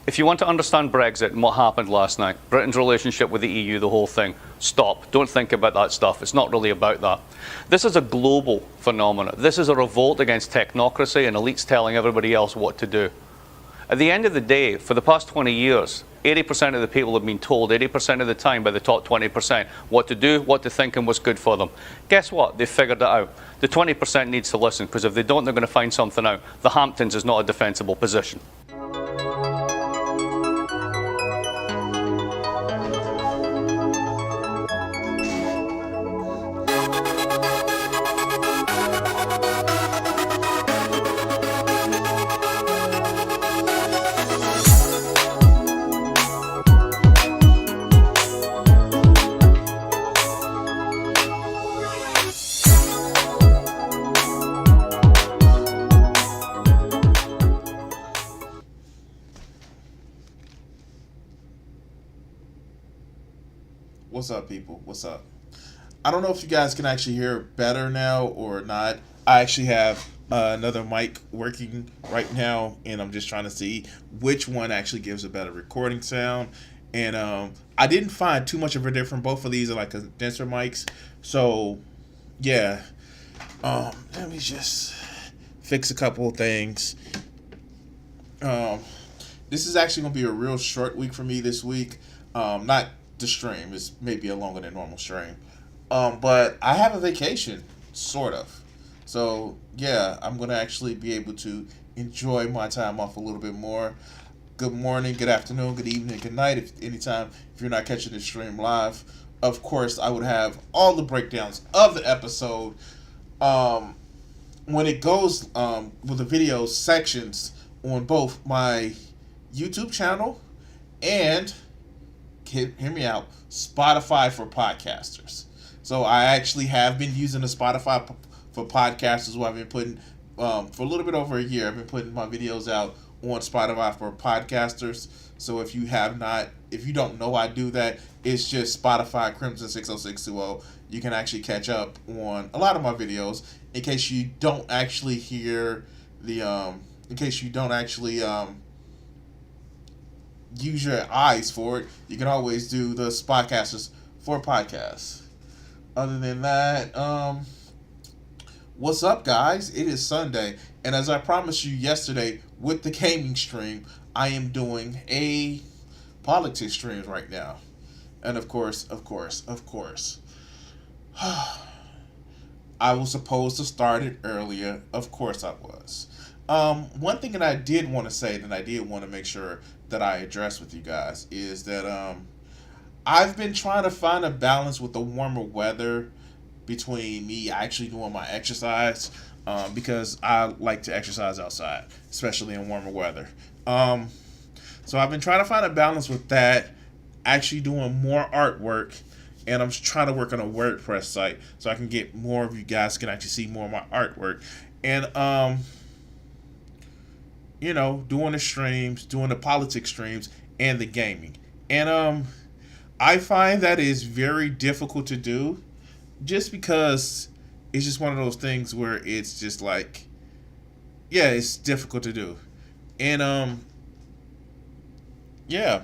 If you want to understand Brexit and what happened last night, Britain's relationship with the EU, the whole thing, stop. Don't think about that stuff. It's not really about that. This is a global phenomenon. This is a revolt against technocracy and elites telling everybody else what to do. At the end of the day, for the past 20 years, 80% of the people have been told 80% of the time by the top 20% what to do, what to think, and what's good for them. Guess what? They've figured it out. The 20% needs to listen, because if they don't, they're going to find something out. The Hamptons is not a defensible position. What's up, people? What's up? I don't know if you guys can actually hear better now or not. I actually have another mic working right now, and I'm just trying to see which one actually gives a better recording sound. And I didn't find too much of a difference. Both of these are like condenser mics. So, yeah. Let me just fix a couple of things. This is actually going to be a real short week for me this week. Not the stream is maybe a longer than normal stream. But I have a vacation, sort of. So yeah, I'm gonna actually be able to enjoy my time off a little bit more. Good morning, good afternoon, good evening, good night. If anytime, if you're not catching the stream live, of course I would have all the breakdowns of the episode. Um, when it goes with the video sections on both my YouTube channel and hear me out, Spotify for podcasters. So I actually have been using the Spotify for podcasters. Where I've been putting for a little bit over a year. I've been putting my videos out on Spotify for podcasters. So if you don't know I do that, it's just Spotify Crimson 60620. You can actually catch up on a lot of my videos in case you don't actually hear in case you don't actually use your eyes for it. You can always do the Spotcasters for podcasts. Other than that, what's up, guys? It is Sunday, and as I promised you yesterday with the gaming stream, I am doing a politics stream right now. And of course, I was supposed to start it earlier. Of course, I was. One thing that I did want to say that I did want to make sure that I address with you guys is that I've been trying to find a balance with the warmer weather between me actually doing my exercise because I like to exercise outside, especially in warmer weather. So I've been trying to find a balance with that, actually doing more artwork, and I'm trying to work on a WordPress site so I can get more of you guys can actually see more of my artwork. And doing the streams, doing the politics streams, and the gaming. And I find that is very difficult to do, just because it's just one of those things where it's just like, yeah, it's difficult to do. And yeah,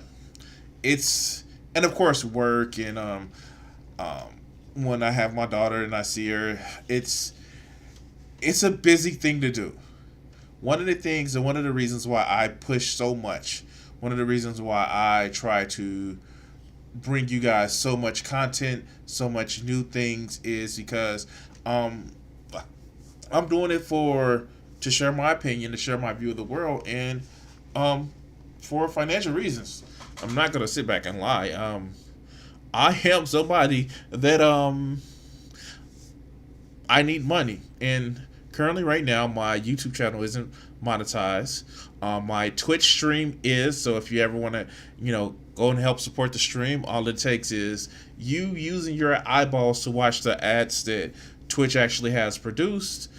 and of course work um, when I have my daughter and I see her, it's a busy thing to do. One of the things and one of the reasons why I push so much, one of the reasons why I try to bring you guys so much content, so much new things is because um, I'm doing it to share my opinion, to share my view of the world, and for financial reasons. I'm not gonna sit back and lie. I am somebody that I need money, and currently right now my YouTube channel isn't monetized. My Twitch stream is, so if you ever want to, go and help support the stream, all it takes is you using your eyeballs to watch the ads that Twitch actually has produced.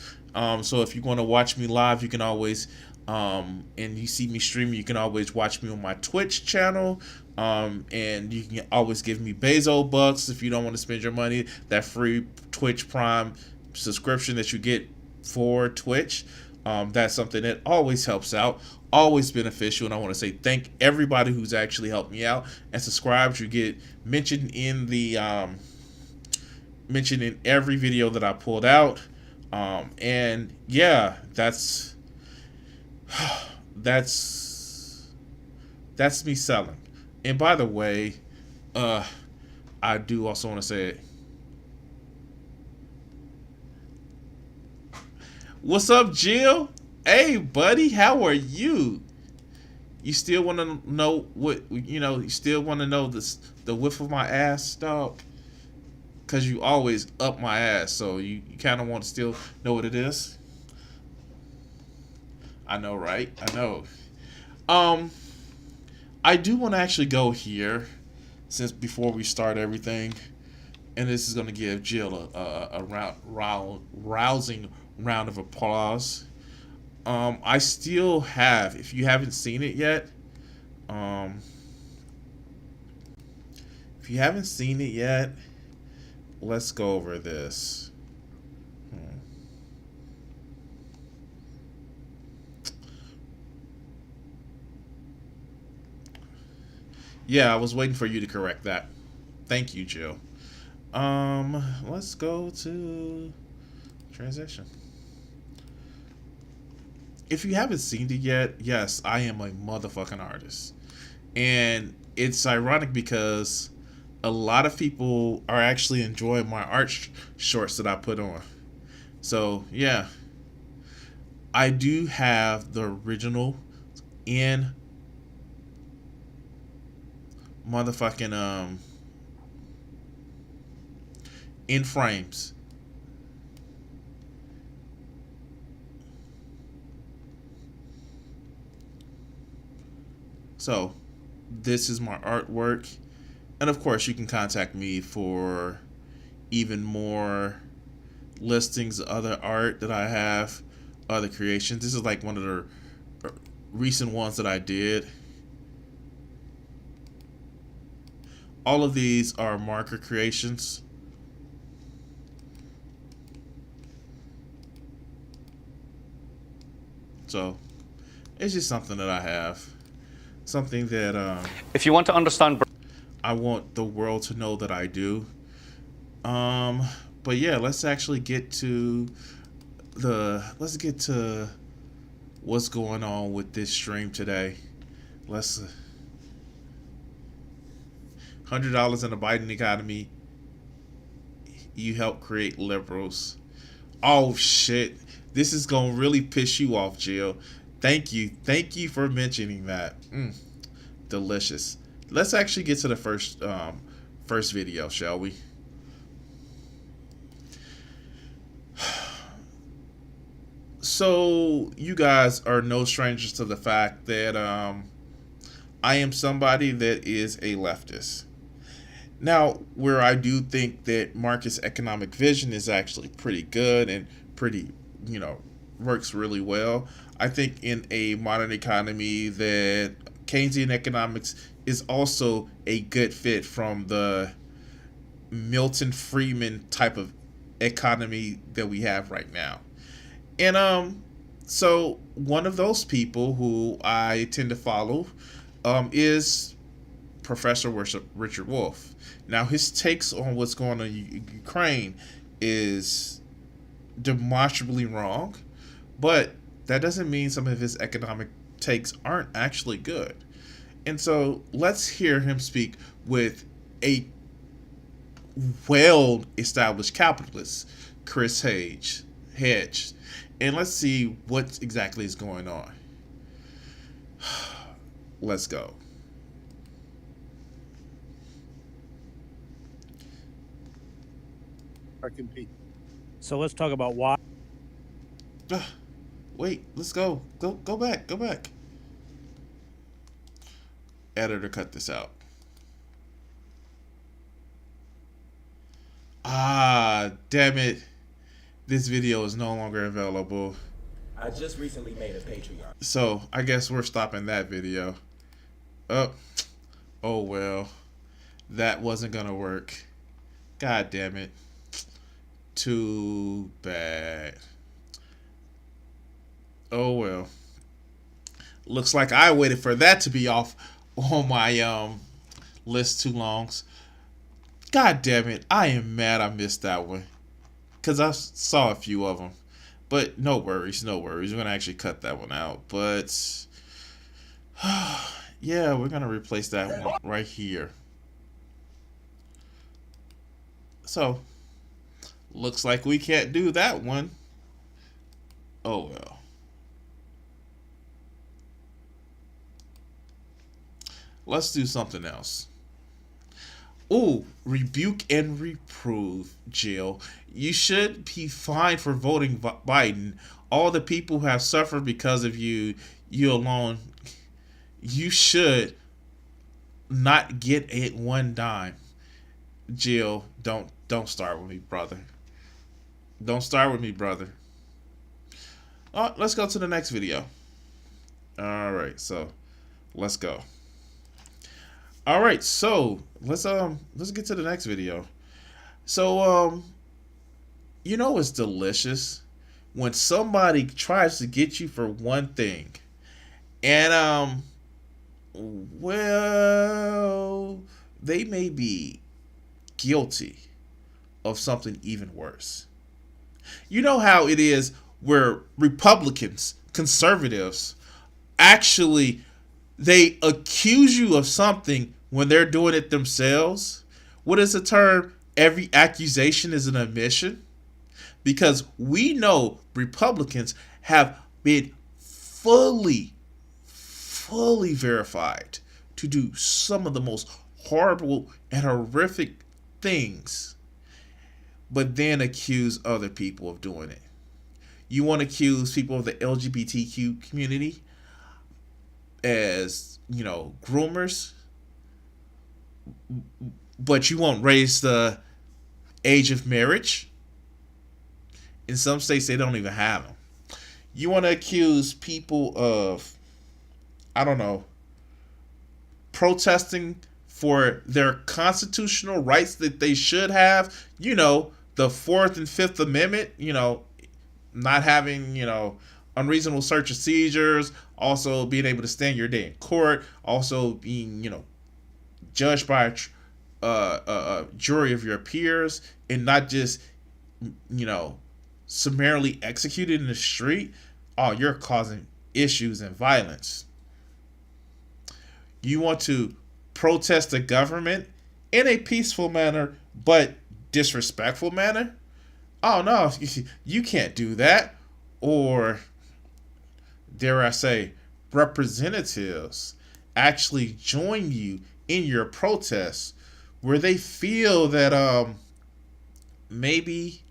So if you want to watch me live, you can always, and you see me streaming, you can always watch me on my Twitch channel. And you can always give me Bezo bucks if you don't want to spend your money. That free Twitch Prime subscription that you get for Twitch. That's something that always helps out, always beneficial, and I want to say thank everybody who's actually helped me out and subscribed. You get mentioned in mentioned in every video that I pulled out, and yeah, that's me selling. And by the way, I do also want to say, what's up, Jill? Hey, buddy, how are you? You still want to know you still want to know the width of my ass, dog? Because you always up my ass, so you kind of want to still know what it is. I know, right? I know. I do want to actually go here, since before we start everything, and this is going to give Jill a rousing round of applause. I still have, if you haven't seen it yet, let's go over this. Yeah, I was waiting for you to correct that. Thank you, Jill. Let's go to transition. If you haven't seen it yet, yes, I am a motherfucking artist. And it's ironic because a lot of people are actually enjoying my art shorts that I put on. So yeah, I do have the original in motherfucking in frames. So this is my artwork, and of course you can contact me for even more listings of other art that I have, other creations. This is like one of the recent ones that I did. All of these are marker creations. So it's just something that I have. Something that If you want to understand, I want the world to know that I do. Um, but yeah, let's actually get to let's get to what's going on with this stream today. Let's $100 in the Biden economy. You help create liberals. Oh shit. This is gonna really piss you off, Jill. Thank you for mentioning that. Delicious. Let's actually get to the first video, shall we? So you guys are no strangers to the fact that I am somebody that is a leftist. Now, where I do think that Marcus' economic vision is actually pretty good and pretty, you know, works really well, I think in a modern economy that Keynesian economics is also a good fit from the Milton Friedman type of economy that we have right now. And so one of those people who I tend to follow is Professor Richard Wolff. Now his takes on what's going on in Ukraine is demonstrably wrong, but that doesn't mean some of his economic takes aren't actually good. And so let's hear him speak with a well established capitalist, Chris Hedge. And let's see what exactly is going on. Let's go. So let's talk about why. Wait, let's go. Go back. Editor, cut this out. Ah, damn it. This video is no longer available. I just recently made a Patreon. So, I guess we're stopping that video. Oh well. That wasn't gonna work. God damn it. Too bad. Oh well. Looks like I waited for that to be off on my list too long. God damn it. I am mad I missed that one. Because I saw a few of them. But no worries. We're going to actually cut that one out. But yeah, we're going to replace that one right here. So, looks like we can't do that one. Oh well. Let's do something else. Ooh, rebuke and reprove, Jill. You should be fined for voting Biden. All the people who have suffered because of you alone. You should not get it one dime. Jill, don't start with me, brother. Don't start with me, brother. Let's go to the next video. All right, so let's go. All right, so let's get to the next video. So you know it's delicious when somebody tries to get you for one thing, and well, they may be guilty of something even worse. You know how it is where Republicans, conservatives, actually they accuse you of something when they're doing it themselves. What is the term? Every accusation is an admission. because we know Republicans have been fully verified to do some of the most horrible and horrific things, but then accuse other people of doing it. You want to accuse people of the LGBTQ community as, groomers, but you won't raise the age of marriage. In some states, they don't even have them. You want to accuse people of, protesting for their constitutional rights that they should have. The Fourth and Fifth Amendment, not having, unreasonable search and seizures, also being able to stand your day in court, also being, judged by a jury of your peers and not just, summarily executed in the street. Oh, you're causing issues and violence. You want to protest the government in a peaceful manner, but disrespectful manner? Oh, no, you can't do that. Or, dare I say, representatives actually join you in your protests where they feel that maybe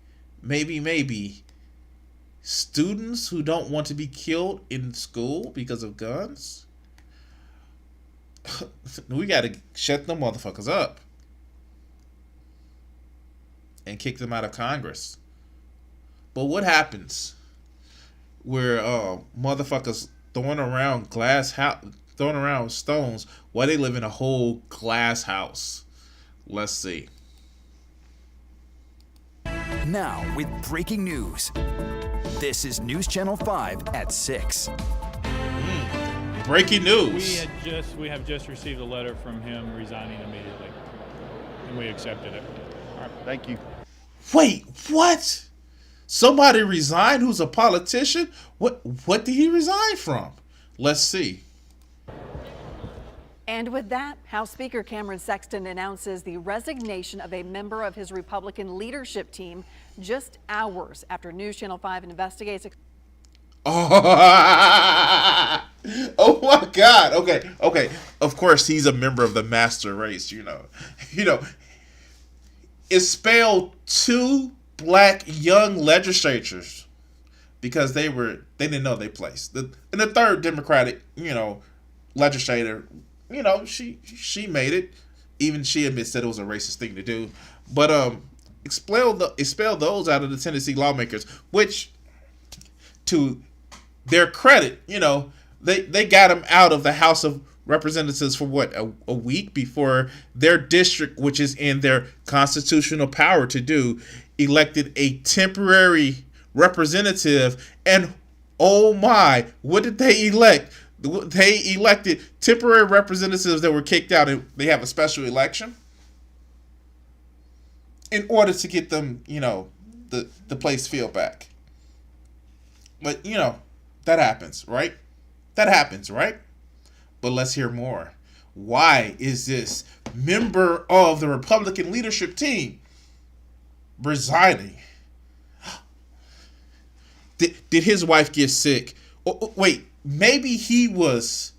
students who don't want to be killed in school because of guns, we got to shut them motherfuckers up and kick them out of Congress. But what happens where motherfuckers throwing around stones while they live in a whole glass house? Let's see. Now with breaking news. This is News Channel 5 at 6. Breaking news. We have just received a letter from him resigning immediately, and we accepted it. All right, thank you. Wait, what? Somebody resigned who's a politician? What did he resign from? Let's see. And with that, House Speaker Cameron Sexton announces the resignation of a member of his Republican leadership team just hours after News Channel 5 investigates. Oh my God. Okay. Of course, he's a member of the master race, It's spelled two black young legislators because they didn't know they placed. And the third Democratic, legislator, she made it. Even she admits that it was a racist thing to do. But expel those out of the Tennessee lawmakers, which, to their credit, they got him out of the House of Representatives for a week before their district, which is in their constitutional power to do, elected a temporary representative. And oh my, what did they elect? They elected temporary representatives that were kicked out, and they have a special election in order to get them, the place filled back. But, that happens, right? But let's hear more. Why is this member of the Republican leadership team resigning? Did his wife get sick? Wait, maybe he was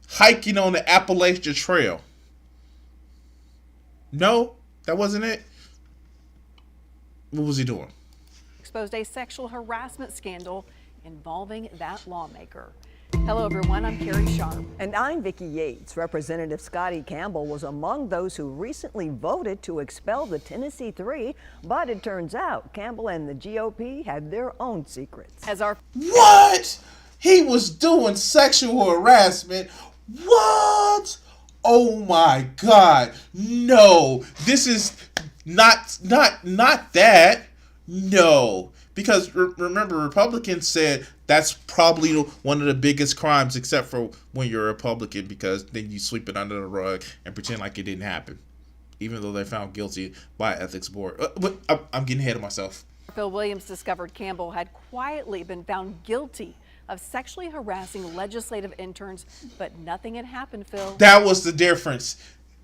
hiking on the Appalachian Trail. No, that wasn't it. What was he doing? Exposed a sexual harassment scandal involving that lawmaker. Hello, everyone. I'm Carrie Sharp. And I'm Vicki Yates. Representative Scotty Campbell was among those who recently voted to expel the Tennessee Three, but it turns out Campbell and the GOP had their own secrets. What? He was doing sexual harassment? What? Oh my God. No. This is not that. No. Because remember, Republicans said that's probably one of the biggest crimes, except for when you're a Republican, because then you sweep it under the rug and pretend like it didn't happen, even though they're found guilty by ethics board. But I'm getting ahead of myself. Phil Williams discovered Campbell had quietly been found guilty of sexually harassing legislative interns, but nothing had happened, Phil. That was the difference.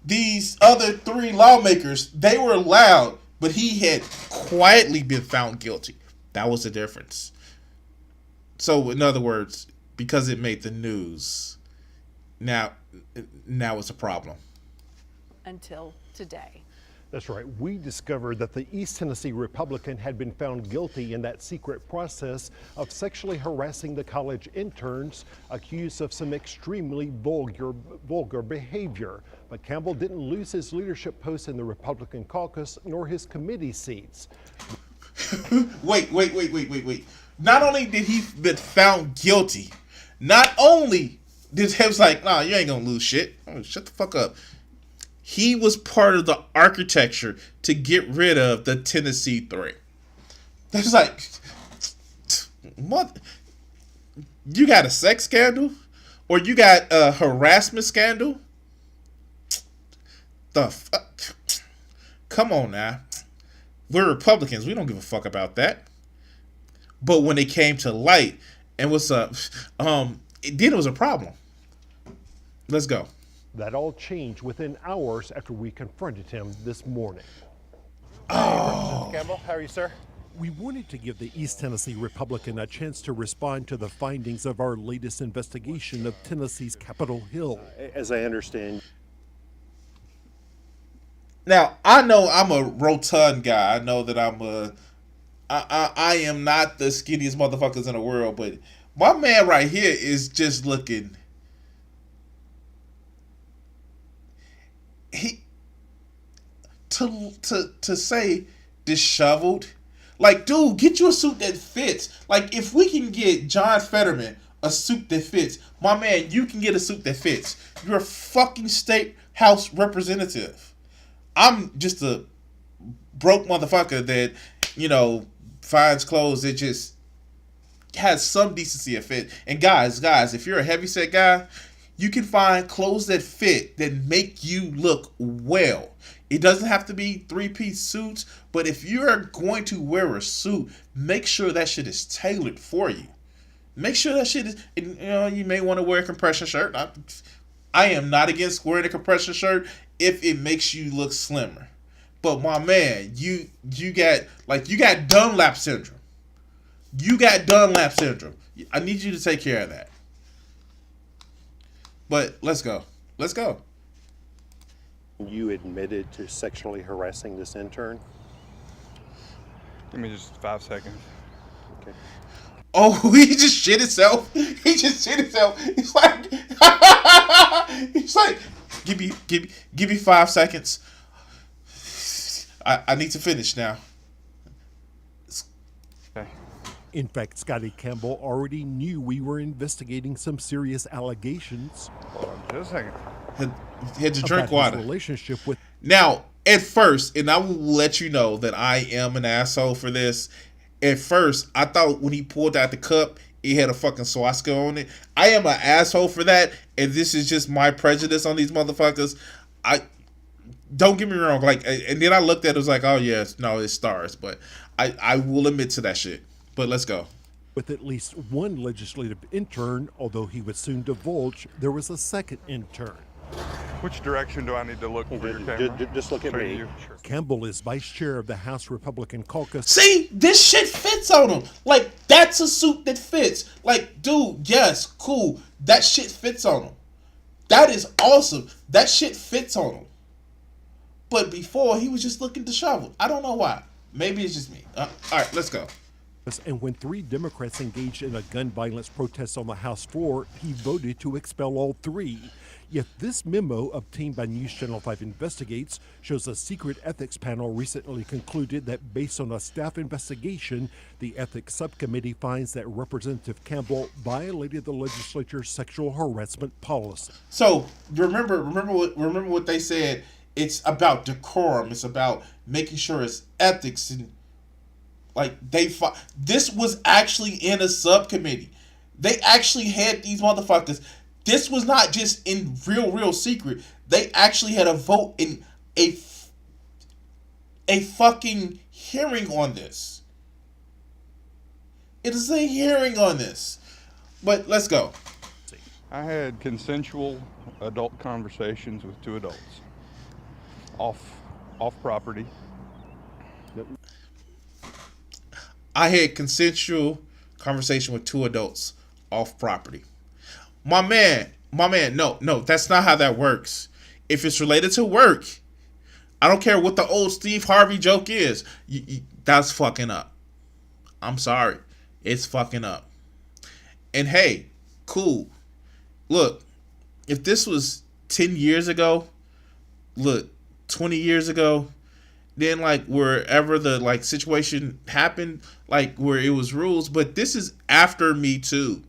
These other three lawmakers, they were loud, but he had quietly been found guilty. That was the difference. So, in other words, because it made the news, now it's a problem. Until today. That's right. We discovered that the East Tennessee Republican had been found guilty in that secret process of sexually harassing the college interns, accused of some extremely vulgar behavior. But Campbell didn't lose his leadership post in the Republican caucus nor his committee seats. Wait. Not only did he been found guilty, not only did he was like, nah, you ain't gonna lose shit. Oh, shut the fuck up. He was part of the architecture to get rid of the Tennessee 3. That's like, what? You got a sex scandal? Or you got a harassment scandal? The fuck? Come on now. We're Republicans. We don't give a fuck about that. But when it came to light and what's up, then it was a problem. Let's go. That all changed within hours after we confronted him this morning. Oh. Campbell, how are you, sir? We wanted to give the East Tennessee Republican a chance to respond to the findings of our latest investigation of Tennessee's Capitol Hill. As I understand. Now, I know I'm a rotund guy. I know that I am not the skinniest motherfuckers in the world, but my man right here is just looking. To say disheveled, like, dude, get you a suit that fits. Like, if we can get John Fetterman a suit that fits, my man, you can get a suit that fits. You're a fucking state house representative. I'm just a broke motherfucker that, finds clothes that just has some decency of fit. And guys, if you're a heavyset guy, you can find clothes that fit, that make you look well. It doesn't have to be 3-piece suits, but if you're going to wear a suit, make sure that shit is tailored for you. Make sure that shit is, you may want to wear a compression shirt. I am not against wearing a compression shirt if it makes you look slimmer. But my man, you got Dunlap syndrome. You got Dunlap syndrome. I need you to take care of that. But let's go. You admitted to sexually harassing this intern? Give me just 5 seconds. Okay. Oh, he just shit himself. He's like, give me 5 seconds. I need to finish now. Okay. In fact, Scotty Campbell already knew we were investigating some serious allegations. Hold on just a second. Had to drink about water. his relationship with. Now, at first, and I will let you know that I am an asshole for this. At first, I thought when he pulled out the cup, it had a fucking swastika on it. I am an asshole for that, and this is just my prejudice on these motherfuckers. Don't get me wrong, and then I looked at it, was like, oh yes, no, it's stars, but I will admit to that shit. But let's go. With at least one legislative intern, although he would soon divulge there was a second intern. Which direction do I need to look for your camera? Just look at me. Sure. Campbell is vice chair of the House Republican caucus. See, this shit fits on him. Like, that's a suit that fits. Like, dude, yes, cool. That shit fits on him. That is awesome. That shit fits on him. But before, he was just looking disheveled. I don't know why. Maybe it's just me. All right, let's go. And when 3 Democrats engaged in a gun violence protest on the House floor, he voted to expel all 3. Yet this memo obtained by News Channel 5 Investigates shows a secret ethics panel recently concluded that based on a staff investigation, the ethics subcommittee finds that Representative Campbell violated the legislature's sexual harassment policy. So remember what they said. It's about decorum. It's about making sure it's ethics, and this was actually in a subcommittee. They actually had these motherfuckers. This was not just in real secret. They actually had a vote in a fucking hearing on this. It is a hearing on this. But let's go. I had consensual adult conversations with 2 adults. Off property. I had consensual conversation with 2 adults off property. My man, no, that's not how that works. If it's related to work, I don't care what the old Steve Harvey joke is. That's fucking up. I'm sorry. It's fucking up. And hey, cool. Look, if this was 10 years ago, 20 years ago, then like wherever the like situation happened, like where it was rules, but this is after Me Too.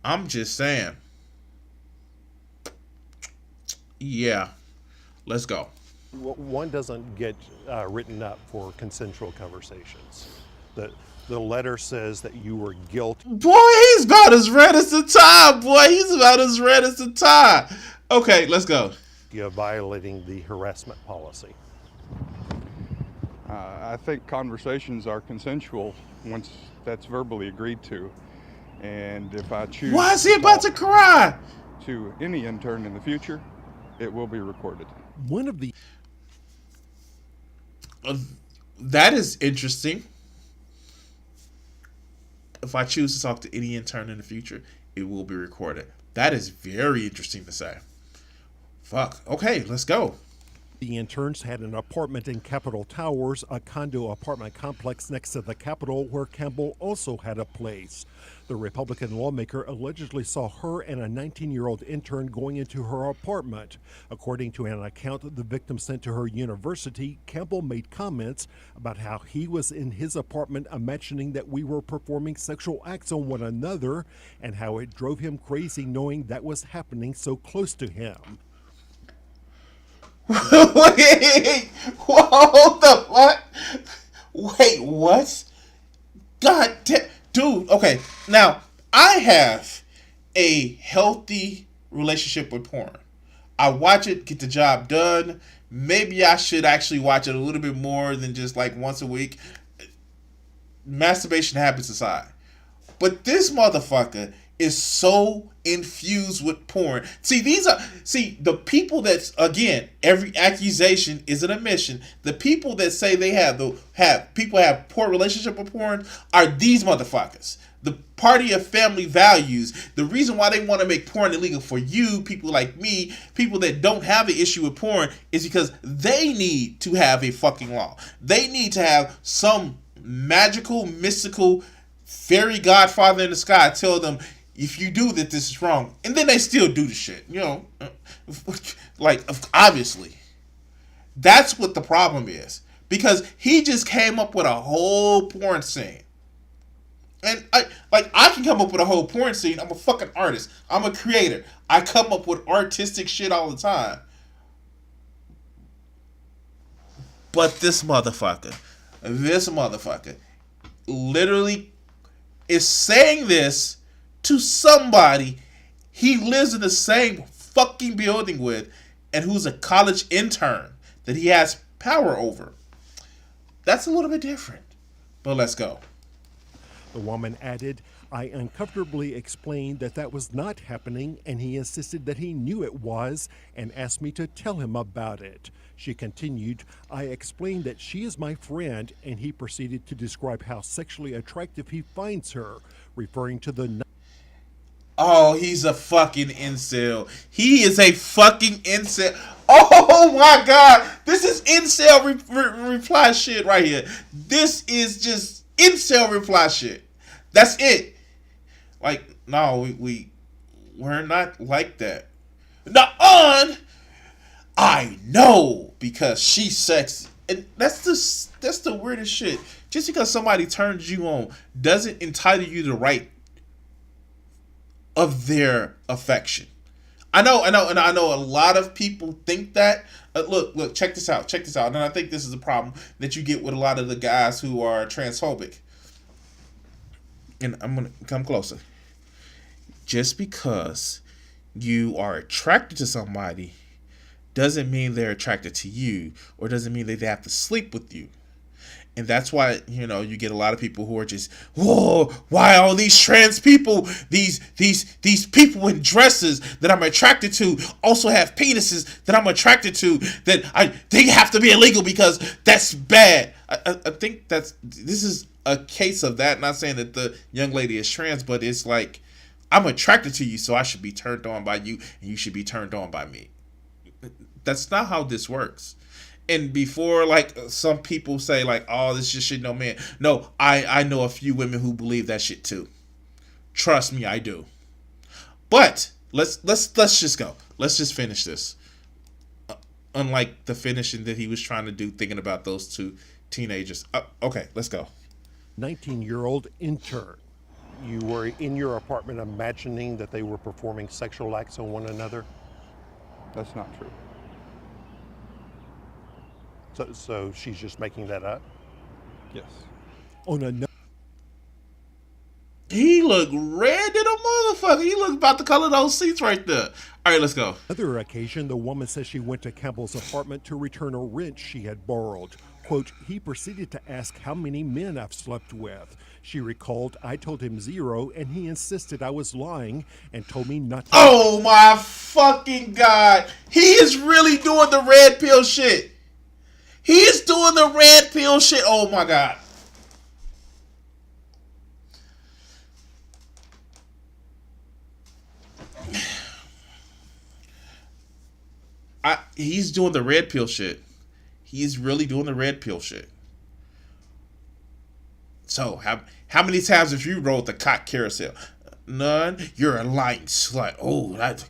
I'm just saying. Yeah. Let's go. One doesn't get written up for consensual conversations. The letter says that you were guilty. Boy, he's about as red as the tie. Boy, he's about as red as the tie. Okay, let's go. You're violating the harassment policy. I think conversations are consensual once that's verbally agreed to. And if I choose Why is he about to cry? To any intern in the future, it will be recorded. One of the that is interesting. If I choose to talk to any intern in the future, it will be recorded. That is very interesting to say. Fuck. Okay, let's go. The interns had an apartment in Capitol Towers, a condo apartment complex next to the Capitol, where Campbell also had a place. The Republican lawmaker allegedly saw her and a 19-year-old intern going into her apartment. According to an account the victim sent to her university, Campbell made comments about how he was in his apartment imagining that we were performing sexual acts on one another, and how it drove him crazy knowing that was happening so close to him. Wait, hold the what? Wait, what? God damn, dude. Okay, now I have a healthy relationship with porn. I watch it, get the job done. Maybe I should actually watch it a little bit more than just like once a week. Masturbation habits aside, but this motherfucker is so infused with porn. See, the people that's, again, every accusation is an admission. The people that say they have poor relationship with porn are these motherfuckers. The party of family values. The reason why they want to make porn illegal for you, people like me, people that don't have an issue with porn, is because they need to have a fucking law. They need to have some magical, mystical fairy godfather in the sky tell them, if you do that, this is wrong. And then they still do the shit. You know, like, obviously. That's what the problem is. Because he just came up with a whole porn scene. And I can come up with a whole porn scene. I'm a fucking artist. I'm a creator. I come up with artistic shit all the time. But this motherfucker literally is saying this to somebody he lives in the same fucking building with and who's a college intern that he has power over. That's a little bit different. But let's go. The woman added, I uncomfortably explained that was not happening, and he insisted that he knew it was and asked me to tell him about it. She continued, I explained that she is my friend, and he proceeded to describe how sexually attractive he finds her, referring to the... Oh, he's a fucking incel. He is a fucking incel. Oh my God. This is incel reply shit right here. This is just incel reply shit. That's it. Like, no, we're not like that. Not on. I know because she's sexy. And that's the weirdest shit. Just because somebody turns you on doesn't entitle you to the right of their affection. I know a lot of people think that. Look, check this out. And I think this is a problem that you get with a lot of the guys who are transphobic. And I'm going to come closer. Just because you are attracted to somebody doesn't mean they're attracted to you, or doesn't mean they have to sleep with you. And that's why, you get a lot of people who are just, whoa, why all these trans people, these people in dresses that I'm attracted to also have penises that I'm attracted to, they have to be illegal because that's bad. I think this is a case of that. Not saying that the young lady is trans, but it's like, I'm attracted to you, so I should be turned on by you, and you should be turned on by me. That's not how this works. And before, like, some people say, like, oh, this just shit no man. No, I know a few women who believe that shit too. Trust me, I do. But let's just go. Let's just finish this. Unlike the finishing that he was trying to do, thinking about those two teenagers. Okay, let's go. 19-year-old intern. You were in your apartment imagining that they were performing sexual acts on one another? That's not true. So she's just making that up? Yes. On another. He looked red to the motherfucker. He looked about the color of those seats right there. All right, let's go. Other occasion, the woman says she went to Campbell's apartment to return a wrench she had borrowed. Quote, he proceeded to ask how many men I've slept with. She recalled, I told him 0, and he insisted I was lying and told me not to. Oh my fucking God. He is really doing the red pill shit. He is doing the red pill shit. Oh my God. He's doing the red pill shit. He's really doing the red pill shit. So, how many times have you rode the cock carousel? None. You're a lying slut. Oh, that.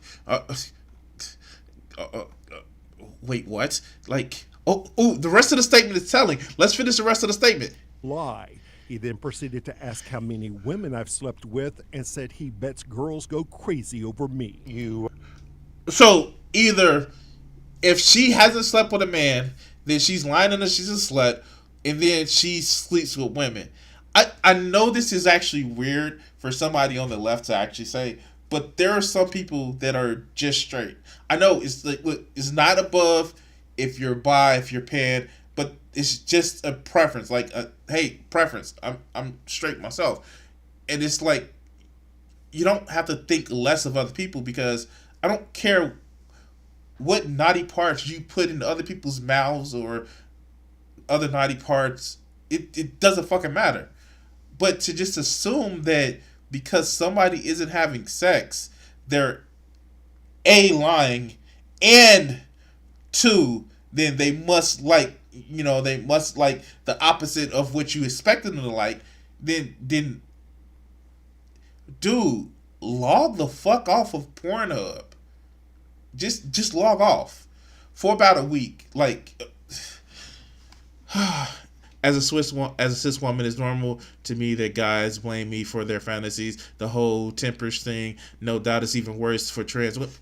Wait, what? Like, the rest of the statement is telling. Let's finish the rest of the statement. Lie. He then proceeded to ask how many women I've slept with and said he bets girls go crazy over me. So, either if she hasn't slept with a man, then she's lying and she's a slut, and then she sleeps with women. I know this is actually weird for somebody on the left to actually say, but there are some people that are just straight. I know it's like, look, it's not above if you're bi, if you're pan, but it's just a preference. Like, hey, preference. I'm straight myself, and it's like you don't have to think less of other people because I don't care what naughty parts you put into other people's mouths or other naughty parts. It doesn't fucking matter. But to just assume that because somebody isn't having sex, they're A, lying, and 2, then they must like the opposite of what you expected them to like, then dude, log the fuck off of Pornhub. Just log off for about a week. Like, as a cis woman, it's normal to me that guys blame me for their fantasies. The whole tempers thing, no doubt, is even worse for trans women.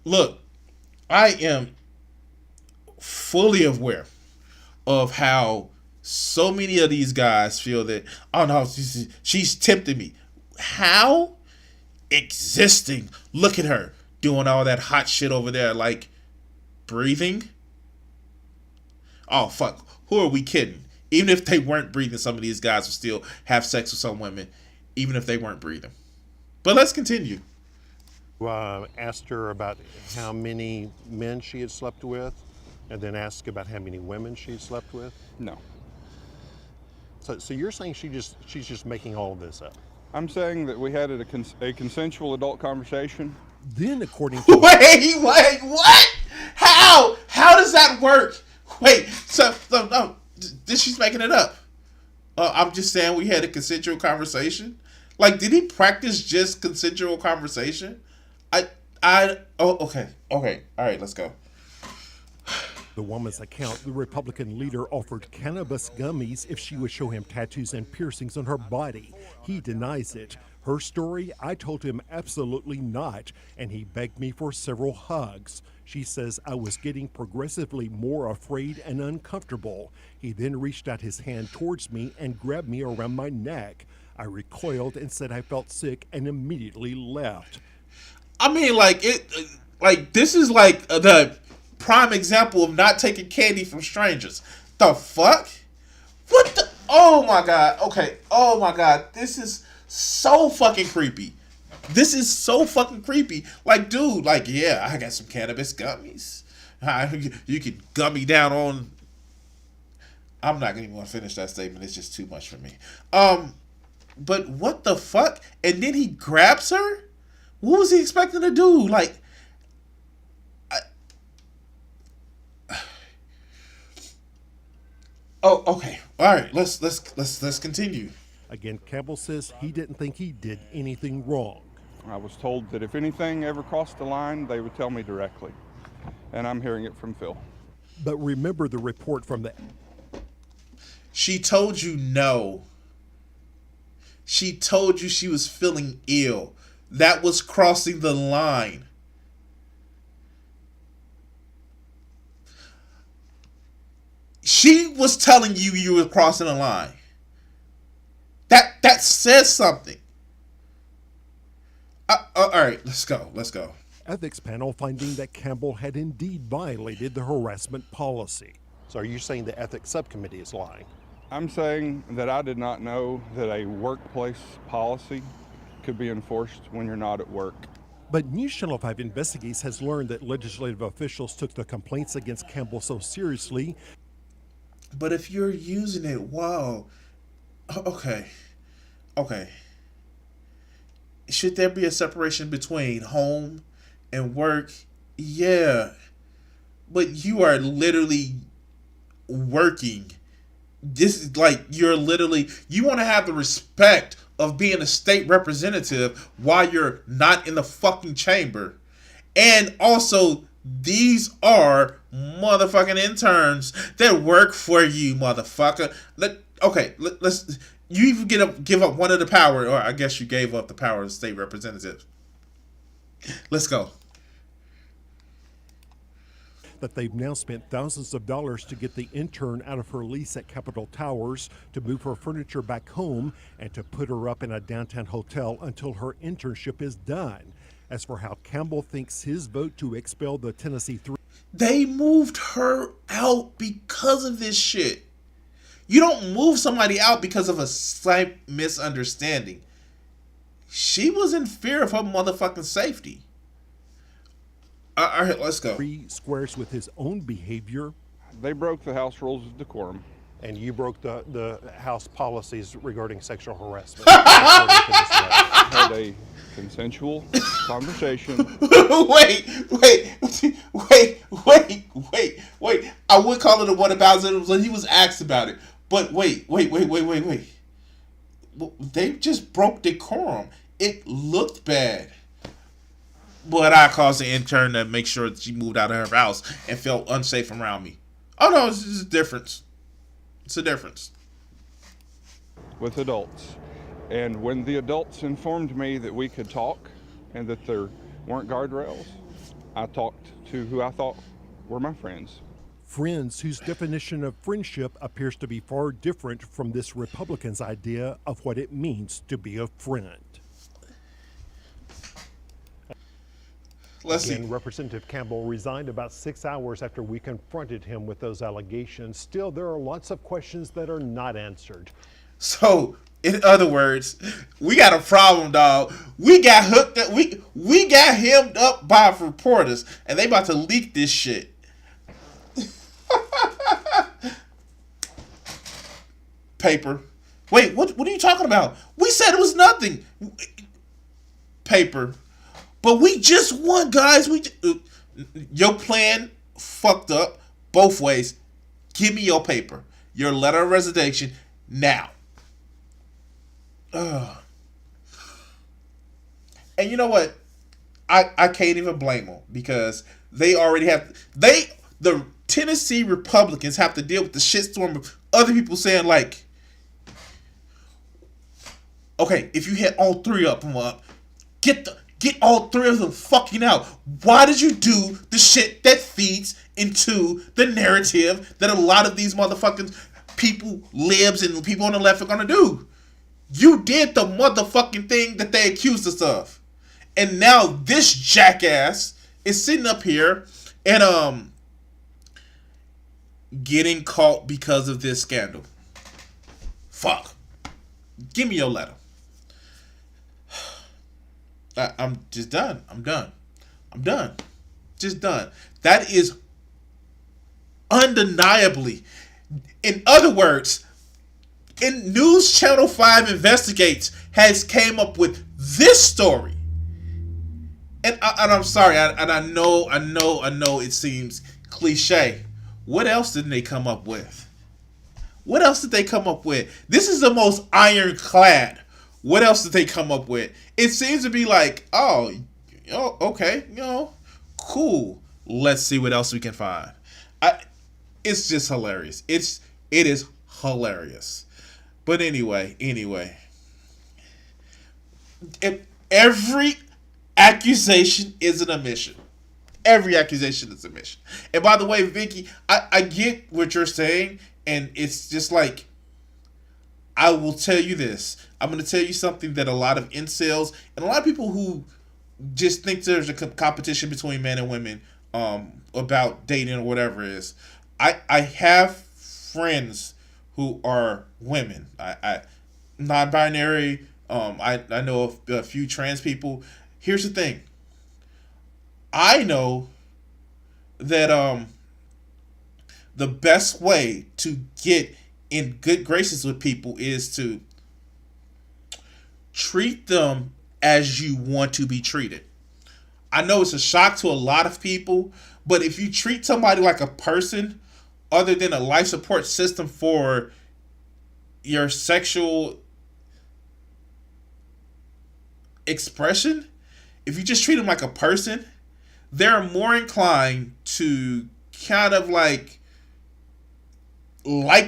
Look, I am fully aware of how so many of these guys feel that, oh no, she's tempting me. How? Existing. Look at her doing all that hot shit over there, like breathing. Oh fuck, who are we kidding? Even if they weren't breathing, some of these guys would still have sex with some women, even if they weren't breathing. But let's continue. Asked her about how many men she had slept with, and then asked about how many women she had slept with? No. So you're saying she's just making all of this up? I'm saying that we had a consensual adult conversation. Then, according to... Wait, what? How does that work? Wait, so no, she's making it up. I'm just saying we had a consensual conversation. Like, did he practice just consensual conversation? Okay, all right, let's go. The woman's account, the Republican leader offered cannabis gummies if she would show him tattoos and piercings on her body. He denies it. Her story, I told him absolutely not, and he begged me for several hugs. She says I was getting progressively more afraid and uncomfortable. He then reached out his hand towards me and grabbed me around my neck. I recoiled and said I felt sick and immediately left. I mean, this is like the prime example of not taking candy from strangers. The fuck? What the? Oh my god. Okay. Oh my god. This is so fucking creepy. This is so fucking creepy. Like, dude, like, yeah, I got some cannabis gummies. You could gummy down on. I'm not gonna even want to finish that statement. It's just too much for me. But what the fuck? And then he grabs her? What was he expecting to do? Like, oh, okay. All right. Let's continue. Again, Campbell says he didn't think he did anything wrong. I was told that if anything ever crossed the line, they would tell me directly. And I'm hearing it from Phil. But remember the report from the... She told you no. She told you she was feeling ill. That was crossing the line. She was telling you you were crossing the line. That says something. All right, let's go. Ethics panel finding that Campbell had indeed violated the harassment policy. So are you saying the ethics subcommittee is lying? I'm saying that I did not know that a workplace policy could be enforced when you're not at work. But News Channel 5 Investigates has learned that legislative officials took the complaints against Campbell so seriously. But if you're using it, wow. Okay. Should there be a separation between home and work? Yeah. But you are literally working. This is like, you want to have the respect of being a state representative while you're not in the fucking chamber. And also, these are motherfucking interns that work for you, motherfucker. Let's. You even give up one of the power, or I guess you gave up the power of state representative. Let's go. That they've now spent thousands of dollars to get the intern out of her lease at Capitol Towers, to move her furniture back home, and to put her up in a downtown hotel until her internship is done. As for how Campbell thinks his vote to expel the Tennessee 3... They moved her out because of this shit. You don't move somebody out because of a slight misunderstanding. She was in fear of her motherfucking safety. All right, let's go. He squares with his own behavior. They broke the House rules of decorum. And you broke the House policies regarding sexual harassment. Had a consensual conversation. Wait. I would call it a whataboutism when he was asked about it. But wait. They just broke decorum. It looked bad. But I caused the intern to make sure that she moved out of her house and felt unsafe around me. Oh no, it's just a difference. It's a difference. With adults. And when the adults informed me that we could talk and that there weren't guardrails, I talked to who I thought were my friends. Friends whose definition of friendship appears to be far different from this Republican's idea of what it means to be a friend. Let's see. Representative Campbell resigned about 6 hours after we confronted him with those allegations. Still, there are lots of questions that are not answered. So, in other words, we got a problem, dog. We got hooked up. We got hemmed up by reporters, and they about to leak this shit. Paper. Wait, what are you talking about? We said it was nothing. Paper. But we just won, guys. Your plan fucked up both ways. Give me your paper. Your letter of resignation now. And you know what? I can't even blame them because they already have... The Tennessee Republicans have to deal with the shitstorm of other people saying like, okay, if you hit all three of them up, get all three of them fucking out. Why did you do the shit that feeds into the narrative that a lot of these motherfucking people, libs, and people on the left are gonna do? You did the motherfucking thing that they accused us of. And now this jackass is sitting up here and getting caught because of this scandal. Fuck. Give me your letter. I'm just done. I'm done. Just done. That is undeniably, in other words, in News Channel 5 Investigates has came up with this story. And I'm sorry, I know it seems cliche. What else did they come up with? What else did they come up with? This is the most ironclad. What else did they come up with? It seems to be like, oh, okay, cool. Let's see what else we can find. It's just hilarious. It is hilarious. But anyway, if every accusation is an admission. Every accusation is a mission. And by the way, Vicky, I get what you're saying, and it's just like, I will tell you this. I'm going to tell you something that a lot of incels and a lot of people who just think there's a competition between men and women about dating or whatever it is. I have friends who are women. I non-binary. I know a few trans people. Here's the thing. I know that the best way to get in good graces with people is to treat them as you want to be treated. I know it's a shock to a lot of people, but if you treat somebody like a person other than a life support system for your sexual expression, if you just treat them like a person, they're more inclined to kind of like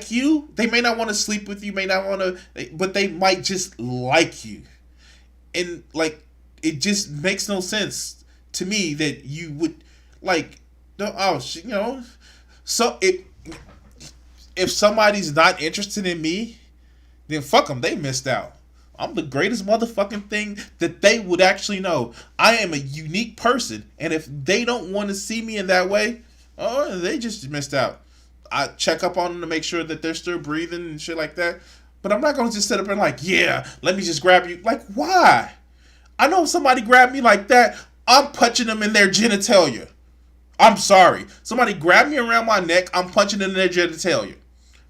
you. They may not want to sleep with you, may not want to, but they might just like you. And like, it just makes no sense to me that you would like, so if somebody's not interested in me, then fuck them, they missed out. I'm the greatest motherfucking thing that they would actually know. I am a unique person, and if they don't want to see me in that way, oh, they just missed out. I check up on them to make sure that they're still breathing and shit like that. But I'm not going to just sit up and like, yeah, let me just grab you. Like, why? I know if somebody grabbed me like that, I'm punching them in their genitalia. I'm sorry. Somebody grabbed me around my neck, I'm punching them in their genitalia.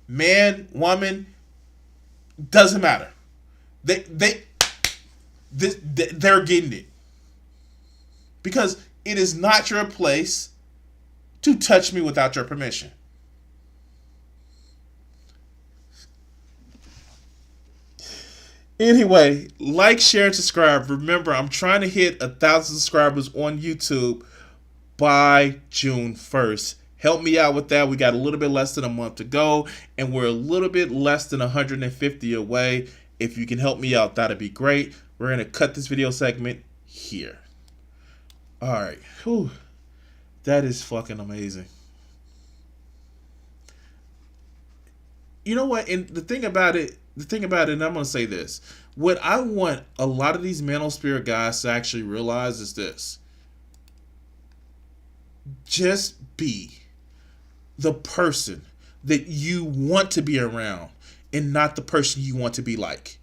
Man, woman, doesn't matter. They're getting it. Because it is not your place to touch me without your permission. Anyway, like, share, and subscribe. Remember, I'm trying to hit 1,000 subscribers on YouTube by June 1st. Help me out with that. We got a little bit less than a month to go, and we're a little bit less than 150 away. If you can help me out, that'd be great. We're going to cut this video segment here. All right. Whew. That is fucking amazing. You know what? And the thing about it, and I'm going to say this. What I want a lot of these mental spirit guys to actually realize is this. Just be the person that you want to be around and not the person you want to be like.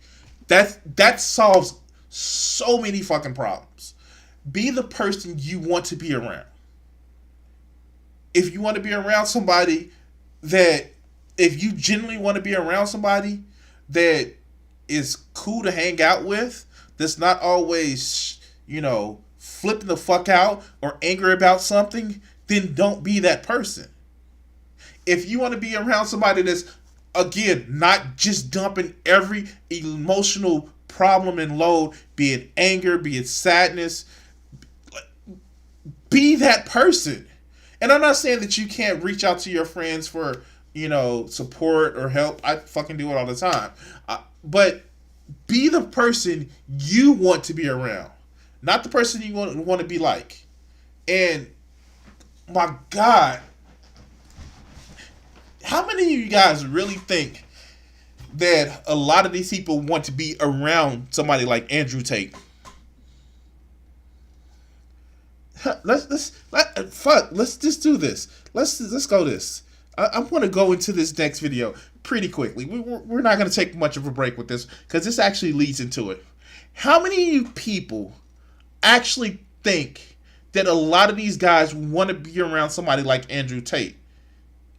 That solves so many fucking problems. Be the person you want to be around. If you want to be around somebody if you genuinely want to be around somebody that is cool to hang out with, that's not always, flipping the fuck out or angry about something, then don't be that person. If you want to be around somebody that's, again, not just dumping every emotional problem and load, be it anger, be it sadness, be that person. And I'm not saying that you can't reach out to your friends for, support or help. I fucking do it all the time. But be the person you want to be around, not the person you want to be like. And my God, how many of you guys really think that a lot of these people want to be around somebody like Andrew Tate? Let's just do this. Let's go this. I want to go into this next video. pretty quickly. We're not going to take much of a break with this because this actually leads into it. How many of you people actually think that a lot of these guys want to be around somebody like Andrew Tate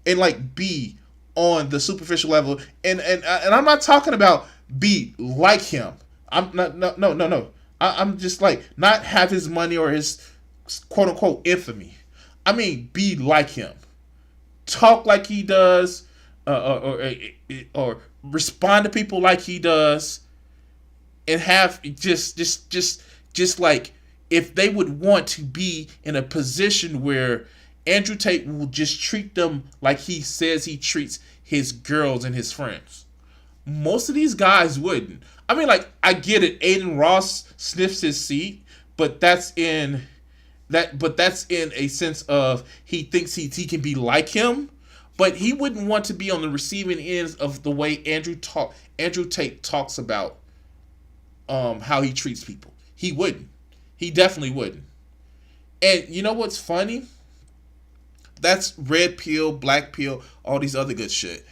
and like be on the superficial level? And I'm not talking about be like him. I'm not no. I'm just like not have his money or his quote unquote infamy. I mean, be like him, talk like he does, or respond to people like he does, and have just like if they would want to be in a position where Andrew Tate will just treat them like he says he treats his girls and his friends. Most of these guys wouldn't. I mean, like, I get it. Aiden Ross sniffs his seat, but that's in a sense of he thinks he can be like him, but he wouldn't want to be on the receiving end of the way Andrew Tate talks about how he treats people. He wouldn't. He definitely wouldn't. And you know what's funny? That's red pill, black pill, all these other good shit.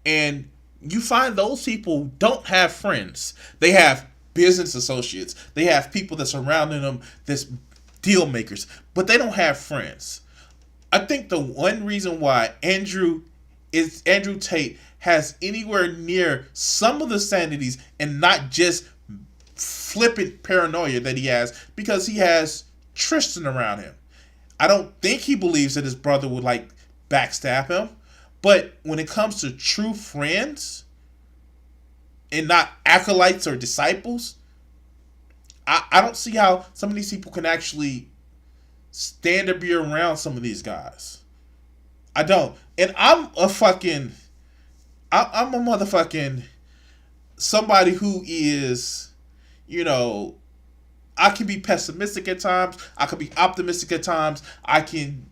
And you find those people don't have friends. They have business associates. They have people that surrounding them that's deal makers, but they don't have friends. I think the one reason why Andrew Tate has anywhere near some of the sanities and not just flippant paranoia that he has, because he has Tristan around him. I don't think he believes that his brother would like backstab him, but when it comes to true friends and not acolytes or disciples, I don't see how some of these people can actually stand or be around some of these guys. I don't. And I'm a motherfucking somebody who is, you know, I can be pessimistic at times. I can be optimistic at times. I can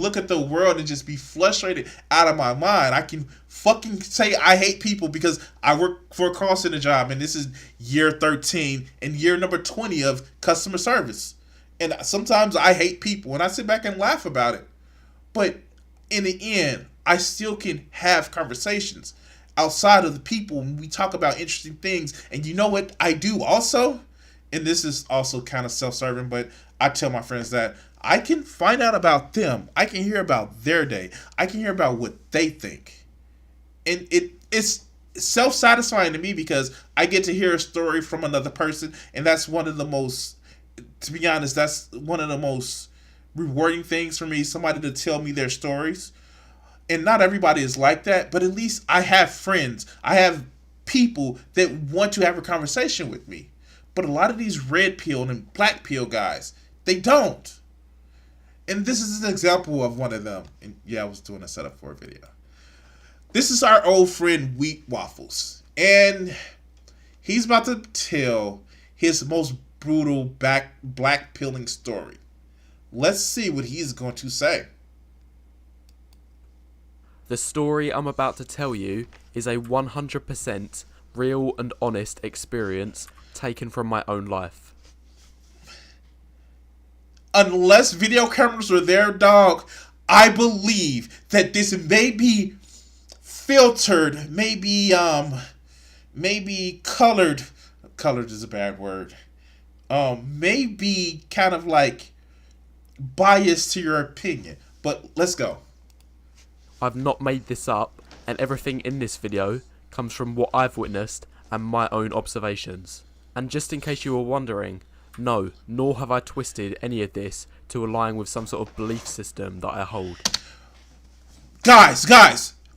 look at the world and just be frustrated out of my mind. I can fucking say I hate people because I work for a call center job and this is year 13 and year number 20 of customer service. And sometimes I hate people and I sit back and laugh about it. But in the end, I still can have conversations outside of the people when we talk about interesting things. And you know what I do also? And this is also kind of self-serving, but I tell my friends that I can find out about them. I can hear about their day. I can hear about what they think. And it's self-satisfying to me because I get to hear a story from another person. And that's one of the most, to be honest, that's one of the most rewarding things for me. Somebody to tell me their stories. And not everybody is like that, but at least I have friends. I have people that want to have a conversation with me. But a lot of these red pill and black pill guys, they don't. And this is an example of one of them. And yeah, I was doing a setup for a video. This is our old friend Wheat Waffles. And he's about to tell his most brutal black pilling story. Let's see what he's going to say. The story I'm about to tell you is a 100% real and honest experience taken from my own life. Unless video cameras were there, dog, I believe that this may be filtered, maybe colored. Colored is a bad word. Maybe kind of like biased to your opinion. But let's go. I've not made this up, and everything in this video comes from what I've witnessed and my own observations. And just in case you were wondering, no, nor have I twisted any of this to align with some sort of belief system that I hold. Guys,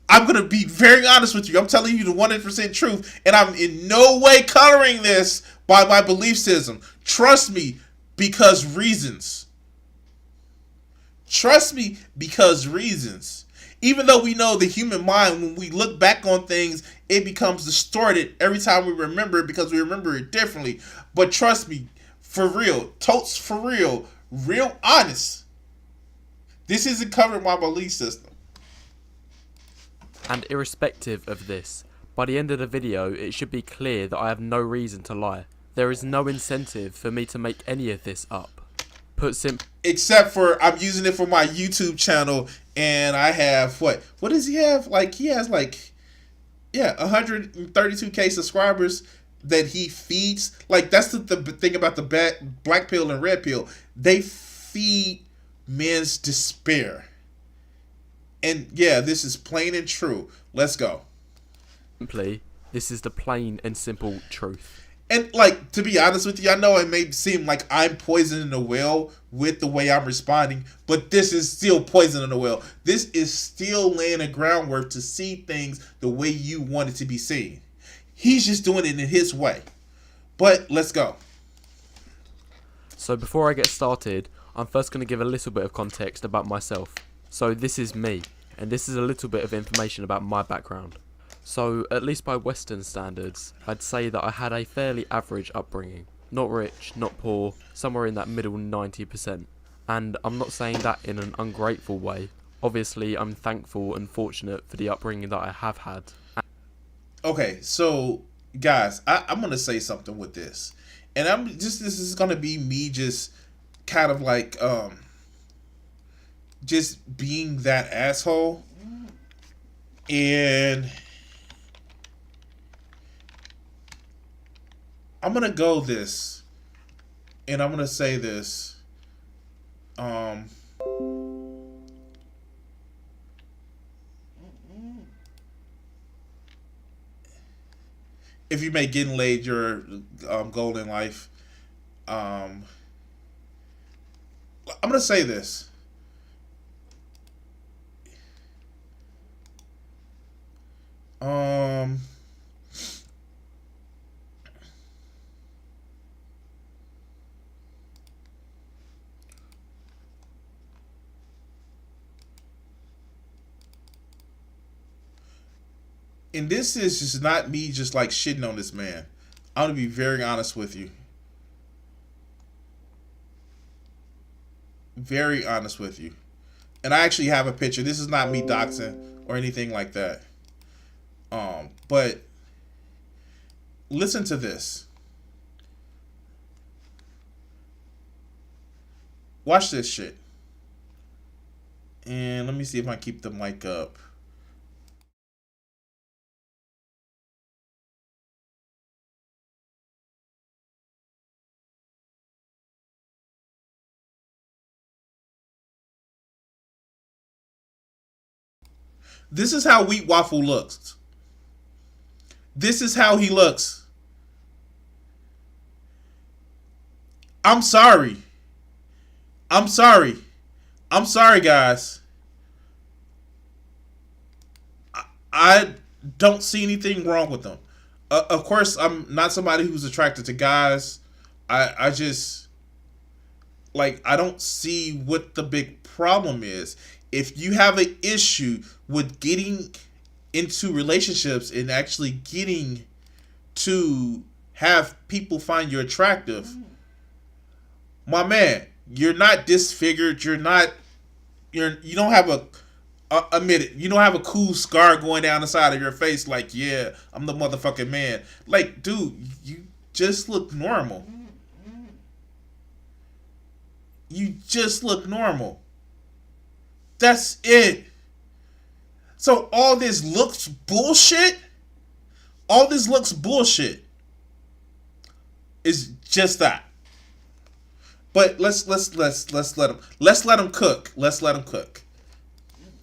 I'm going to be very honest with you. I'm telling you the 100% truth, and I'm in no way coloring this by my belief system. Trust me, because reasons. Trust me, because reasons. Even though we know the human mind, when we look back on things, it becomes distorted every time we remember it because we remember it differently. But trust me, for real, totes for real honest. This isn't covered by my belief system. And irrespective of this, by the end of the video, it should be clear that I have no reason to lie. There is no incentive for me to make any of this up. Put simply, except for I'm using it for my YouTube channel, and I have what does he have? Like he has like Yeah, 132K subscribers that he feeds. Like, that's the thing about the black pill and red pill. They feed men's despair. And yeah, this is plain and true. Let's go. Simply, this is the plain and simple truth. And, like, to be honest with you, I know it may seem like I'm poisoning the well with the way I'm responding, but this is still poisoning the well. This is still laying a groundwork to see things the way you want it to be seen. He's just doing it in his way. But let's go. So before I get started, I'm first going to give a little bit of context about myself. So this is me, and this is a little bit of information about my background. So, at least by Western standards, I'd say that I had a fairly average upbringing. Not rich, not poor, somewhere in that middle 90%. And I'm not saying that in an ungrateful way. Obviously, I'm thankful and fortunate for the upbringing that I have had. Okay, so, guys, I'm going to say something with this. And this is going to be me just kind of like, just being that asshole. And I'm going to go this, and I'm going to say this. If you make getting laid your goal in life, I'm going to say this. And this is just not me just like shitting on this man. I'm going to be very honest with you. Very honest with you. And I actually have a picture. This is not me doxing or anything like that. But listen to this. Watch this shit. And let me see if I can keep the mic up. This is how Wheat Waffle looks. This is how he looks. I'm sorry. I'm sorry. I'm sorry, guys. I don't see anything wrong with them. Of course, I'm not somebody who's attracted to guys. I just, like, I don't see what the big problem is. If you have an issue with getting into relationships and actually getting to have people find you attractive, my man, you're not disfigured. You don't have admit it, you don't have a cool scar going down the side of your face like, yeah, I'm the motherfucking man. Like, dude, you just look normal. You just look normal. That's it. So all this looks bullshit. All this looks bullshit. Is just that. But let's let him cook. Let's let him cook.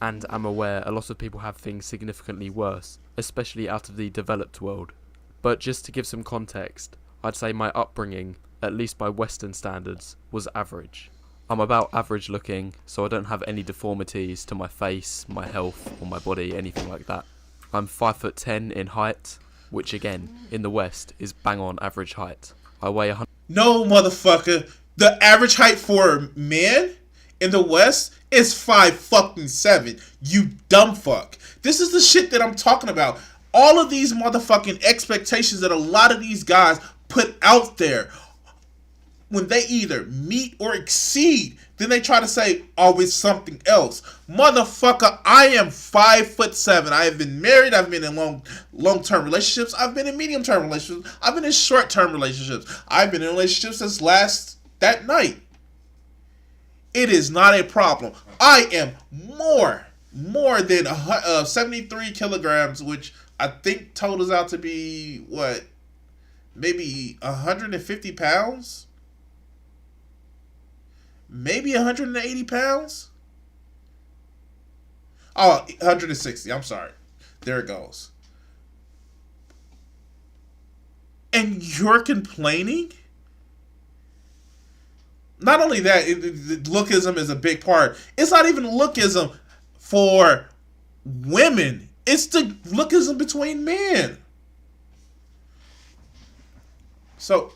And I'm aware a lot of people have things significantly worse, especially out of the developed world. But just to give some context, I'd say my upbringing, at least by Western standards, was average. I'm about average looking, so I don't have any deformities to my face, my health, or my body, anything like that. I'm 5'10" in height, which again, in the West, is bang on average height. I weigh 100. No, motherfucker. The average height for men in the West is 5'7". You dumb fuck. This is the shit that I'm talking about. All of these motherfucking expectations that a lot of these guys put out there, when they either meet or exceed, then they try to say, oh, it's something else. Motherfucker, I am 5'7". I have been married. I've been in long-term relationships. I've been in medium-term relationships. I've been in short-term relationships. I've been in relationships since that night. It is not a problem. I am more than 73 kilograms, which I think totals out to be what, maybe 150 pounds, maybe 180 pounds. Oh, 160. I'm sorry. There it goes. And you're complaining? Not only that, lookism is a big part. It's not even lookism for women. It's the lookism between men. So,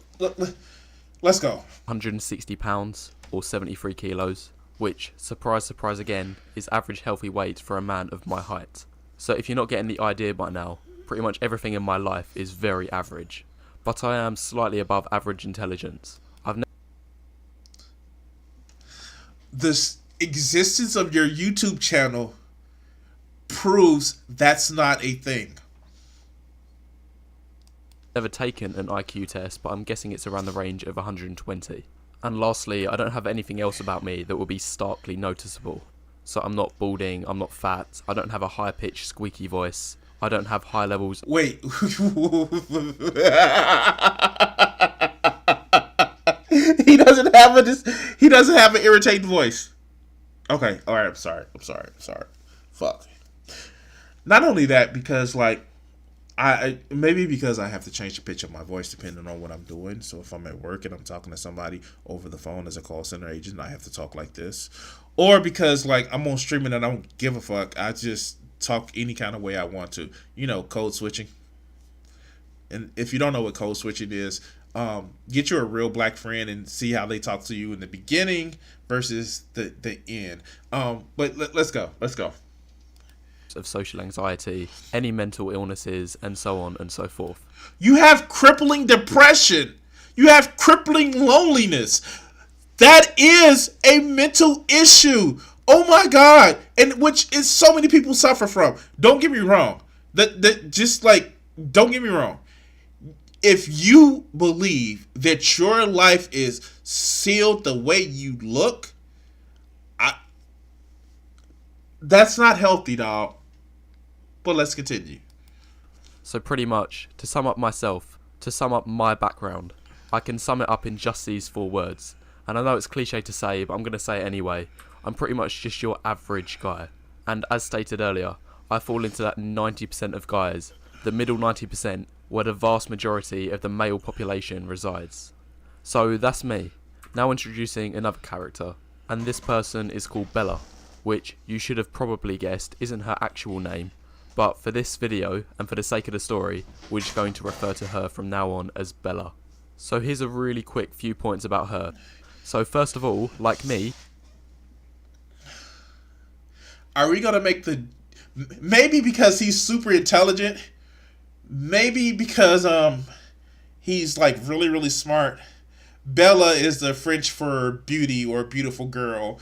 let's go. 160 pounds or 73 kilos, which, surprise, surprise again, is average healthy weight for a man of my height. So if you're not getting the idea by now, pretty much everything in my life is very average. But I am slightly above average intelligence. The existence of your YouTube channel proves that's not a thing. Never taken an IQ test, but I'm guessing it's around the range of 120. And lastly, I don't have anything else about me that will be starkly noticeable. So I'm not balding, I'm not fat, I don't have a high-pitched squeaky voice, I don't have high levels... Wait. He doesn't have an irritating voice. Okay, alright, I'm sorry. Fuck. Not only that, because like I maybe because I have to change the pitch of my voice depending on what I'm doing. So if I'm at work and I'm talking to somebody over the phone as a call center agent, I have to talk like this. Or because like I'm on streaming and I don't give a fuck, I just talk any kind of way I want to. You know, code switching. And if you don't know what code switching is, get you a real black friend and see how they talk to you in the beginning versus the end. But let's go. Of social anxiety, any mental illnesses, and so on and so forth. You have crippling depression. You have crippling loneliness. That is a mental issue. Oh my God. And which is so many people suffer from. Don't get me wrong. Don't get me wrong. If you believe that your life is sealed the way you look, that's not healthy, dog. But let's continue. So pretty much, to sum up myself, to sum up my background, I can sum it up in just these 4 words. And I know it's cliche to say, but I'm going to say it anyway. I'm pretty much just your average guy. And as stated earlier, I fall into that 90% of guys, the middle 90%, where the vast majority of the male population resides. So that's me. Now introducing another character. And this person is called Bella, which you should have probably guessed isn't her actual name. But for this video, and for the sake of the story, we're just going to refer to her from now on as Bella. So here's a really quick few points about her. So first of all, like me... Are we gonna make the... Maybe because he's super intelligent. Maybe because he's like really, really smart. Bella is the French for beauty or beautiful girl.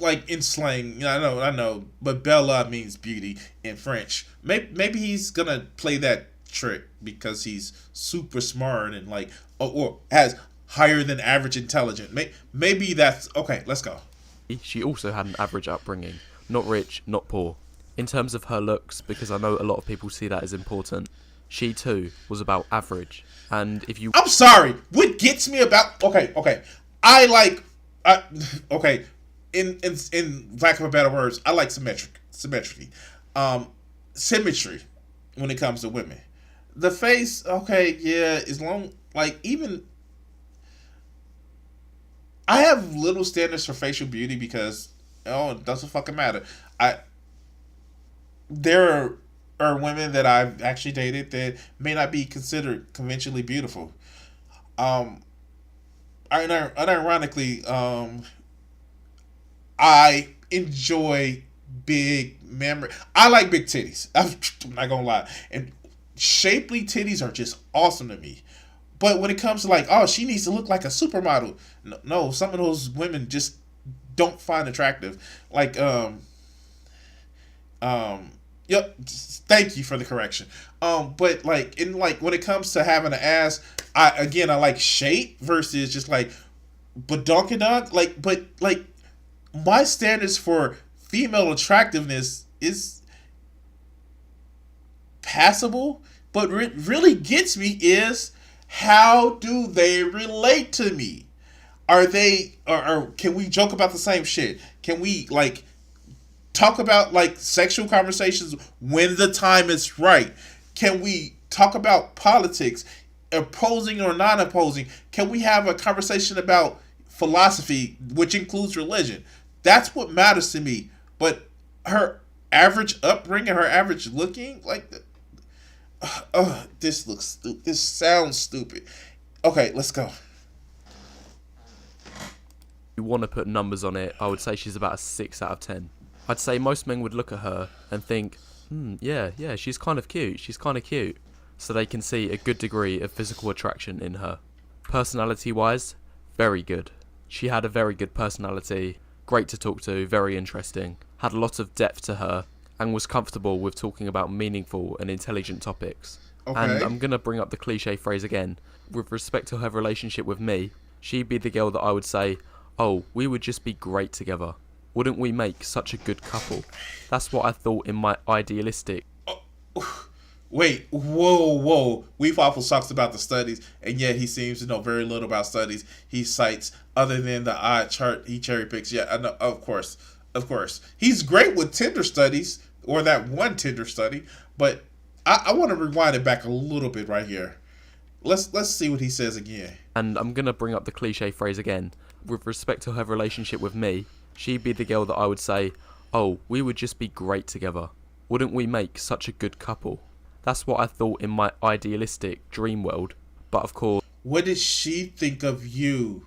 Like in slang, I know, but Bella means beauty in French. Maybe he's gonna play that trick because he's super smart and like, or has higher than average intelligence. Maybe that's okay. Let's go. She also had an average upbringing, not rich, not poor. In terms of her looks, because I know a lot of people see that as important, she too was about average. And if you... I'm sorry. What gets me about... Okay. In lack of better words, I like symmetry. Symmetry when it comes to women. The face, okay, yeah, as long, like, even... I have little standards for facial beauty because, it doesn't fucking matter. There are women that I've actually dated that may not be considered conventionally beautiful. Ironically, I enjoy big memory. I like big titties. I'm not gonna lie. And shapely titties are just awesome to me. But when it comes to like, she needs to look like a supermodel. No, some of those women just don't find attractive. Like, yep. Thank you for the correction. But like when it comes to having an ass, I like shape versus just like badonkadonk. But my standards for female attractiveness is passable. But what really gets me is, how do they relate to me? Are they, or can we joke about the same shit? Can we like talk about like sexual conversations when the time is right? Can we talk about politics, opposing or non-opposing? Can we have a conversation about philosophy, which includes religion? That's what matters to me. But her average upbringing, her average looking, like, this looks stupid. This sounds stupid. Okay, let's go. You want to put numbers on it, I would say she's about a 6 out of 10. I'd say most men would look at her and think, yeah, she's kind of cute, so they can see a good degree of physical attraction in her. Personality-wise, very good. She had a very good personality, great to talk to, very interesting, had a lot of depth to her, and was comfortable with talking about meaningful and intelligent topics. Okay. And I'm going to bring up the cliche phrase again. With respect to her relationship with me, she'd be the girl that I would say, oh, we would just be great together. Wouldn't we make such a good couple? That's what I thought in my idealistic... Wait, whoa. We've awful talks about the studies, and yet he seems to know very little about studies. He cites, other than the odd chart he cherry picks. Yeah, I know, of course. He's great with Tinder studies, or that one Tinder study, but I want to rewind it back a little bit right here. Let's see what he says again. And I'm going to bring up the cliche phrase again. With respect to her relationship with me, she'd be the girl that I would say, oh, we would just be great together. Wouldn't we make such a good couple? That's what I thought in my idealistic dream world. But of course... What did she think of you?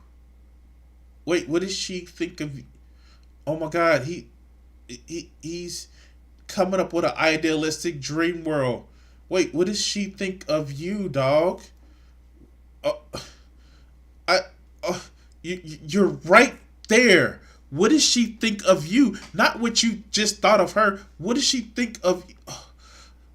Wait, what did she think of you? Oh my God, he's coming up with an idealistic dream world. Wait, what does she think of you, dog? You're right there. What does she think of you? Not what you just thought of her. What does she think of you?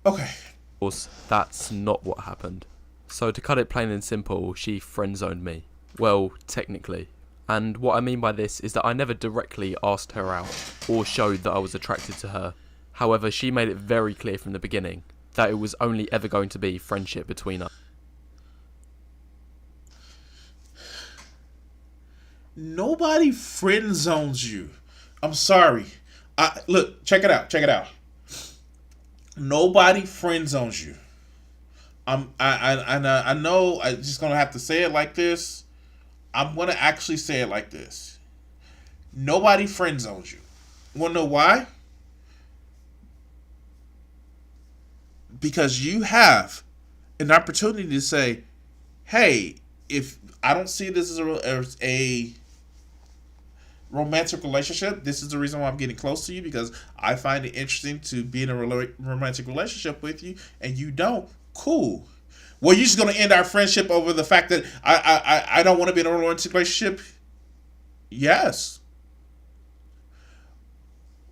Okay. Of course, that's not what happened. So to cut it plain and simple, she friend-zoned me. Well, technically. And what I mean by this is that I never directly asked her out, or showed that I was attracted to her. However, she made it very clear from the beginning that it was only ever going to be friendship between us. Nobody friend zones you. I'm sorry. Look, check it out. Nobody friend zones you. I know I'm just gonna have to say it like this. I'm gonna actually say it like this. Nobody friend zones you. Wanna know why? Because you have an opportunity to say, hey, if I don't see this as a romantic relationship, this is the reason why I'm getting close to you, because I find it interesting to be in a romantic relationship with you, and you don't. Cool. Well, you're just gonna end our friendship over the fact that I don't want to be in a romantic relationship? Yes.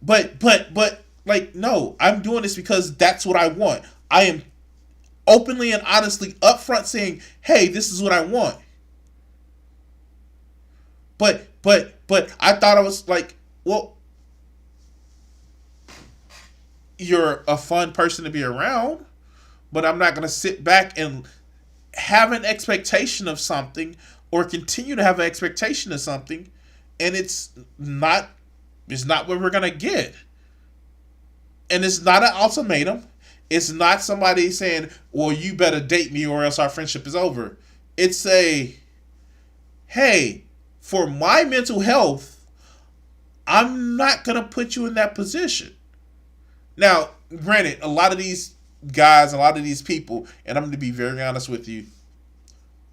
But like, no, I'm doing this because that's what I want. I am openly and honestly upfront saying, hey, this is what I want. But I thought I was like, well, you're a fun person to be around, but I'm not going to sit back and have an expectation of something, or continue to have an expectation of something, and it's not what we're going to get. And it's not an ultimatum. It's not somebody saying, well, you better date me or else our friendship is over. It's a, hey, for my mental health, I'm not going to put you in that position. Now, granted, a lot of these guys, a lot of these people, and I'm going to be very honest with you,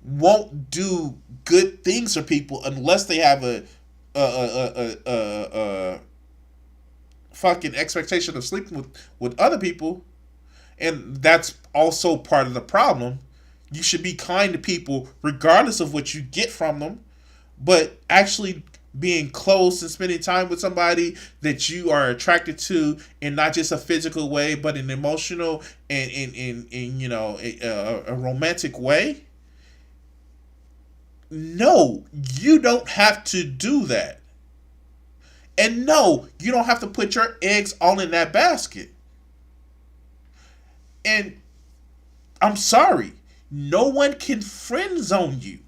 won't do good things for people unless they have a fucking expectation of sleeping with other people. And that's also part of the problem. You should be kind to people regardless of what you get from them, but actually being close and spending time with somebody that you are attracted to in not just a physical way, but an emotional and in you know, a romantic way. No, you don't have to do that. And no, you don't have to put your eggs all in that basket. And I'm sorry, no one can friend zone you.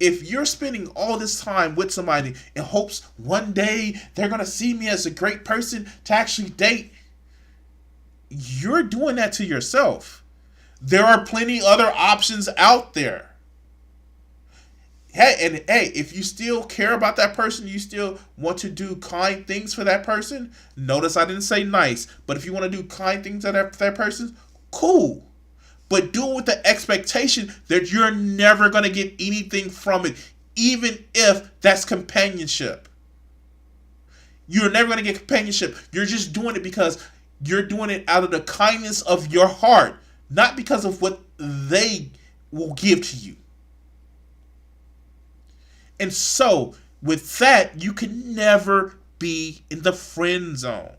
If you're spending all this time with somebody in hopes one day they're going to see me as a great person to actually date, you're doing that to yourself. There are plenty other options out there. Hey, if you still care about that person, you still want to do kind things for that person, notice I didn't say nice, but if you want to do kind things for that person, cool. But do it with the expectation that you're never going to get anything from it, even if that's companionship. You're never going to get companionship. You're just doing it because you're doing it out of the kindness of your heart, not because of what they will give to you. And so, with that, you can never be in the friend zone.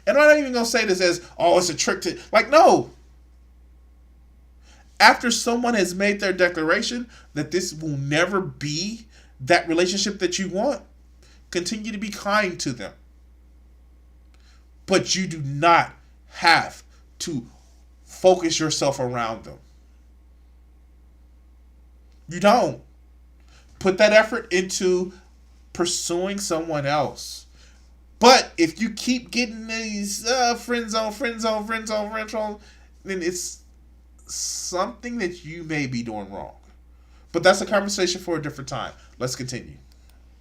And I'm not even going to say this as, oh, it's a trick to... Like, no. After someone has made their declaration that this will never be that relationship that you want, continue to be kind to them. But you do not have to focus yourself around them. You don't. Put that effort into pursuing someone else. But if you keep getting these friend zone, then it's something that you may be doing wrong. But that's a conversation for a different time. Let's continue.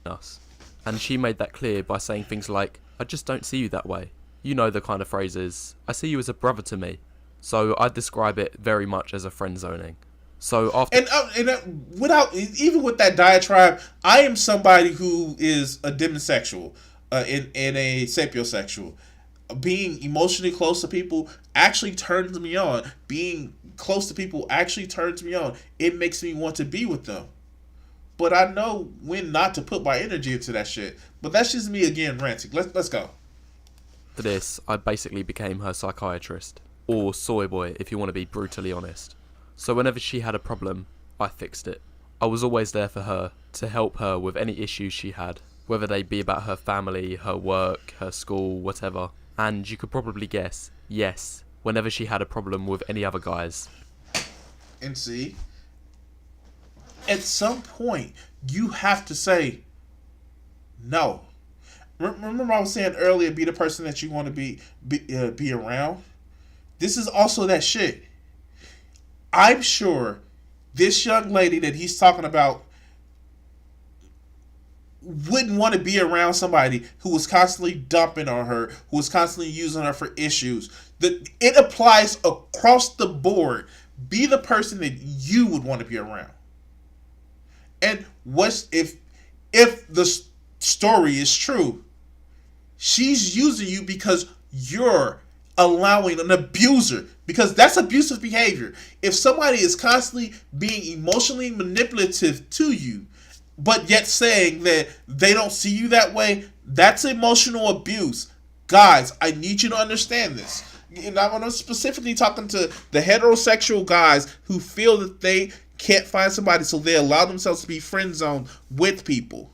Us. And she made that clear by saying things like, I just don't see you that way. You know the kind of phrases, I see you as a brother to me. So I describe it very much as a friend zoning. So after without even with that diatribe, I am somebody who is a demisexual and a sapiosexual. Being emotionally close to people actually turns me on. Being close to people actually turns me on. It makes me want to be with them. But I know when not to put my energy into that shit. But that's just me again ranting. Let's go. For this, I basically became her psychiatrist. Or soy boy, if you want to be brutally honest. So whenever she had a problem, I fixed it. I was always there for her, to help her with any issues she had, whether they be about her family, her work, her school, whatever. And you could probably guess, yes, whenever she had a problem with any other guys. And see, at some point, you have to say no. Remember I was saying earlier, be the person that you want to be around? This is also that shit. I'm sure this young lady that he's talking about wouldn't want to be around somebody who was constantly dumping on her, who was constantly using her for issues. It applies across the board. Be the person that you would want to be around. And what's if the story is true, she's using you because you're allowing an abuser, because that's abusive behavior. If somebody is constantly being emotionally manipulative to you, but yet saying that they don't see you that way, that's emotional abuse. Guys, I need you to understand this. And I'm specifically talking to the heterosexual guys who feel that they can't find somebody, so they allow themselves to be friend zoned with people.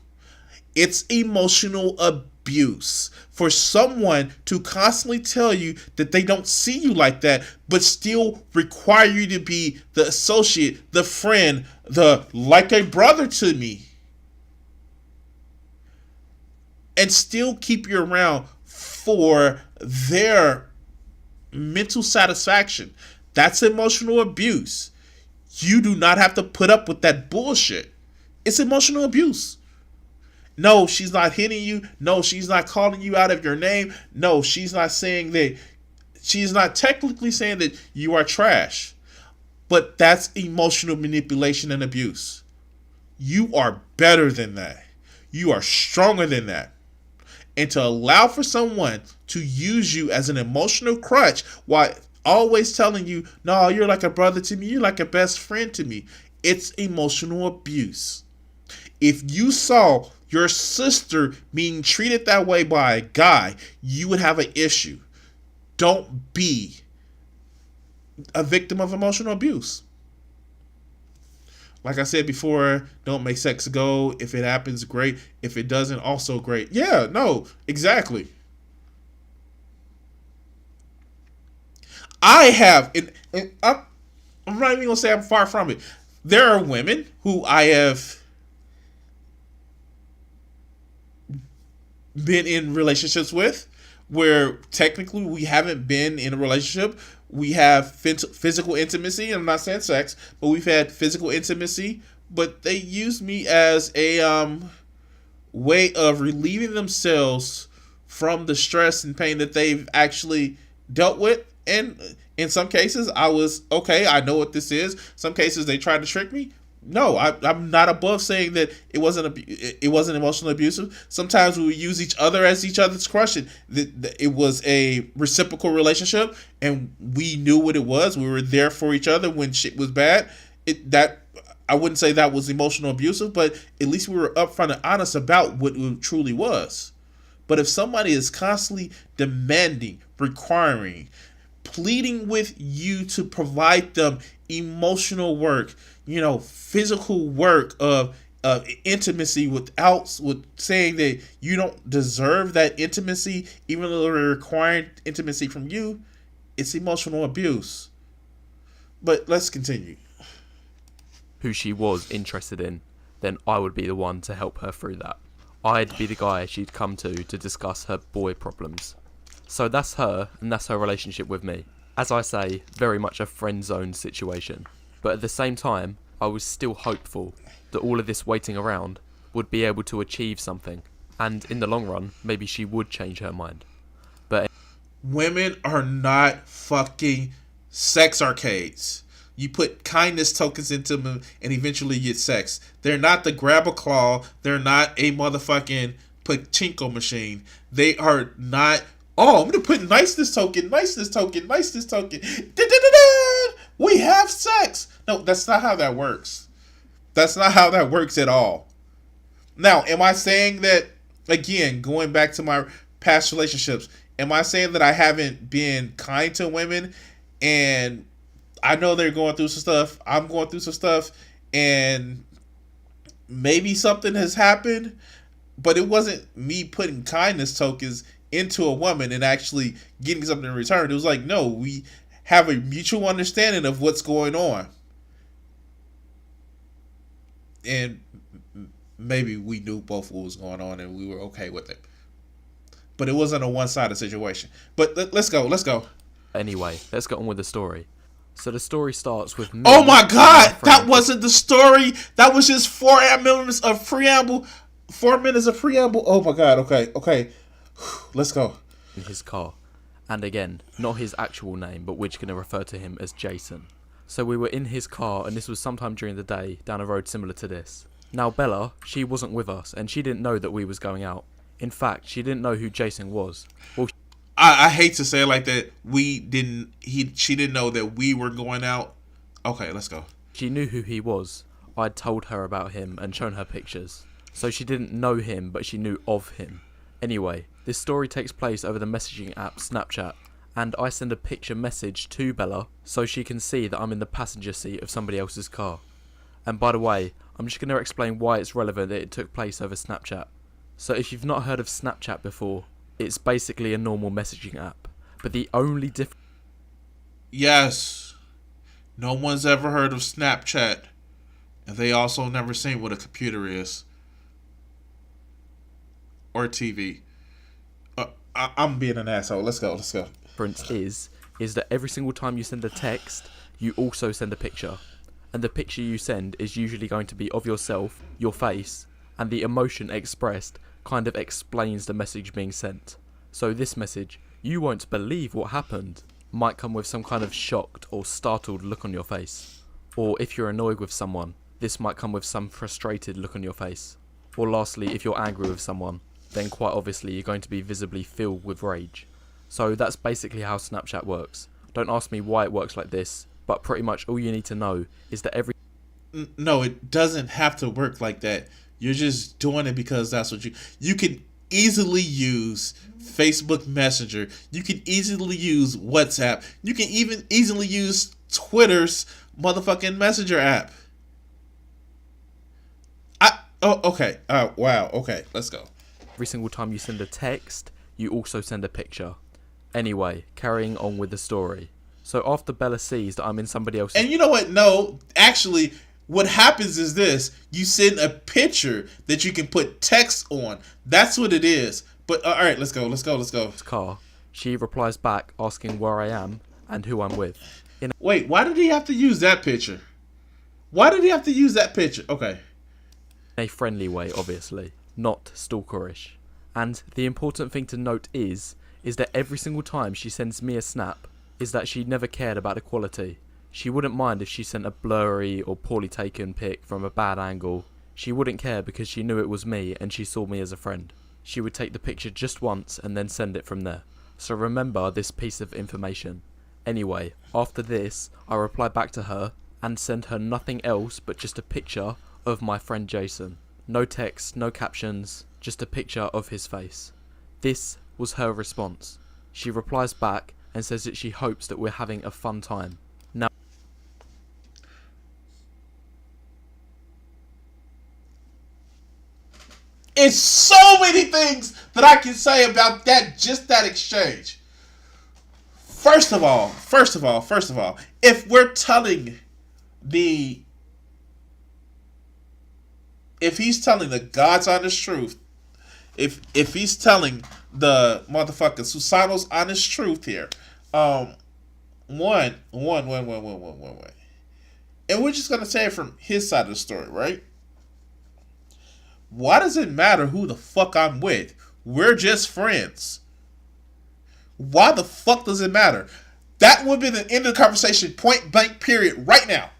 It's emotional abuse for someone to constantly tell you that they don't see you like that, but still require you to be the associate, the friend, the like a brother to me, and still keep you around for their mental satisfaction. That's emotional abuse. You do not have to put up with that bullshit. It's emotional abuse. No, she's not hitting you. No, she's not calling you out of your name. No, she's not saying that. She's not technically saying that you are trash. But that's emotional manipulation and abuse. You are better than that. You are stronger than that. And to allow for someone to use you as an emotional crutch while always telling you, no, you're like a brother to me, you're like a best friend to me, it's emotional abuse. If you saw your sister being treated that way by a guy, you would have an issue. Don't be a victim of emotional abuse. Like I said before, don't make sex go. If it happens, great. If it doesn't, also great. Yeah, no, exactly. I have, and I'm not even gonna say I'm far from it. There are women who I have been in relationships with where technically we haven't been in a relationship. We have physical intimacy. I'm not saying sex, but we've had physical intimacy. But they use me as a way of relieving themselves from the stress and pain that they've actually dealt with. And in some cases, I was okay. I know what this is. Some cases they tried to trick me. No, I'm not above saying that it wasn't emotionally abusive. Sometimes we would use each other as each other's crush. It was a reciprocal relationship, and we knew what it was. We were there for each other when shit was bad. I wouldn't say that was emotional abusive, but at least we were upfront and honest about what it truly was. But if somebody is constantly demanding, requiring, pleading with you to provide them emotional work, physical work of intimacy with saying that you don't deserve that intimacy, even though they're requiring intimacy from you, it's emotional abuse. But let's continue. Who she was interested in, then I would be the one to help her through that. I'd be the guy she'd come to discuss her boy problems. So that's her, and that's her relationship with me. As I say, very much a friend zone situation. But at the same time, I was still hopeful that all of this waiting around would be able to achieve something. And in the long run, maybe she would change her mind. But women are not fucking sex arcades. You put kindness tokens into them and eventually get sex. They're not the grab a claw. They're not a motherfucking pachinko machine. They are not, I'm going to put niceness token. Da-da-da-da. We have sex. No, that's not how that works. That's not how that works at all. Now, am I saying that, again, going back to my past relationships, am I saying that I haven't been kind to women? And I know they're going through some stuff. I'm going through some stuff. And maybe something has happened. But it wasn't me putting kindness tokens into a woman and actually getting something in return. It was like, no, we have a mutual understanding of what's going on. And maybe we knew both what was going on and we were okay with it. But it wasn't a one-sided situation. But let's go. Anyway, let's get on with the story. So the story starts with me. Oh my God! That wasn't the story. That was just 4 minutes of preamble. 4 minutes of preamble. Oh my God. Okay. Let's go. In his car. And again, not his actual name, but we're just going to refer to him as Jason. So we were in his car, and this was sometime during the day, down a road similar to this. Now Bella, she wasn't with us, and she didn't know that we was going out. In fact, she didn't know who Jason was. Well, I hate to say it like that. She didn't know that we were going out. Okay, let's go. She knew who he was. I'd told her about him and shown her pictures. So she didn't know him, but she knew of him. Anyway, this story takes place over the messaging app Snapchat, and I send a picture message to Bella so she can see that I'm in the passenger seat of somebody else's car. And by the way, I'm just going to explain why it's relevant that it took place over Snapchat. So if you've not heard of Snapchat before, it's basically a normal messaging app. But the only difference... Yes. No one's ever heard of Snapchat. And they also never seen what a computer is. Or TV. I'm being an asshole. Let's go. Difference is that every single time you send a text, you also send a picture. And the picture you send is usually going to be of yourself, your face, and the emotion expressed kind of explains the message being sent. So this message, you won't believe what happened, might come with some kind of shocked or startled look on your face. Or if you're annoyed with someone, this might come with some frustrated look on your face. Or lastly, if you're angry with someone, then quite obviously you're going to be visibly filled with rage. So that's basically how Snapchat works. Don't ask me why it works like this, but pretty much all you need to know is that every... No, it doesn't have to work like that. You're just doing it because that's what you can easily use Facebook Messenger. You can easily use WhatsApp. You can even easily use Twitter's motherfucking Messenger app. Okay. Wow. Okay, let's go. Every single time you send a text, you also send a picture. Anyway, carrying on with the story. So after Bella sees that I'm in somebody else's... And you know what? No, actually, what happens is this. You send a picture that you can put text on. That's what it is. But, all right, let's go. car, she replies back asking where I am and who I'm with. Wait, why did he have to use that picture? Okay. In a friendly way, obviously, not stalkerish. And the important thing to note is that every single time she sends me a snap, is that she never cared about the quality. She wouldn't mind if she sent a blurry or poorly taken pic from a bad angle. She wouldn't care because she knew it was me and she saw me as a friend. She would take the picture just once and then send it from there. So remember this piece of information. Anyway, after this, I reply back to her and send her nothing else but just a picture of my friend Jason. No text, no captions, just a picture of his face. This was her response. She replies back and says that she hopes that we're having a fun time. Now, it's so many things that I can say about just that exchange. First of all, if we're telling if he's telling the God's honest truth, if he's telling the motherfucker Susano's honest truth here, one. And we're just gonna say it from his side of the story, right? Why does it matter who the fuck I'm with? We're just friends. Why the fuck does it matter? That would be the end of the conversation, point blank, period, right now.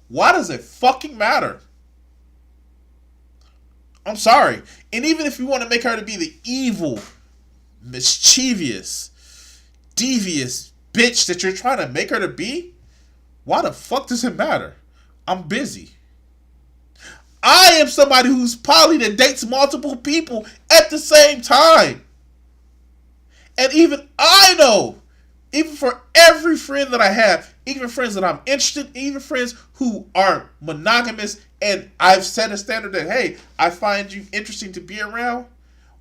Why does it fucking matter? I'm sorry. And even if you want to make her to be the evil, mischievous, devious bitch that you're trying to make her to be, why the fuck does it matter? I'm busy. I am somebody who's poly that dates multiple people at the same time. And even I know, even for every friend that I have, even friends that I'm interested in, even friends who are monogamous, and I've set a standard that, hey, I find you interesting to be around.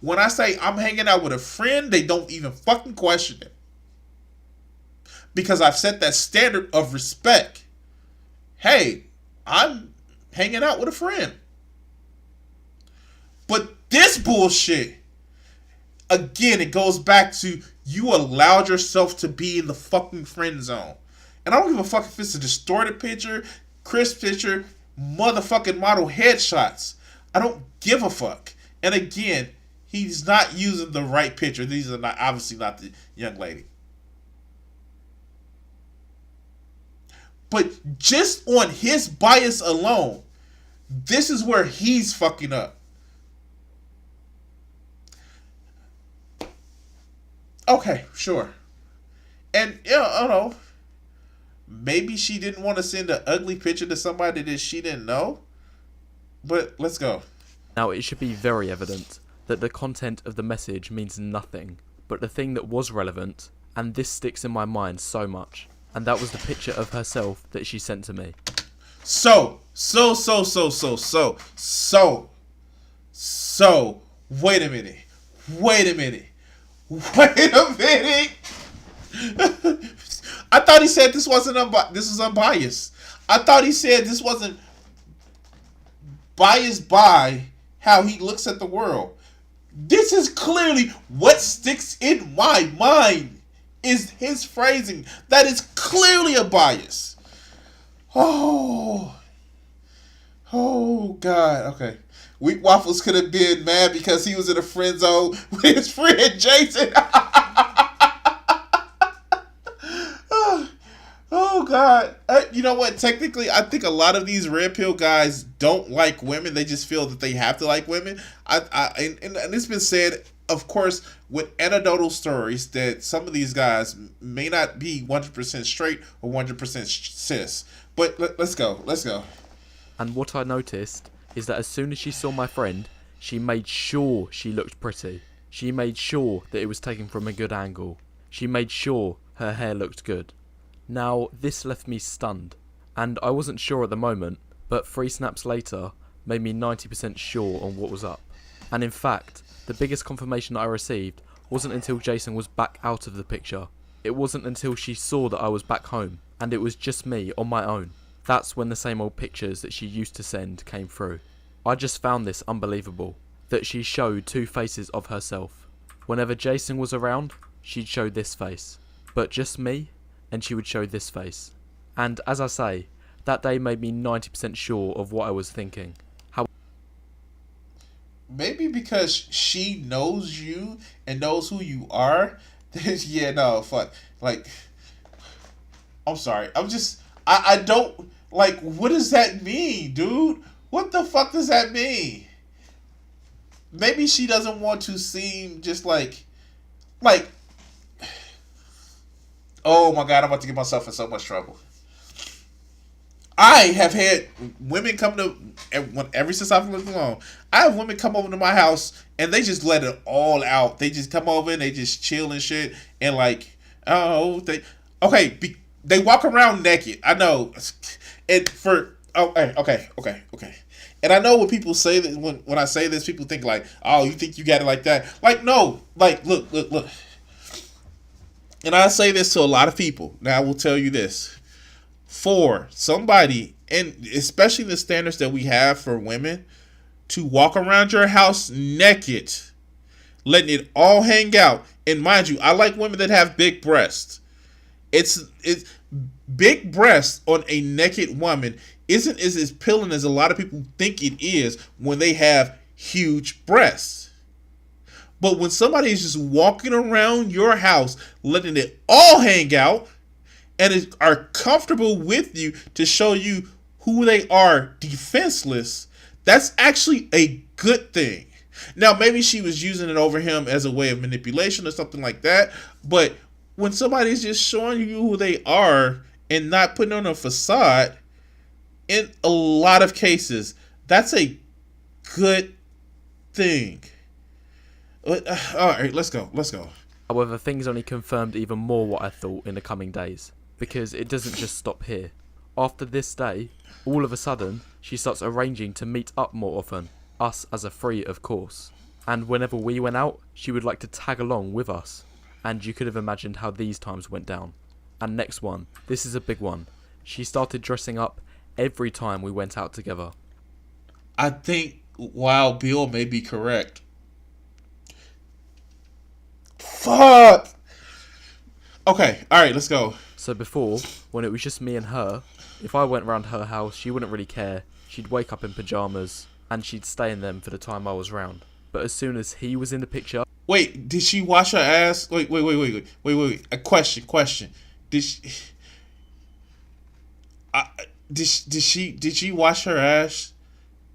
When I say I'm hanging out with a friend, they don't even fucking question it. Because I've set that standard of respect. Hey, I'm hanging out with a friend. But this bullshit, again, it goes back to you allowed yourself to be in the fucking friend zone. And I don't give a fuck if it's a distorted picture, crisp picture, motherfucking model headshots. I don't give a fuck. And again, he's not using the right picture. These are not obviously not the young lady. But just on his bias alone, this is where he's fucking up. Okay, sure. And, yeah, I don't know. Maybe she didn't want to send an ugly picture to somebody that she didn't know. But let's go. Now, it should be very evident that the content of the message means nothing, but the thing that was relevant, and this sticks in my mind so much, and that was the picture of herself that she sent to me. So, wait a minute. I thought he said this wasn't this was unbiased. I thought he said this wasn't biased by how he looks at the world. This is clearly what sticks in my mind is his phrasing. That is clearly a bias. Oh God. Okay. Weak Waffles could have been mad because he was in a friend zone with his friend Jason. Oh God. You know what? Technically, I think a lot of these red pill guys don't like women. They just feel that they have to like women. And it's been said, of course, with anecdotal stories that some of these guys may not be 100% straight or 100% cis. But let's go. And what I noticed is that as soon as she saw my friend, she made sure she looked pretty. She made sure that it was taken from a good angle. She made sure her hair looked good. Now, this left me stunned, and I wasn't sure at the moment, but 3 snaps later made me 90% sure on what was up. And in fact, the biggest confirmation that I received wasn't until Jason was back out of the picture. It wasn't until she saw that I was back home, and it was just me on my own. That's when the same old pictures that she used to send came through. I just found this unbelievable, that she showed two faces of herself. Whenever Jason was around, she'd show this face. But just me, and she would show this face. And as I say, that day made me 90% sure of what I was thinking. Maybe because she knows you and knows who you are. Yeah, no, fuck. Like, I'm sorry. I don't, like, what does that mean, dude? What the fuck does that mean? Maybe she doesn't want to seem just like, oh my God, I'm about to get myself in so much trouble. I have had women come to, ever since I've lived alone, I have women come over to my house and they just let it all out. They just come over and they just chill and shit. And like, they walk around naked. I know. And okay. And I know when people say that, when I say this, people think like, oh, you think you got it like that? Like, no. Like, look. And I say this to a lot of people. Now I will tell you this. For somebody, and especially the standards that we have for women, to walk around your house naked, letting it all hang out. And mind you, I like women that have big breasts. It's big breasts on a naked woman isn't as appealing as a lot of people think it is when they have huge breasts. But when somebody is just walking around your house, letting it all hang out, and are comfortable with you to show you who they are defenseless, that's actually a good thing. Now, maybe she was using it over him as a way of manipulation or something like that, but when somebody's just showing you who they are and not putting on a facade, in a lot of cases, that's a good thing. All right, let's go. However, things only confirmed even more what I thought in the coming days. Because it doesn't just stop here. After this day, all of a sudden, she starts arranging to meet up more often. Us as a free, of course. And whenever we went out, she would like to tag along with us. And you could have imagined how these times went down. And next one, this is a big one. She started dressing up every time we went out together. I think Wild Bill may be correct. Fuck! Okay, alright, let's go. So before, when it was just me and her, if I went round her house, she wouldn't really care. She'd wake up in pyjamas, and she'd stay in them for the time I was round. But as soon as he was in the picture... Wait, did she wash her ass? Wait. A question. Did she wash her ass?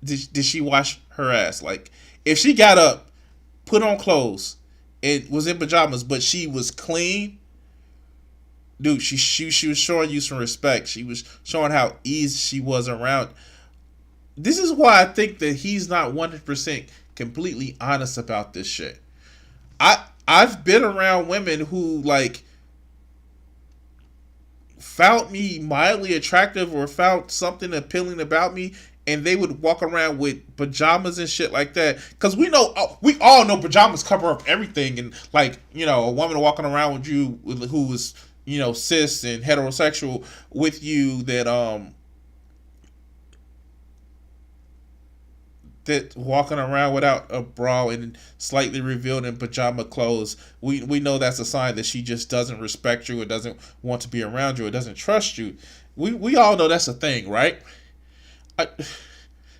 Did she wash her ass? Like, if she got up, put on clothes, and was in pajamas, but she was clean... Dude, she was showing you some respect. She was showing how easy she was around. This is why I think that he's not 100% completely honest about this shit. I've been around women who like found me mildly attractive or found something appealing about me, and they would walk around with pajamas and shit like that. Because we all know pajamas cover up everything, and like, you know, a woman walking around with you who was, you know, cis and heterosexual with you that walking around without a bra and slightly revealed in pajama clothes, we know that's a sign that she just doesn't respect you or doesn't want to be around you or doesn't trust you. We all know that's a thing, right?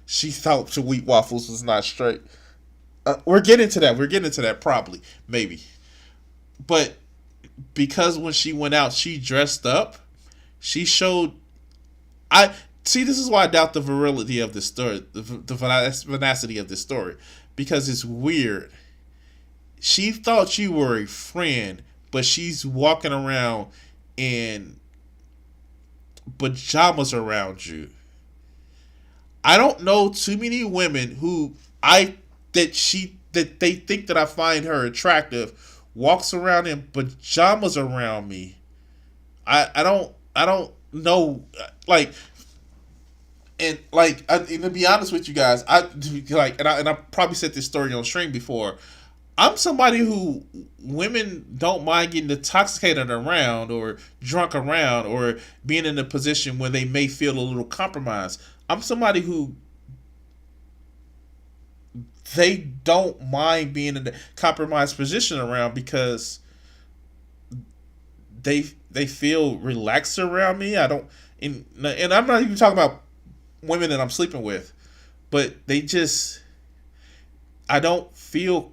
She thought the wheat waffles was not straight. We're getting to that probably, maybe. But because when she went out, she dressed up. She showed. This is why I doubt the virility of this story, the veracity of this story, because it's weird. She thought you were a friend, but she's walking around in pajamas around you. I don't know too many women who they think that I find her attractive walks around in pajamas around me. I don't know, like, and to be honest with you guys, I probably said this story on stream before. I'm somebody who women don't mind getting intoxicated around or drunk around or being in a position where they may feel a little compromised. I'm somebody who they don't mind being in a compromised position around because they feel relaxed around me. I don't, and I'm not even talking about women that I'm sleeping with, but I don't feel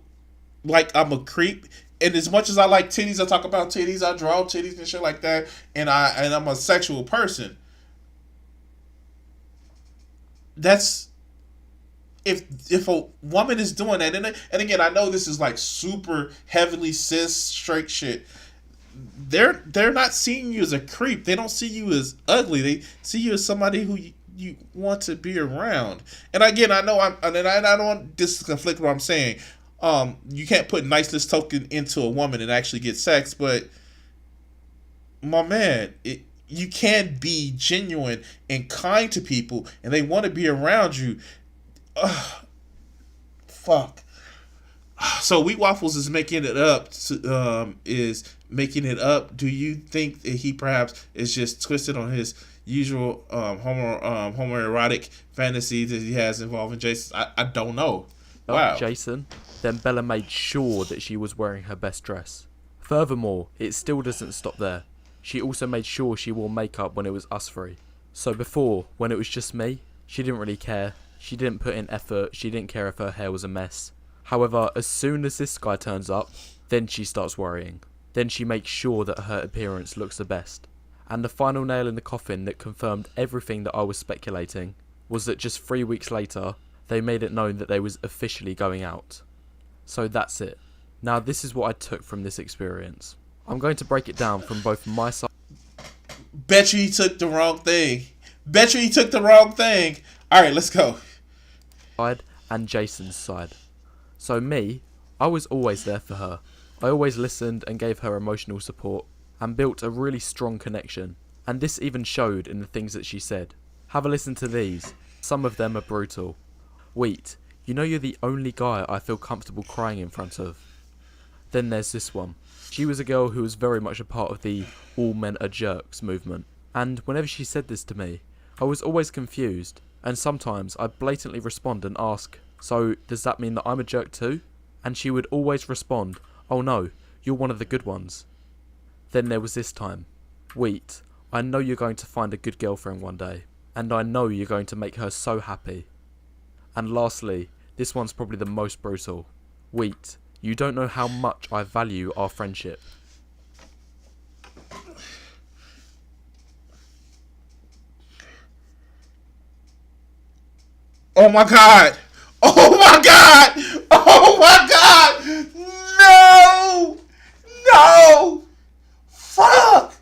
like I'm a creep. And as much as I like titties, I talk about titties, I draw titties and shit like that, and I'm a sexual person. That's if a woman is doing that, and again, I know this is like super heavily cis straight shit. They're not seeing you as a creep. They don't see you as ugly. They see you as somebody who you want to be around. And again, I know I don't want this to conflict what I'm saying. You can't put niceness token into a woman and actually get sex, but my man, you can be genuine and kind to people, and they want to be around you. Fuck. So Wheat Waffles is making it up. Do you think that he perhaps is just twisted on his usual homoerotic fantasies that he has involving Jason? I don't know. Wow. Jason. Then Bella made sure that she was wearing her best dress. Furthermore, it still doesn't stop there. She also made sure she wore makeup when it was us three. So before, when it was just me, she didn't really care. She didn't put in effort. She didn't care if her hair was a mess. However, as soon as this guy turns up, then she starts worrying. Then she makes sure that her appearance looks the best. And the final nail in the coffin that confirmed everything that I was speculating was that just 3 weeks later, they made it known that they was officially going out. So that's it. Now this is what I took from this experience. I'm going to break it down from both my side. Bet you he took the wrong thing. Bet you he took the wrong thing. Alright, let's go. And Jason's side. So me, I was always there for her. I always listened and gave her emotional support and built a really strong connection. And this even showed in the things that she said. Have a listen to these. Some of them are brutal. Wheat, you know you're the only guy I feel comfortable crying in front of. Then there's this one. She was a girl who was very much a part of the all men are jerks movement. And whenever she said this to me, I was always confused. And sometimes I'd blatantly respond and ask, so does that mean that I'm a jerk too? And she would always respond, oh no, you're one of the good ones. Then there was this time. Wheat, I know you're going to find a good girlfriend one day. And I know you're going to make her so happy. And lastly, this one's probably the most brutal. Wheat, you don't know how much I value our friendship. Oh my god! Oh my god! Oh my god! No! No! Fuck!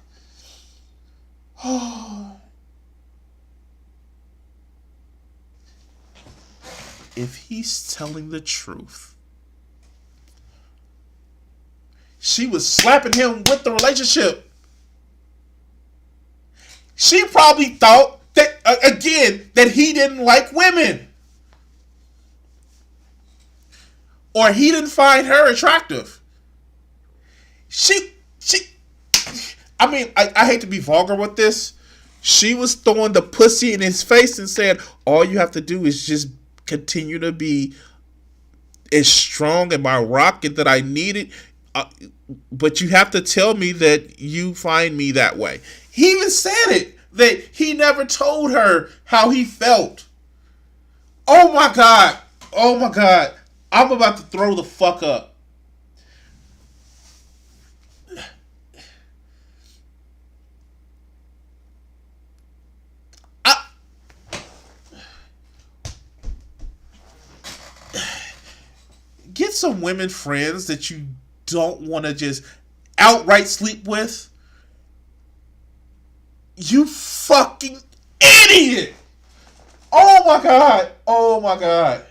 If he's telling the truth, she was slapping him with the relationship. She probably thought that, again, that he didn't like women. Or he didn't find her attractive. I hate to be vulgar with this. She was throwing the pussy in his face and said, all you have to do is just continue to be as strong in my rocket that I needed. But you have to tell me that you find me that way. He even said it, that he never told her how he felt. Oh my God. Oh my God. I'm about to throw the fuck up. Get some women friends that you don't want to just outright sleep with. You fucking idiot! Oh my God! Oh my God!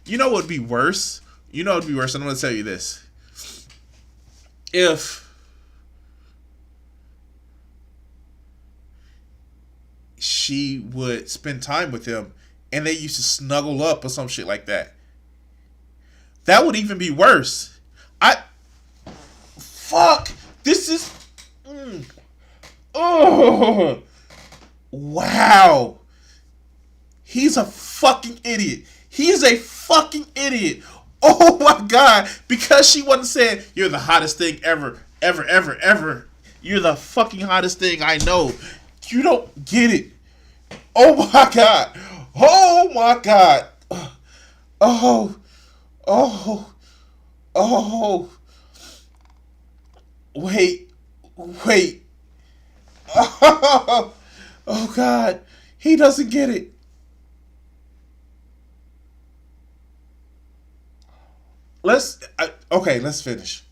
You know what would be worse? You know what would be worse? I'm going to tell you this. If she would spend time with him and they used to snuggle up or some shit like that. That would even be worse. Fuck. This is. Oh. Wow. He's a fucking idiot. He is a fucking idiot. Oh my God. Because she wasn't saying, you're the hottest thing ever, ever, ever, ever. You're the fucking hottest thing I know. You don't get it. Oh my God. Oh my God. Oh. Oh. Oh. Wait. Oh, oh God. He doesn't get it. Let's finish.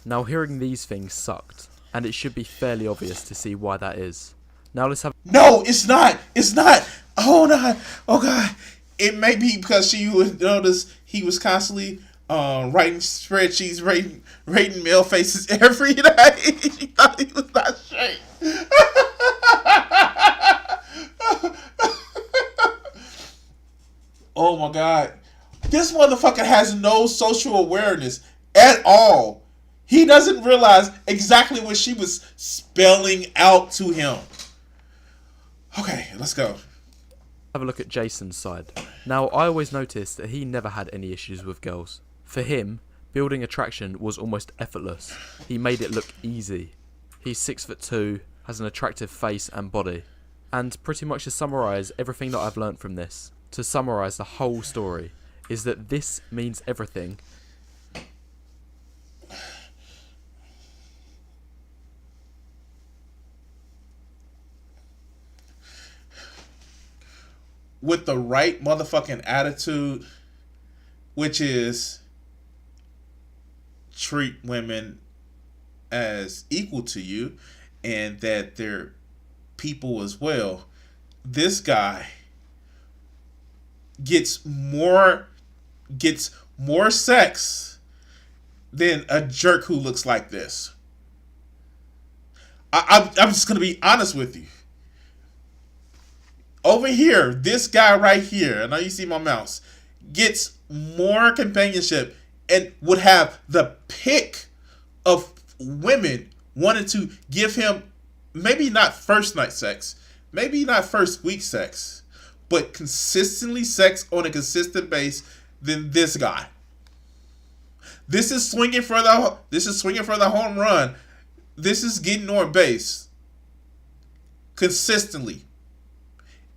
Now hearing these things sucked, and it should be fairly obvious to see why that is. Now let's have... No, it's not. It's not. Oh no. Oh God. It may be because she would notice he was constantly writing spreadsheets, rating male faces every day. She thought he was not straight. Oh my God. This motherfucker has no social awareness at all. He doesn't realize exactly what she was spelling out to him. Okay, let's go. Have a look at Jason's side. Now, I always noticed that he never had any issues with girls. For him, building attraction was almost effortless. He made it look easy. He's 6'2", has an attractive face and body. And pretty much to summarise everything that I've learnt from this, to summarise the whole story, is that this means everything. With the right motherfucking attitude, which is treat women as equal to you and that they're people as well, this guy gets more sex than a jerk who looks like this. I'm just gonna be honest with you. Over here, this guy right here, I know you see my mouse, gets more companionship and would have the pick of women wanting to give him maybe not first night sex, maybe not first week sex, but consistently sex on a consistent base than this guy. This is swinging for the home run. This is getting on base consistently.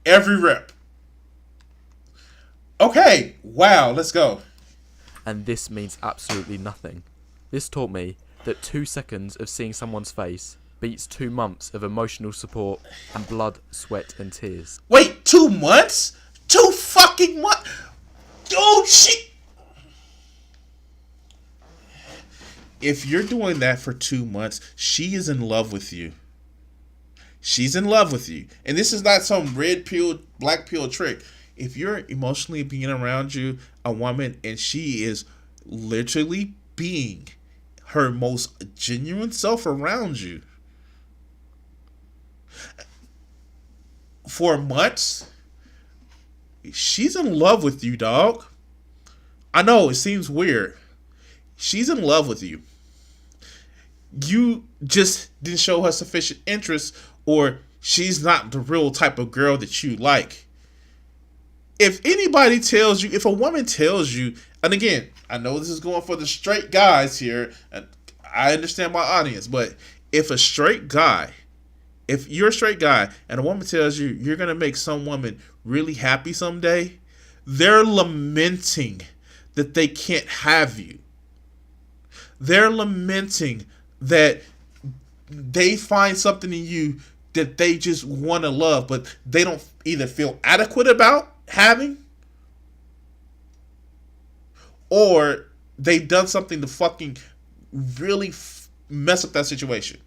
Every rep. Okay, wow, let's go. And this means absolutely nothing. This taught me that 2 seconds of seeing someone's face beats 2 months of emotional support and blood, sweat and tears. Wait, 2 months? 2 fucking months? Oh shit! If you're doing that for 2 months, she is in love with you. She's in love with you. And this is not some red pill, black pill trick. If you're emotionally being around you, a woman, and she is literally being her most genuine self around you for months, she's in love with you, dog. I know, it seems weird. She's in love with you. You just didn't show her sufficient interest, or she's not the real type of girl that you like. If anybody tells you, if a woman tells you, and again, I know this is going for the straight guys here, and I understand my audience, but if you're a straight guy, and a woman tells you you're going to make some woman really happy someday, they're lamenting that they can't have you. They're lamenting that they find something in you that they just want to love, but they don't either feel adequate about having, or they've done something to fucking really mess up that situation.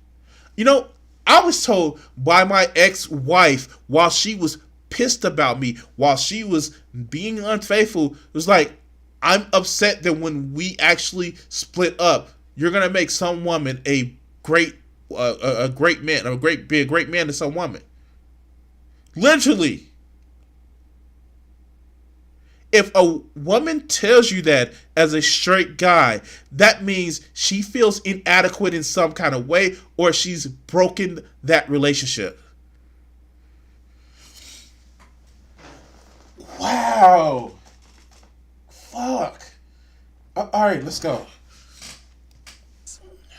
You know, I was told by my ex-wife while she was pissed about me, while she was being unfaithful, it was like, I'm upset that when we actually split up, you're gonna make some woman a great man, be a great man to some woman. Literally. If a woman tells you that as a straight guy, that means she feels inadequate in some kind of way, or she's broken that relationship. Wow. Fuck. All right, let's go.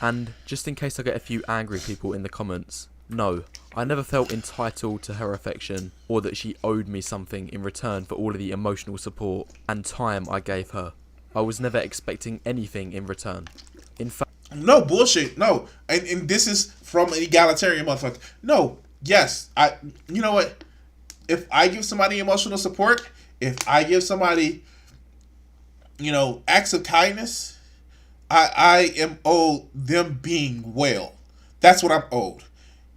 And just in case I get a few angry people in the comments, no, I never felt entitled to her affection or that she owed me something in return for all of the emotional support and time I gave her. I was never expecting anything in return. In fact, no bullshit. No, and this is from an egalitarian motherfucker. No, yes, you know what? If I give somebody emotional support, if I give somebody, acts of kindness, I am owed them being well. That's what I'm owed.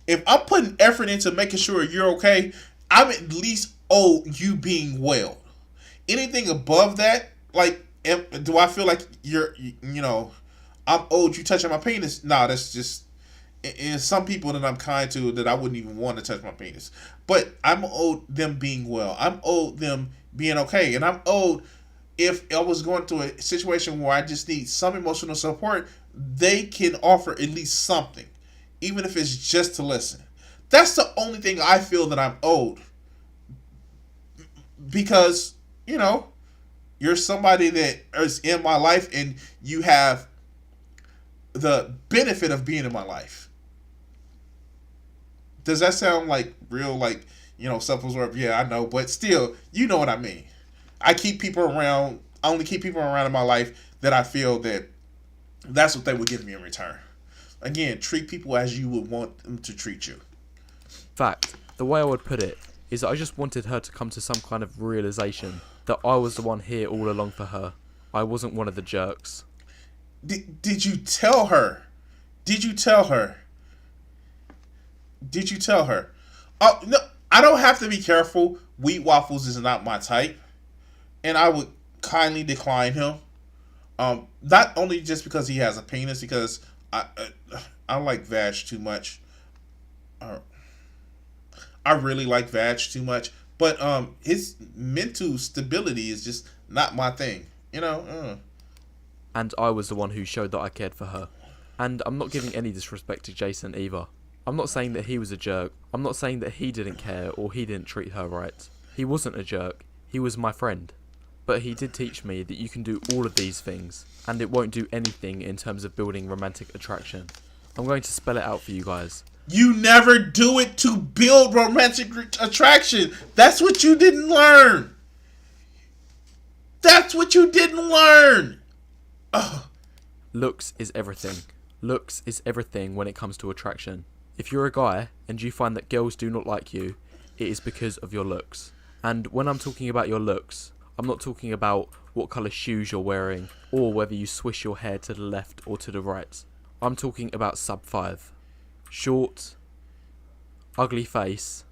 If I'm putting effort into making sure you're okay, I'm at least owed you being well. Anything above that, like, do I feel like I'm owed you touching my penis? Nah, that's just, and some people that I'm kind to that I wouldn't even want to touch my penis. But I'm owed them being well. I'm owed them being okay. And I'm owed, if I was going through a situation where I just need some emotional support, they can offer at least something, even if it's just to listen. That's the only thing I feel that I'm owed. Because, you're somebody that is in my life and you have the benefit of being in my life. Does that sound like real, like, self-absorbed? Yeah, I know, but still, you know what I mean. I only keep people around in my life that I feel that that's what they would give me in return. Again, treat people as you would want them to treat you. fact, the way I would put it is that I just wanted her to come to some kind of realization that I was the one here all along for her. I wasn't one of the jerks. Did you tell her? Did you tell her? Did you tell her? Oh, no, I don't have to be careful. Wheat waffles is not my type. And I would kindly decline him. Not only just because he has a penis, because I like vag too much. I really like vag too much. But his mental stability is just not my thing. And I was the one who showed that I cared for her. And I'm not giving any disrespect to Jason either. I'm not saying that he was a jerk. I'm not saying that he didn't care or he didn't treat her right. He wasn't a jerk. He was my friend. But he did teach me that you can do all of these things, and it won't do anything in terms of building romantic attraction. I'm going to spell it out for you guys. You never do it to build romantic attraction. That's what you didn't learn. That's what you didn't learn. Ugh. Looks is everything. Looks is everything when it comes to attraction. If you're a guy and you find that girls do not like you, it is because of your looks. And when I'm talking about your looks, I'm not talking about what colour shoes you're wearing or whether you swish your hair to the left or to the right. I'm talking about sub 5. Short, ugly face,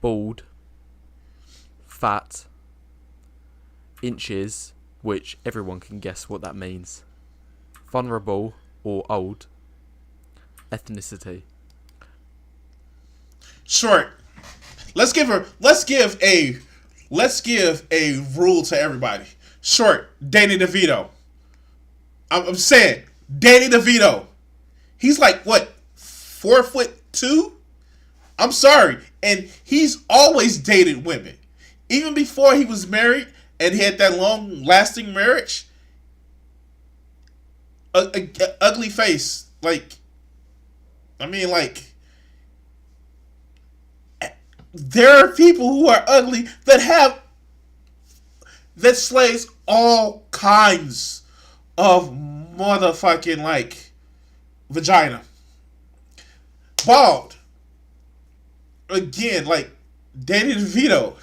bald, fat, inches, which everyone can guess what that means, vulnerable or old, ethnicity. Short. Let's give a rule to everybody. Short, Danny DeVito. I'm saying, Danny DeVito. He's like, what, 4'2"? I'm sorry. And he's always dated women. Even before he was married and he had that long-lasting marriage. A ugly face. There are people who are ugly that slays all kinds of motherfucking vagina. Bald. Again, Danny DeVito.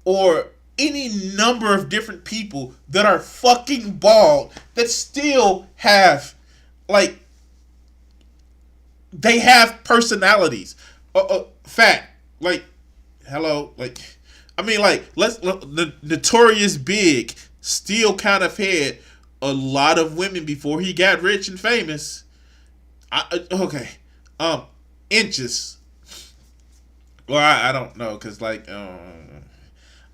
Or any number of different people that are fucking bald that still have, they have personalities. Fat. Hello. The Notorious Big still kind of had a lot of women before he got rich and famous. Inches. Well, I don't know, because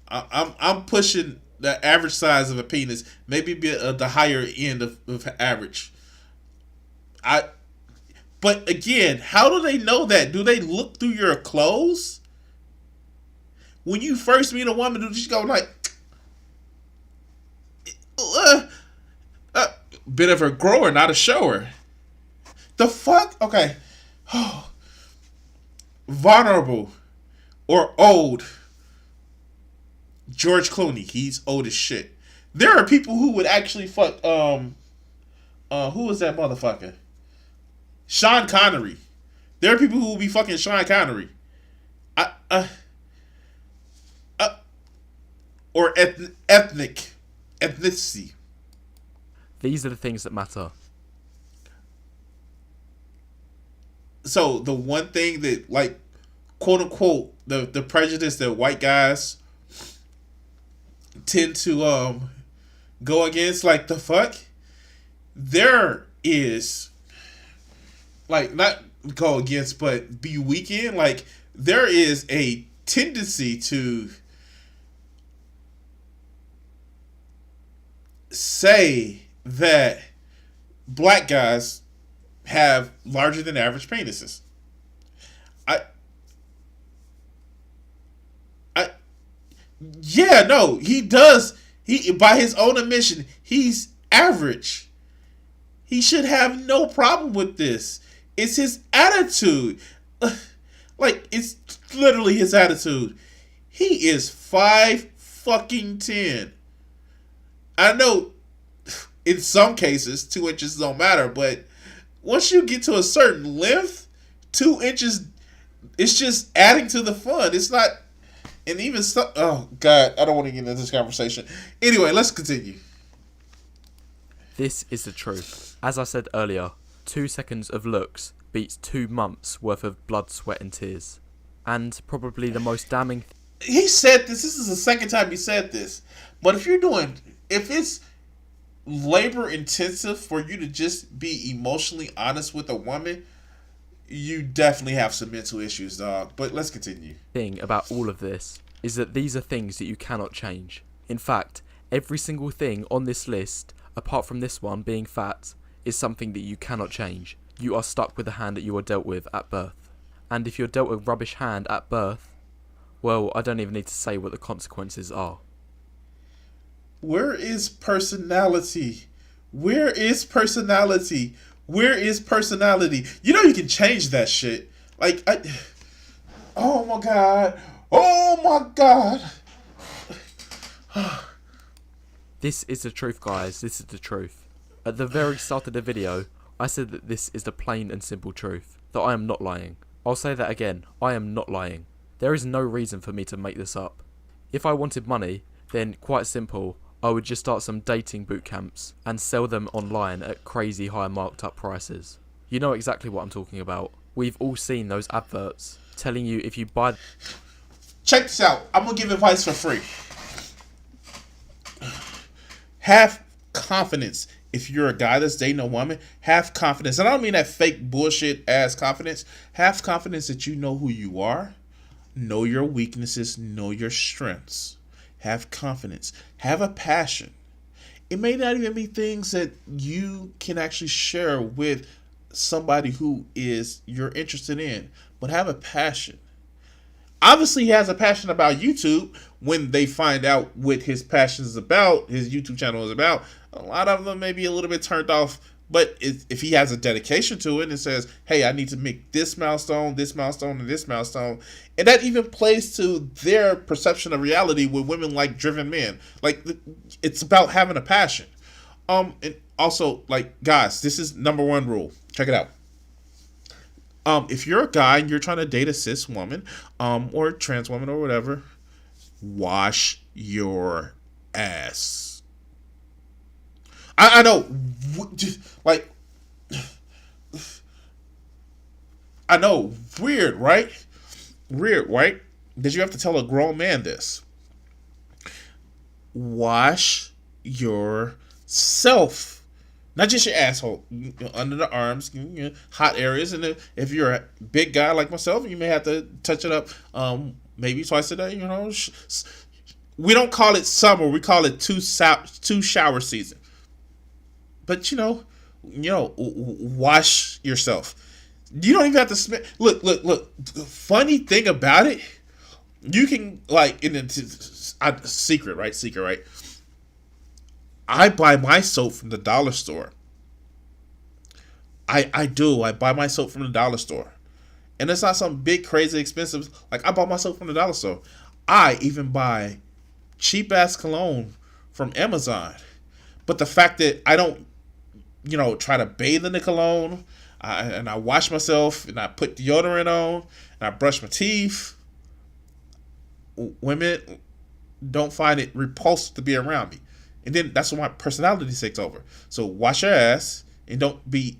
I'm pushing the average size of a penis, maybe be the higher end of average. But again, how do they know that? Do they look through your clothes? When you first meet a woman, do you go like, bit of a grower, not a shower? The fuck? Okay. Vulnerable or old. George Clooney, he's old as shit. There are people who would actually fuck who was that motherfucker? Sean Connery. There are people who will be fucking Sean Connery. Or ethnicity. These are the things that matter. So the one thing that, like, quote unquote, the prejudice that white guys tend to go against, like, the fuck, there is, like, not go against, but be weak in, like, there is a tendency to say that black guys have larger than average penises. Yeah, no, he does. He, by his own admission, he's average. He should have no problem with this. It's his attitude. Like, it's literally his attitude. He is 5'10". I know in some cases 2 inches don't matter, but once you get to a certain length, 2 inches, it's just adding to the fun. It's not, and even stuff. Oh God, I don't want to get into this conversation. Anyway, let's continue. This is the truth. As I said earlier, 2 seconds of looks beats 2 months worth of blood, sweat and tears. And probably the most damning... He said this is the second time he said this. But if it's labor intensive for you to just be emotionally honest with a woman, you definitely have some mental issues, dog. But let's continue. Thing about all of this is that these are things that you cannot change. In fact, every single thing on this list, apart from this one being fat, is something that you cannot change. You are stuck with the hand that you are dealt with at birth. And if you're dealt a rubbish hand at birth, well, I don't even need to say what the consequences are. Where is personality? Where is personality? Where is personality? You know you can change that shit. Like, oh my God. Oh my God. This is the truth, guys. This is the truth. At the very start of the video, I said that this is the plain and simple truth. That I am not lying. I'll say that again. I am not lying. There is no reason for me to make this up. If I wanted money, then quite simple, I would just start some dating boot camps and sell them online at crazy high marked up prices. You know exactly what I'm talking about. We've all seen those adverts telling you if you buy... Check this out. I'm going to give advice for free. Have confidence. If you're a guy that's dating a woman, have confidence. And I don't mean that fake bullshit ass confidence. Have confidence that you know who you are. Know your weaknesses. Know your strengths. Have confidence. Have a passion. It may not even be things that you can actually share with somebody who is you're interested in, but have a passion. Obviously, he has a passion about YouTube. When they find out what his passion is about, his YouTube channel is about, a lot of them may be a little bit turned off. But if he has a dedication to it and says, hey, I need to make this milestone, and this milestone, and that even plays to their perception of reality with women like driven men. Like, it's about having a passion. And also, like, guys, this is number one rule. Check it out. If you're a guy and you're trying to date a cis woman, or trans woman or whatever, wash your ass. I know, like, I know, weird, right? Weird, right? Did you have to tell a grown man this? Wash yourself. Not just your asshole, under the arms, hot areas. And if you're a big guy like myself, you may have to touch it up maybe twice a day, we don't call it summer. We call it two shower season. But wash yourself. You don't even have to spend. Look. The funny thing about it, you can secret, right? I buy my soap from the dollar store. I do. I buy my soap from the dollar store. And it's not some big, crazy, expensive. Like, I bought my soap from the dollar store. I even buy cheap-ass cologne from Amazon. But the fact that I don't, try to bathe in the cologne, and I wash myself, and I put deodorant on, and I brush my teeth, women don't find it repulsive to be around me. And then that's when my personality takes over. So wash your ass, and don't be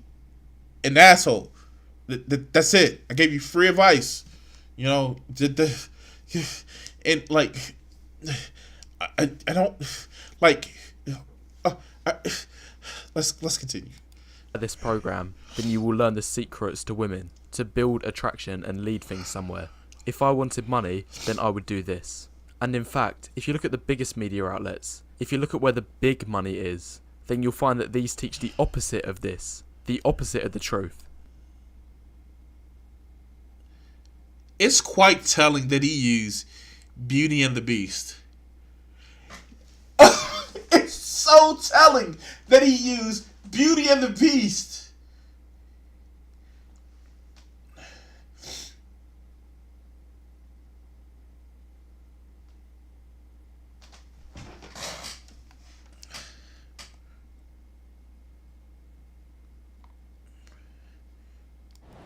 an asshole. That's it. I gave you free advice. And like, I don't like. Let's continue. This program, then you will learn the secrets to women, to build attraction and lead things somewhere. If I wanted money, then I would do this. And in fact, if you look at the biggest media outlets, if you look at where the big money is, then you'll find that these teach the opposite of this, the opposite of the truth. It's quite telling that he used Beauty and the Beast. It's so telling that he used Beauty and the Beast.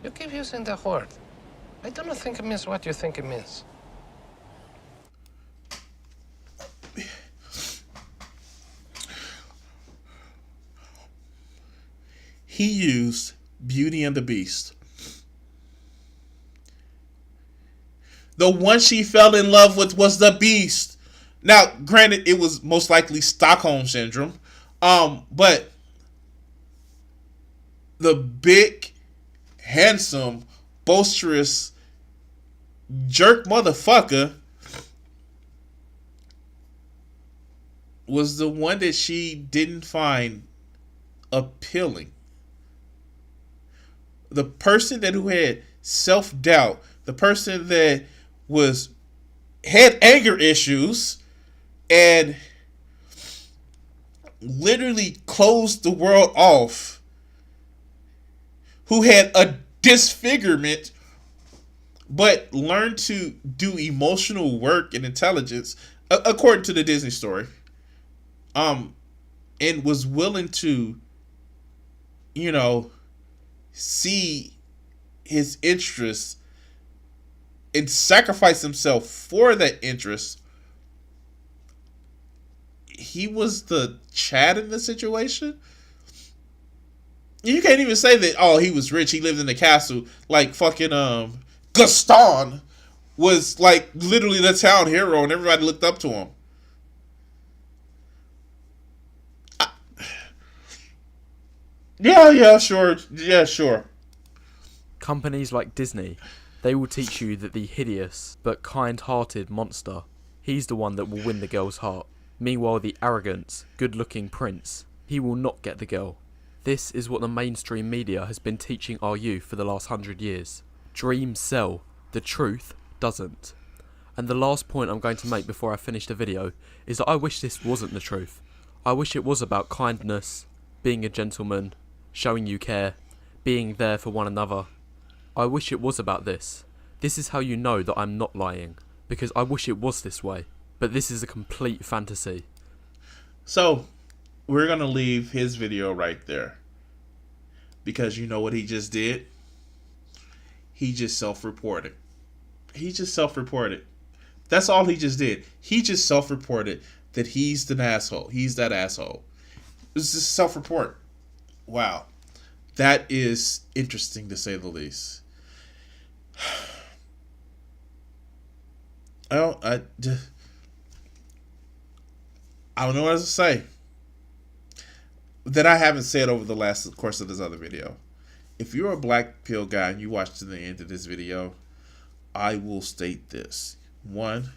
You keep using the word. I do not think it means what you think it means. He used Beauty and the Beast. The one she fell in love with was the Beast. Now, granted, it was most likely Stockholm Syndrome. But the big, handsome, boisterous jerk motherfucker was the one that she didn't find appealing. The person who had self-doubt, the person that had anger issues and literally closed the world off, who had a disfigurement but learned to do emotional work and intelligence, according to the Disney story, and was willing to, see his interests and sacrifice himself for that interest. He was the Chad in the situation. You can't even say that, he was rich, he lived in the castle. Like fucking Gaston was like literally the town hero and everybody looked up to him. Yeah, sure. Companies like Disney, they will teach you that the hideous but kind-hearted monster, he's the one that will win the girl's heart. Meanwhile, the arrogant, good-looking prince, he will not get the girl. This is what the mainstream media has been teaching our youth for the last 100 years. Dreams sell, the truth doesn't. And the last point I'm going to make before I finish the video is that I wish this wasn't the truth. I wish it was about kindness, being a gentleman, showing you care, being there for one another. I wish it was about this. This is how you know that I'm not lying, because I wish it was this way. But this is a complete fantasy. So, we're going to leave his video right there. Because you know what he just did? He just self-reported. That's all he just did. He just self-reported that he's an asshole. He's that asshole. It's just self-report. Wow. That is interesting to say the least. I don't know what else to say that I haven't said over the last course of this other video. If you're a black pill guy and you watch to the end of this video, I will state this. One,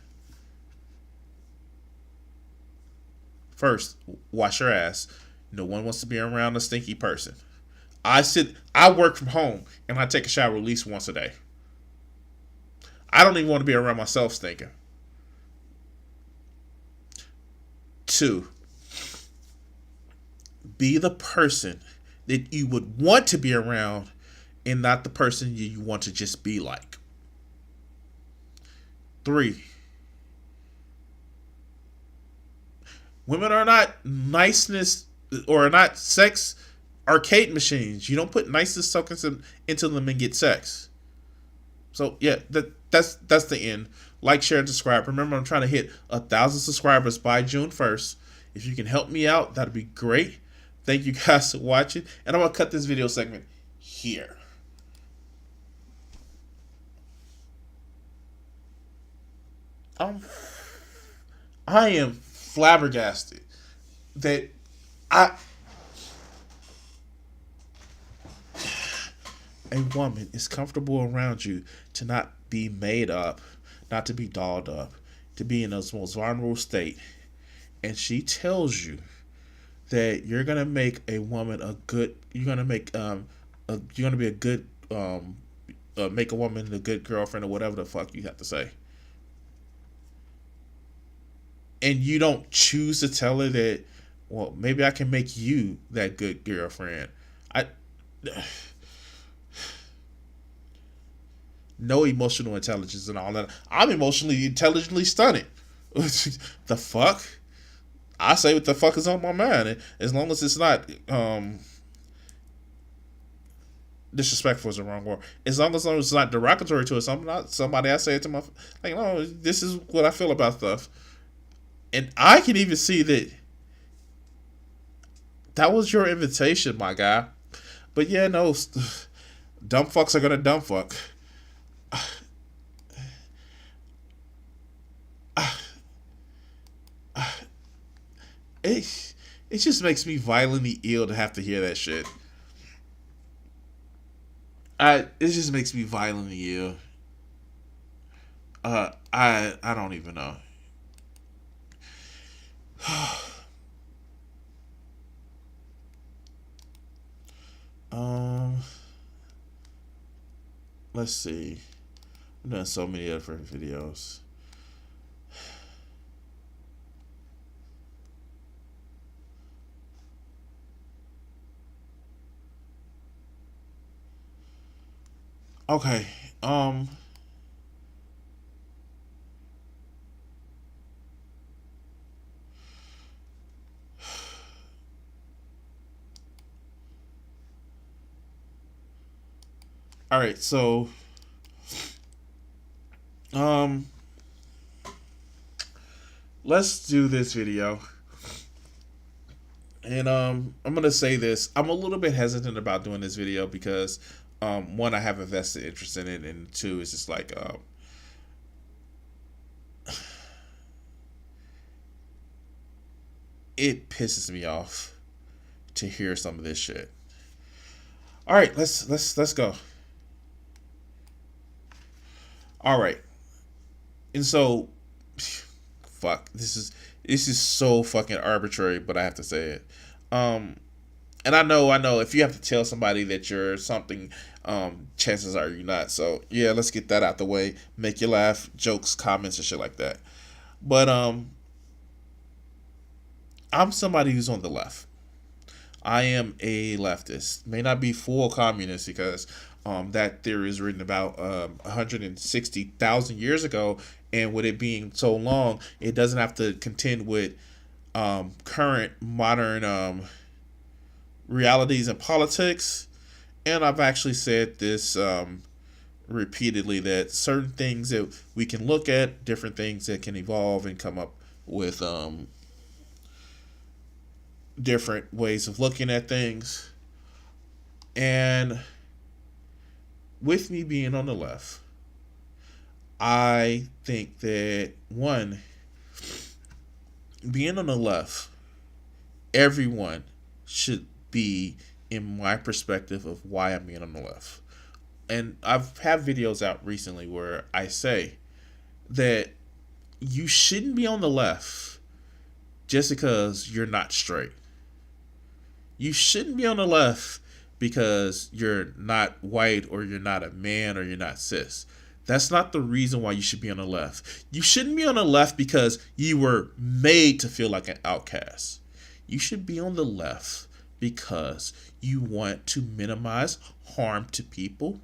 First, wash your ass. No one wants to be around a stinky person. I work from home and I take a shower at least once a day. I don't even want to be around myself stinking. 2, be the person that you would want to be around and not the person you want to just be like. 3, women are not niceness or not sex arcade machines. You don't put niceness tokens into them and get sex. So yeah, that's the end. Like, share, and subscribe. Remember, I'm trying to hit 1,000 subscribers by June 1st. If you can help me out, that'd be great. Thank you guys for watching. And I'm going to cut this video segment here. I am flabbergasted that a woman is comfortable around you to not be made up, not to be dolled up, to be in its most vulnerable state. And she tells you that you're gonna make a woman make a woman a good girlfriend or whatever the fuck you have to say. And you don't choose to tell her that, well, maybe I can make you that good girlfriend. No emotional intelligence and all that. I'm emotionally intelligently stunted. The fuck? I say what the fuck is on my mind, as long as it's not disrespectful is the wrong word. As long as it's not derogatory to somebody, I say it to my like, no, this is what I feel about stuff, and I can even see that was your invitation, my guy. But yeah, no, dumb fucks are gonna dumb fuck. It just makes me violently ill to have to hear that shit. It just makes me violently ill. I don't even know. Let's see. I've done so many different videos. Okay. All right, so let's do this video. And I'm gonna say this. I'm a little bit hesitant about doing this video because one, I have a vested interest in it, and two, it's just like it pisses me off to hear some of this shit. All right, let's go. All right, and so, fuck, this is so fucking arbitrary, but I have to say it. And I know if you have to tell somebody that you're something, chances are you're not. So yeah, let's get that out the way. Make you laugh, jokes, comments, and shit like that. But I'm somebody who's on the left. I am a leftist. May not be full communist because that theory is written about 160,000 years ago, and with it being so long, it doesn't have to contend with current modern realities and politics. And I've actually said this repeatedly, that certain things that we can look at, different things that can evolve and come up with different ways of looking at things. And with me being on the left, I think that, one, being on the left, everyone should be in my perspective of why I'm being on the left. And I've had videos out recently where I say that you shouldn't be on the left just because you're not straight. You shouldn't be on the left because you're not white or you're not a man or you're not cis. That's not the reason why you should be on the left. You shouldn't be on the left because you were made to feel like an outcast. You should be on the left because you want to minimize harm to people.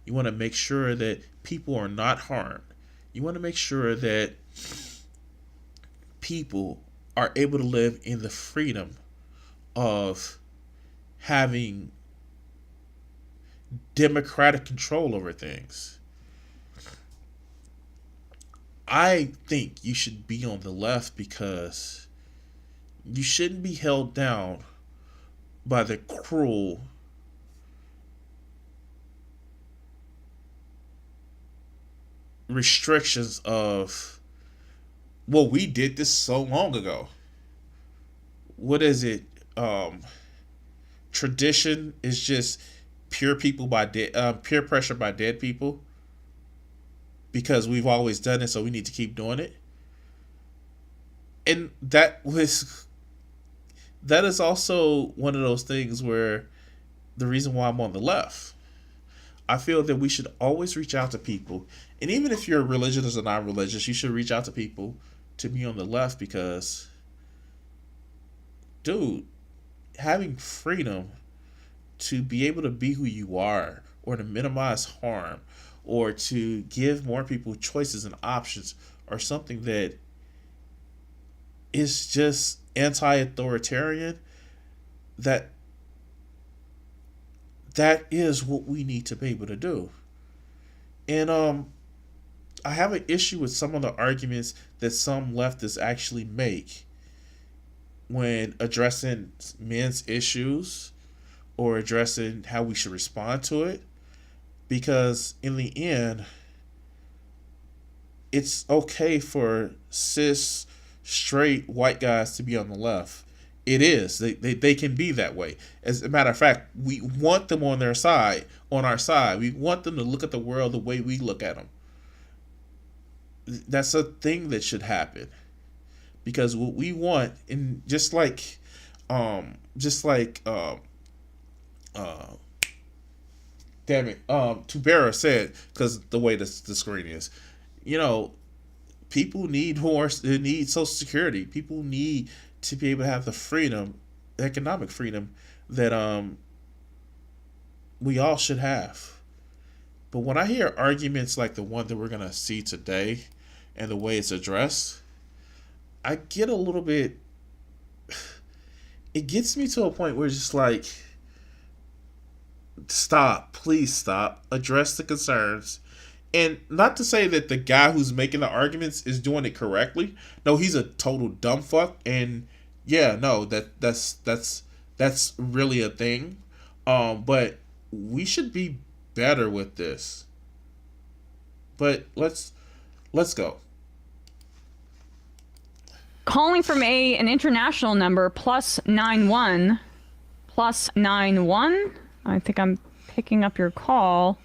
You want to make sure that people are not harmed. You want to make sure that people are able to live in the freedom of having democratic control over things. I think you should be on the left because you shouldn't be held down by the cruel restrictions of, well, we did this so long ago. What is it? Tradition is just peer pressure by dead people because we've always done it, so we need to keep doing it. And that is also one of those things where the reason why I'm on the left. I feel that we should always reach out to people. And even if you're religious or non-religious, you should reach out to people to be on the left because, dude, having freedom to be able to be who you are or to minimize harm or to give more people choices and options or something that is just anti-authoritarian, that is what we need to be able to do. And I have an issue with some of the arguments that some leftists actually make when addressing men's issues or addressing how we should respond to it. Because in the end, it's okay for cis, straight, white guys to be on the left. It is. They can be that way. As a matter of fact, we want them on our side. We want them to look at the world the way we look at them. That's a thing that should happen. Because what we want, and just like Tubera said, because the way the screen is, people need Social Security. People need to be able to have the freedom, economic freedom that we all should have. But when I hear arguments like the one that we're gonna see today and the way it's addressed, I get a little bit. It gets me to a point where it's just like, stop, please stop, address the concerns. And not to say that the guy who's making the arguments is doing it correctly. No, he's a total dumb fuck. And yeah, no, that's really a thing. But we should be better with this. But let's go. Calling from an international number +91 +91. I think I'm picking up your call.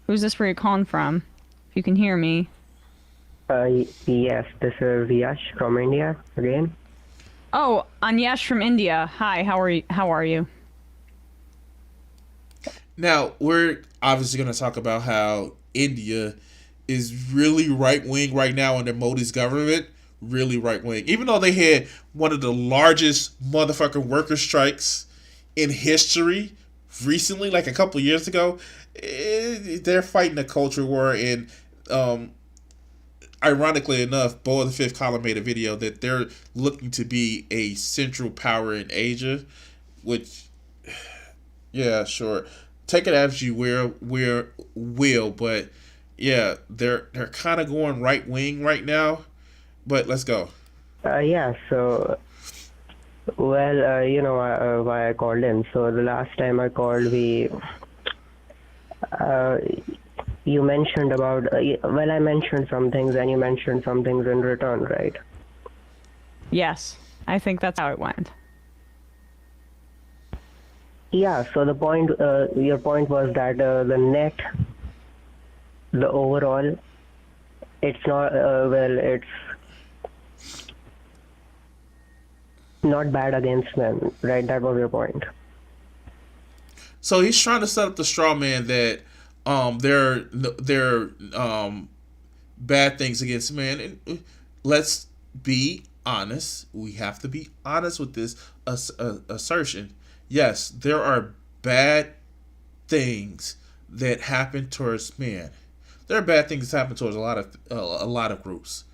Who's this where you're calling from? If you can hear me. Yes, this is Yash from India again. Oh, Anyesh from India. Hi, how are you? Now, we're obviously going to talk about how India is really right-wing right now under Modi's government. Really right-wing. Even though they had one of the largest motherfucking worker strikes in history recently, like a couple years ago, they're fighting a culture war. And ironically enough, Bo of the Fifth Column made a video that they're looking to be a central power in Asia, which, yeah, sure. Take it as you will, but yeah, they're kind of going right-wing right now. But let's go. Yeah, so, well, why I called in. So the last time I called, you mentioned about, I mentioned some things and you mentioned some things in return, right? Yes, I think that's how it went. Yeah, so the point, your point was that the overall, it's not, not bad against men, right? That was your point. So he's trying to set up the straw man that they're bad things against men. And let's be honest. We have to be honest with this assertion. Yes, there are bad things that happen towards men. There are bad things that happen towards a lot of groups.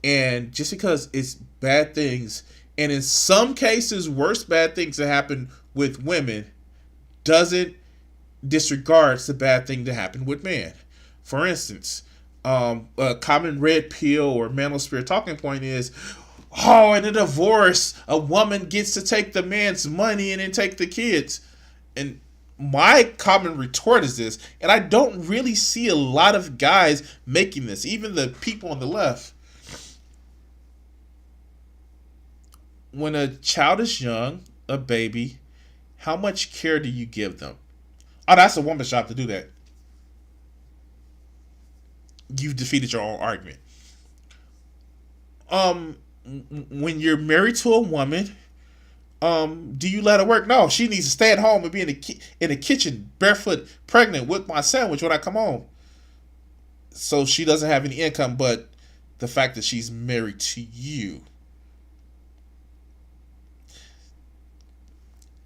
And just because it's bad things, and in some cases worse bad things that happen with women, doesn't disregards the bad thing that happened with men. For instance, a common red pill or manosphere talking point is, oh, in a divorce, a woman gets to take the man's money and then take the kids. And my common retort is this, and I don't really see a lot of guys making this, even the people on the left. When a child is young, a baby, how much care do you give them? Oh, that's a woman's job to do that. You've defeated your own argument. When you're married to a woman, do you let her work? No, she needs to stay at home and be in the kitchen, barefoot, pregnant, with my sandwich when I come home. So she doesn't have any income, but the fact that she's married to you.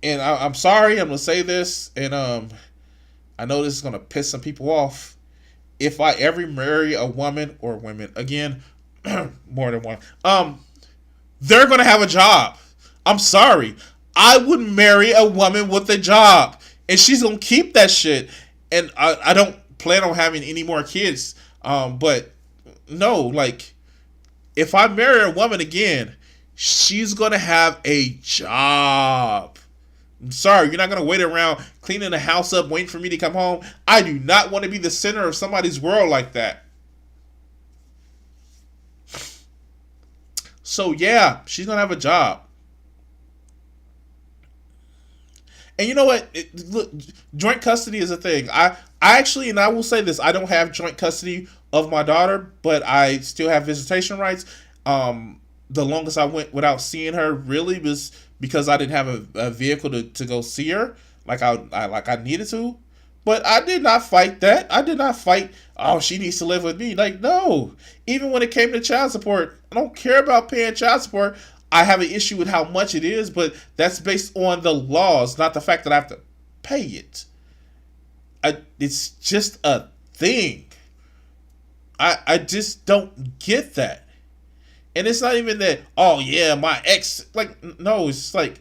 And I'm sorry, I'm gonna say this, and I know this is gonna piss some people off. If I ever marry a woman or women, again, more than one, they're gonna have a job. I'm sorry. I would marry a woman with a job, and she's gonna keep that shit. And I don't plan on having any more kids. But no, like, if I marry a woman again, she's gonna have a job. I'm sorry, you're not going to wait around cleaning the house up, waiting for me to come home. I do not want to be the center of somebody's world like that. So yeah, she's going to have a job. And you know what? Look, joint custody is a thing. I actually, and I will say this, I don't have joint custody of my daughter, but I still have visitation rights. The longest I went without seeing her really was because I didn't have a vehicle to go see her like I needed to. But I did not fight that. I did not fight, oh, she needs to live with me. Like, no. Even when it came to child support, I don't care about paying child support. I have an issue with how much it is, but that's based on the laws, not the fact that I have to pay it. It's just a thing. I just don't get that. And it's not even that, oh yeah, my ex, like, no, it's like,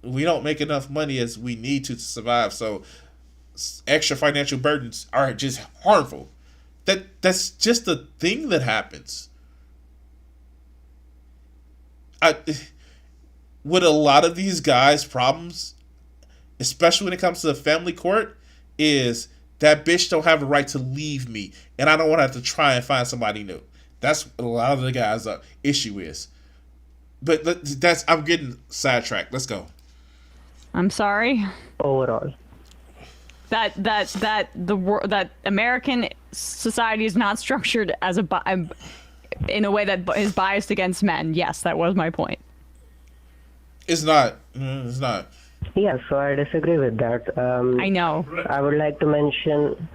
we don't make enough money as we need to survive, so extra financial burdens are just harmful. That's just a thing that happens. With a lot of these guys' problems, especially when it comes to the family court, is that bitch don't have a right to leave me, and I don't want to have to try and find somebody new. That's what a lot of the guys' issue is. But I'm getting sidetracked. Let's go. I'm sorry. Overall. That American society is not structured as in a way that is biased against men. Yes, that was my point. It's not. It's not. Yeah, so I disagree with that. I know. I would like to mention.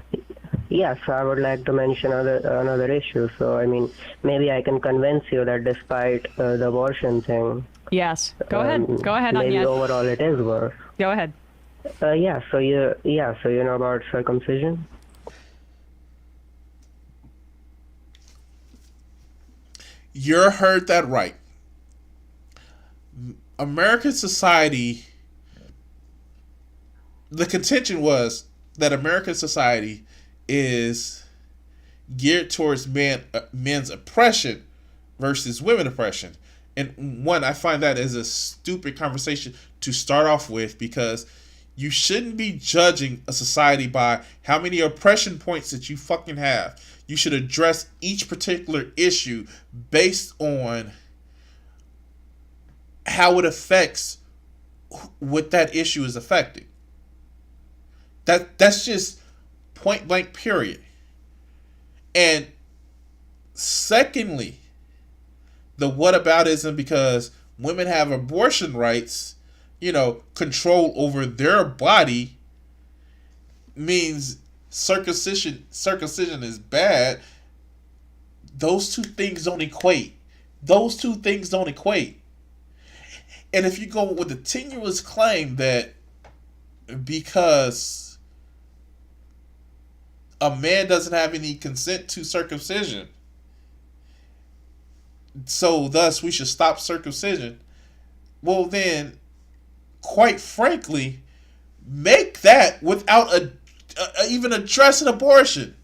Yes, I would like to mention another issue. So, I mean, maybe I can convince you that despite the abortion thing. Yes. Go ahead. Go ahead, maybe Anya. overall it is worse. Go ahead. So you know about circumcision? You heard that right. American society, the contention was that American society is geared towards men's oppression versus women oppression. And one, I find that as a stupid conversation to start off with, because you shouldn't be judging a society by how many oppression points that you fucking have. You should address each particular issue based on how it affects what that issue is affecting. That's just point blank, period. And secondly, the whataboutism, because women have abortion rights, control over their body, means circumcision is bad. Those two things don't equate. And if you go with the tenuous claim that because a man doesn't have any consent to circumcision, so thus we should stop circumcision, well then, quite frankly, make that without even addressing abortion.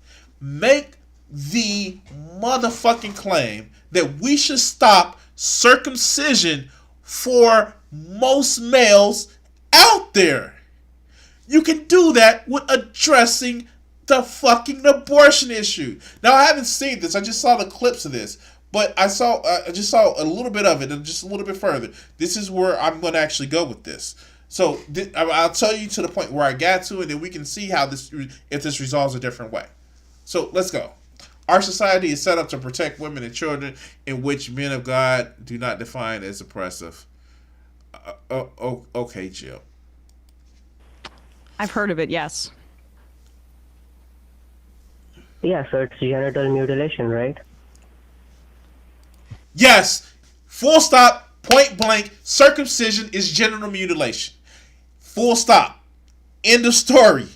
Make the motherfucking claim that we should stop circumcision for most males out there. You can do that with addressing the fucking abortion issue. Now, I haven't seen this. I just saw the clips of this. But I just saw a little bit of it, and just a little bit further. This is where I'm going to actually go with this. So I'll tell you to the point where I got to, and then we can see how if this resolves a different way. So let's go. Our society is set up to protect women and children, in which men of God do not define as oppressive. Okay, Jill. I've heard of it, yes. Yeah, so it's genital mutilation, right? Yes, full stop, point blank, circumcision is genital mutilation. Full stop. End of story.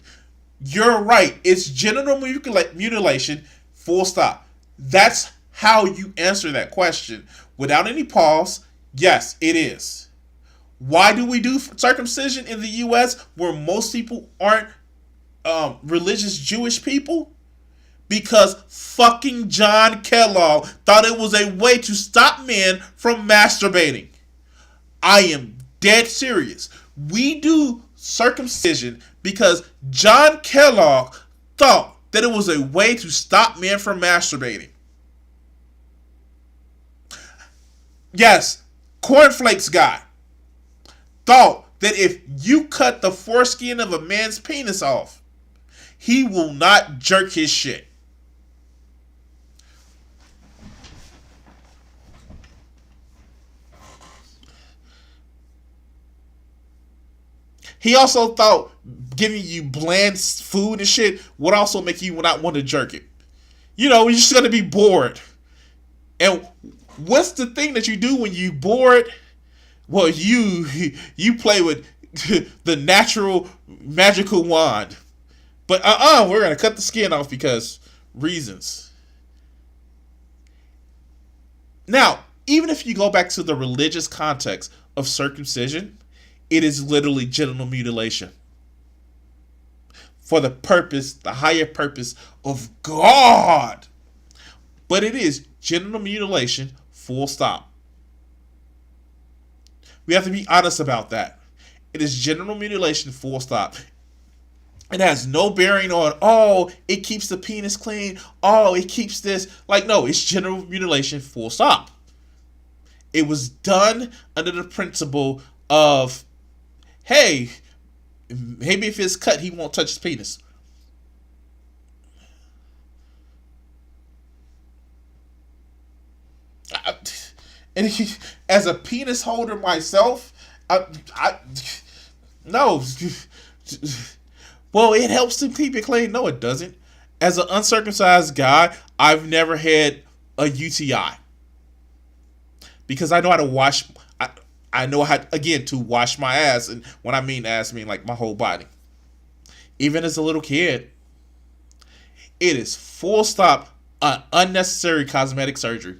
You're right. It's genital mutilation, full stop. That's how you answer that question. Without any pause, yes, it is. Why do we do circumcision in the U.S. where most people aren't religious Jewish people? Because fucking John Kellogg thought it was a way to stop men from masturbating. I am dead serious. We do circumcision because John Kellogg thought that it was a way to stop men from masturbating. Yes, Cornflakes guy thought that if you cut the foreskin of a man's penis off, he will not jerk his shit. He also thought giving you bland food and shit would also make you not want to jerk it. You're just going to be bored. And what's the thing that you do when you bored? Well, you play with the natural magical wand. But we're going to cut the skin off because reasons. Now, even if you go back to the religious context of circumcision, it is literally genital mutilation. For the purpose, the higher purpose of God. But it is genital mutilation, full stop. We have to be honest about that. It is genital mutilation, full stop. It has no bearing on, it keeps the penis clean. It keeps this. No, it's genital mutilation, full stop. It was done under the principle of, hey, maybe if it's cut, he won't touch his penis. And as a penis holder myself, no. Well, it helps to keep it clean. No, it doesn't. As an uncircumcised guy, I've never had a UTI. Because I know how to wash. I know how, again, to wash my ass. And when I mean ass, I mean my whole body. Even as a little kid, it is full stop unnecessary cosmetic surgery.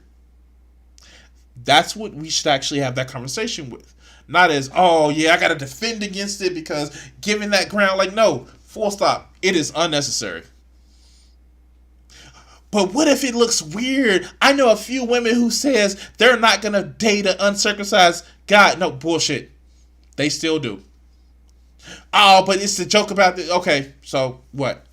That's what we should actually have that conversation with. Not as, I got to defend against it because giving that ground, no, full stop. It is unnecessary. But what if it looks weird? I know a few women who says they're not going to date an uncircumcised guy. No, bullshit. They still do. But it's the joke about the... Okay, so what?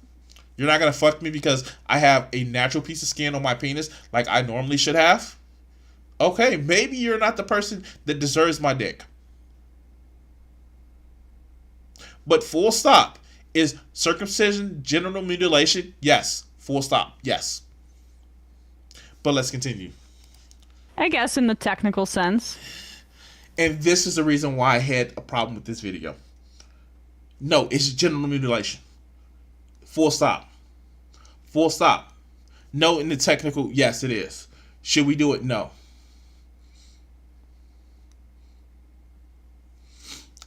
You're not going to fuck me because I have a natural piece of skin on my penis like I normally should have? Okay, maybe you're not the person that deserves my dick. But full stop. Is circumcision genital mutilation? Yes. Full stop. Yes. But let's continue. I guess in the technical sense. And this is the reason why I had a problem with this video. No, it's genital mutilation. Full stop. Full stop. No, in the technical, yes, it is. Should we do it? No.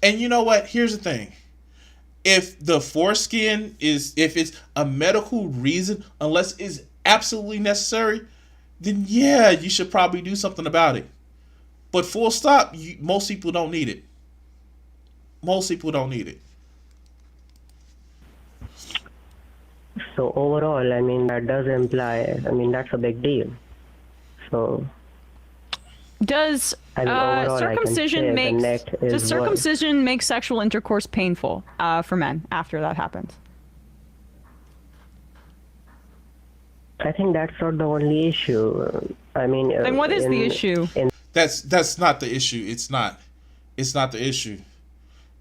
And you know what? Here's the thing. If the foreskin if it's a medical reason, unless it's absolutely necessary, then yeah, you should probably do something about it. But full stop, most people don't need it. Most people don't need it. So overall, I mean, that does imply, I mean, that's a big deal. So Does I mean, overall, circumcision circumcision make sexual intercourse painful for men after that happens? I think that's not the only issue. I mean, Then what is the issue? That's not the issue. It's not the issue.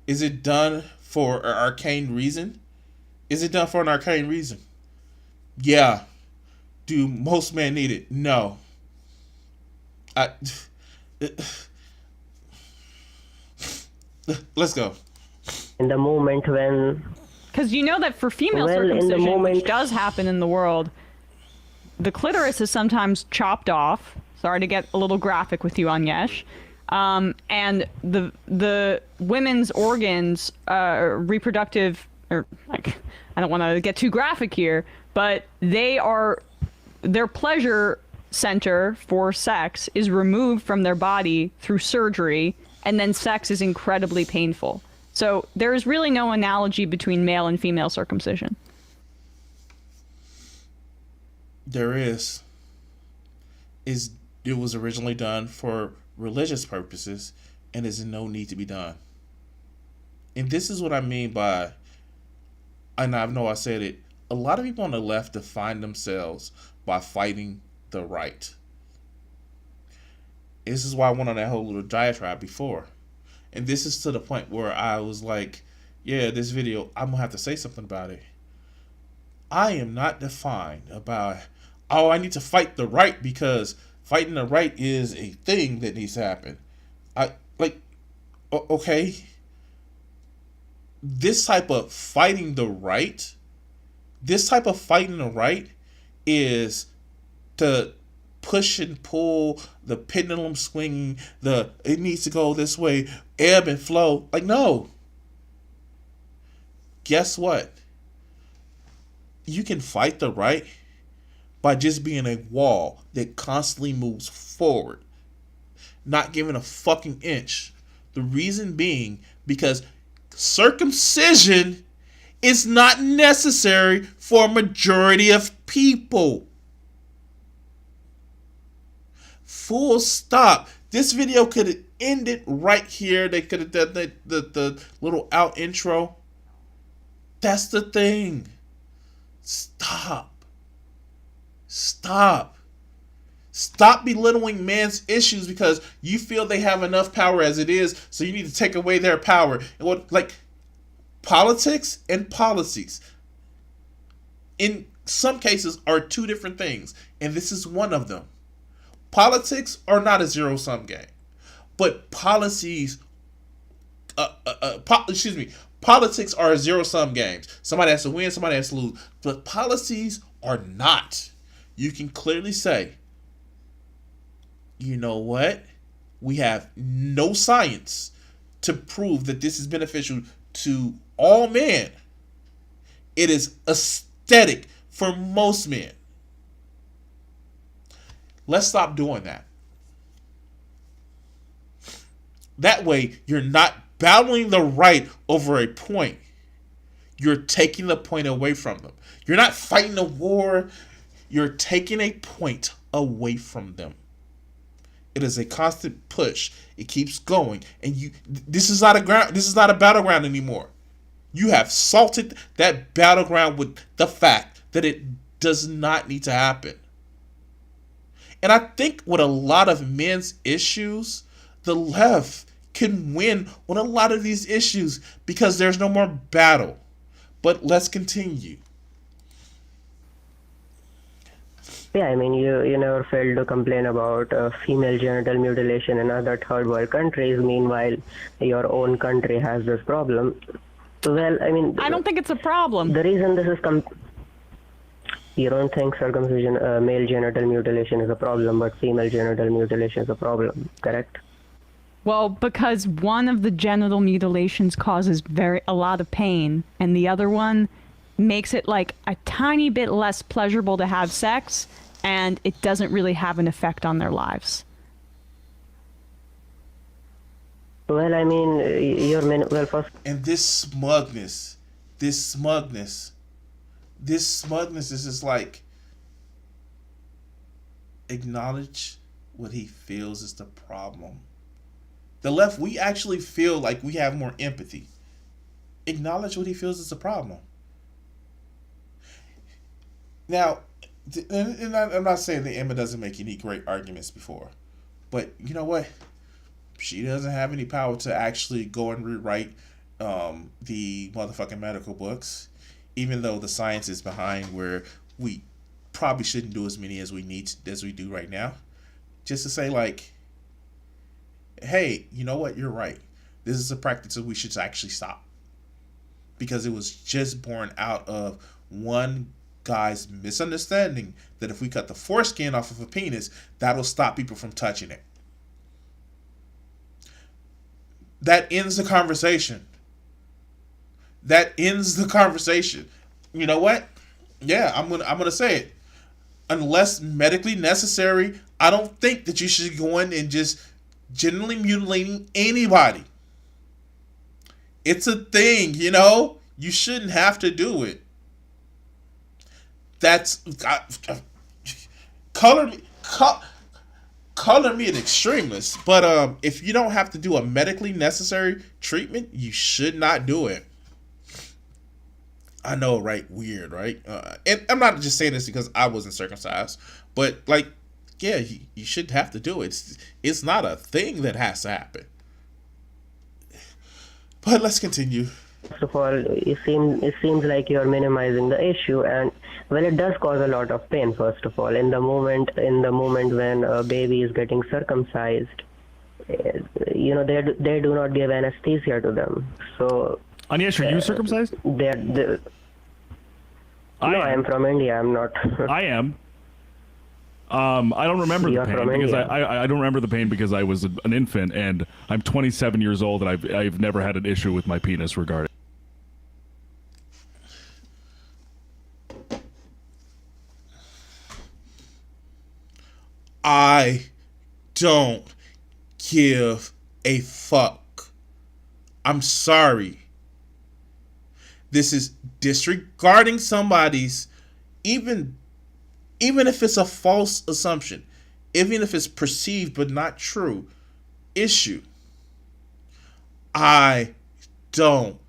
Is it done for an arcane reason? Is it done for an arcane reason? Yeah. Do most men need it? No. Let's go. In the moment when... Because you know that for female Well, in the circumcision, moment- which does happen in the world, the clitoris is sometimes chopped off. Sorry to get a little graphic with you, Agnieszka. And the women's organs, reproductive, or like, I don't want to get too graphic here, but their pleasure center for sex is removed from their body through surgery, and then sex is incredibly painful. So there is really no analogy between male and female circumcision. There is. It was originally done for religious purposes and is in no need to be done. And this is what I mean by, and I know I said it, a lot of people on the left define themselves by fighting the right. This is why I went on that whole little diatribe before. And this is to the point where I was like, yeah, this video, I'm going to have to say something about it. I am not defined about, oh, I need to fight the right because fighting the right is a thing that needs to happen. Okay. This type of fighting the right is to push and pull, the pendulum swinging, it needs to go this way, ebb and flow. Like, no. Guess what? You can fight the right by just being a wall that constantly moves forward, not giving a fucking inch. The reason being because circumcision is not necessary for a majority of people. Full stop. This video could have ended right here. They could have done the little out intro. That's the thing. Stop. Stop belittling man's issues because you feel they have enough power as it is, so you need to take away their power. And what, like, politics and policies, in some cases, are two different things, and this is one of them. Politics are not a zero-sum game, but policies, politics are zero-sum games. Somebody has to win, somebody has to lose, but policies are not. You can clearly say, you know what? We have no science to prove that this is beneficial to all men. It is aesthetic for most men. Let's stop doing that. That way, you're not battling the right over a point. You're taking the point away from them. You're not fighting a war. You're taking a point away from them. It is a constant push. It keeps going, and this is not a battleground anymore. You have salted that battleground with the fact that it does not need to happen. And I think with a lot of men's issues, the left can win on a lot of these issues because there's no more battle. But let's continue. Yeah, I mean, you never failed to complain about female genital mutilation in other third world countries. Meanwhile, your own country has this problem. Well, I mean, I don't think it's a problem. the reason this is you don't think circumcision, male genital mutilation is a problem, but female genital mutilation is a problem, correct? Well, because one of the genital mutilations causes a lot of pain, and the other one makes it like a tiny bit less pleasurable to have sex, and it doesn't really have an effect on their lives. Well, I mean, first. And this smugness is just like, acknowledge what he feels is the problem. The left, we actually feel like we have more empathy. Acknowledge what he feels is the problem. Now, and I'm not saying that Emma doesn't make any great arguments before, but you know what? She doesn't have any power to actually go and rewrite the motherfucking medical books, even though the science is behind where we probably shouldn't do as many as we do right now. Just to say, like, hey, you know what? You're right. This is a practice that we should actually stop, because it was just born out of one guy's misunderstanding that if we cut the foreskin off of a penis, that'll stop people from touching it. That ends the conversation. You know what? Yeah, I'm gonna say it. Unless medically necessary, I don't think that you should go in and just generally mutilating anybody. It's a thing, you know? You shouldn't have to do it. That's color me an extremist, but if you don't have to do a medically necessary treatment, you should not do it. I know, right? Weird, right? And I'm not just saying this because I wasn't circumcised, but like, yeah, you shouldn't have to do it. It's not a thing that has to happen. But let's continue. First of all, it seems like you're minimizing the issue, and well, it does cause a lot of pain. First of all, in the moment when a baby is getting circumcised, you know, they do not give anesthesia to them. So, Anish, are you circumcised? No, I am from India. I'm not. I am. I don't remember the pain because I don't remember the pain because I was an infant, and I'm 27 years old, and I've never had an issue with my penis regarding. I don't give a fuck. I'm sorry. This is disregarding somebody's, even if it's a false assumption, even if it's perceived but not true, issue. I don't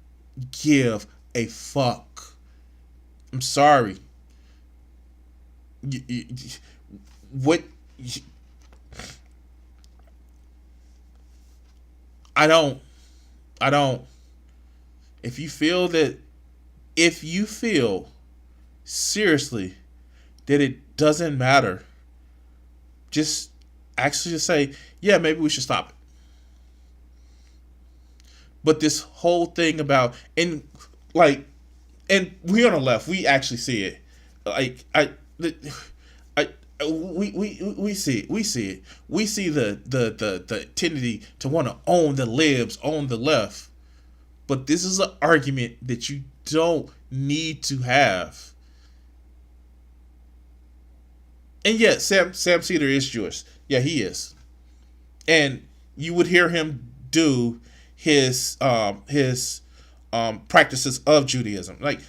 give a fuck. I'm sorry. I don't. If you feel seriously that it doesn't matter, just actually say, yeah, maybe we should stop it. But this whole thing about, and we on the left, we actually see it. We see it. We see the tendency to want to own the libs, own the left. But this is an argument that you don't need to have. And yet, Sam Cedar is Jewish. Yeah, he is. And you would hear him do his practices of Judaism. If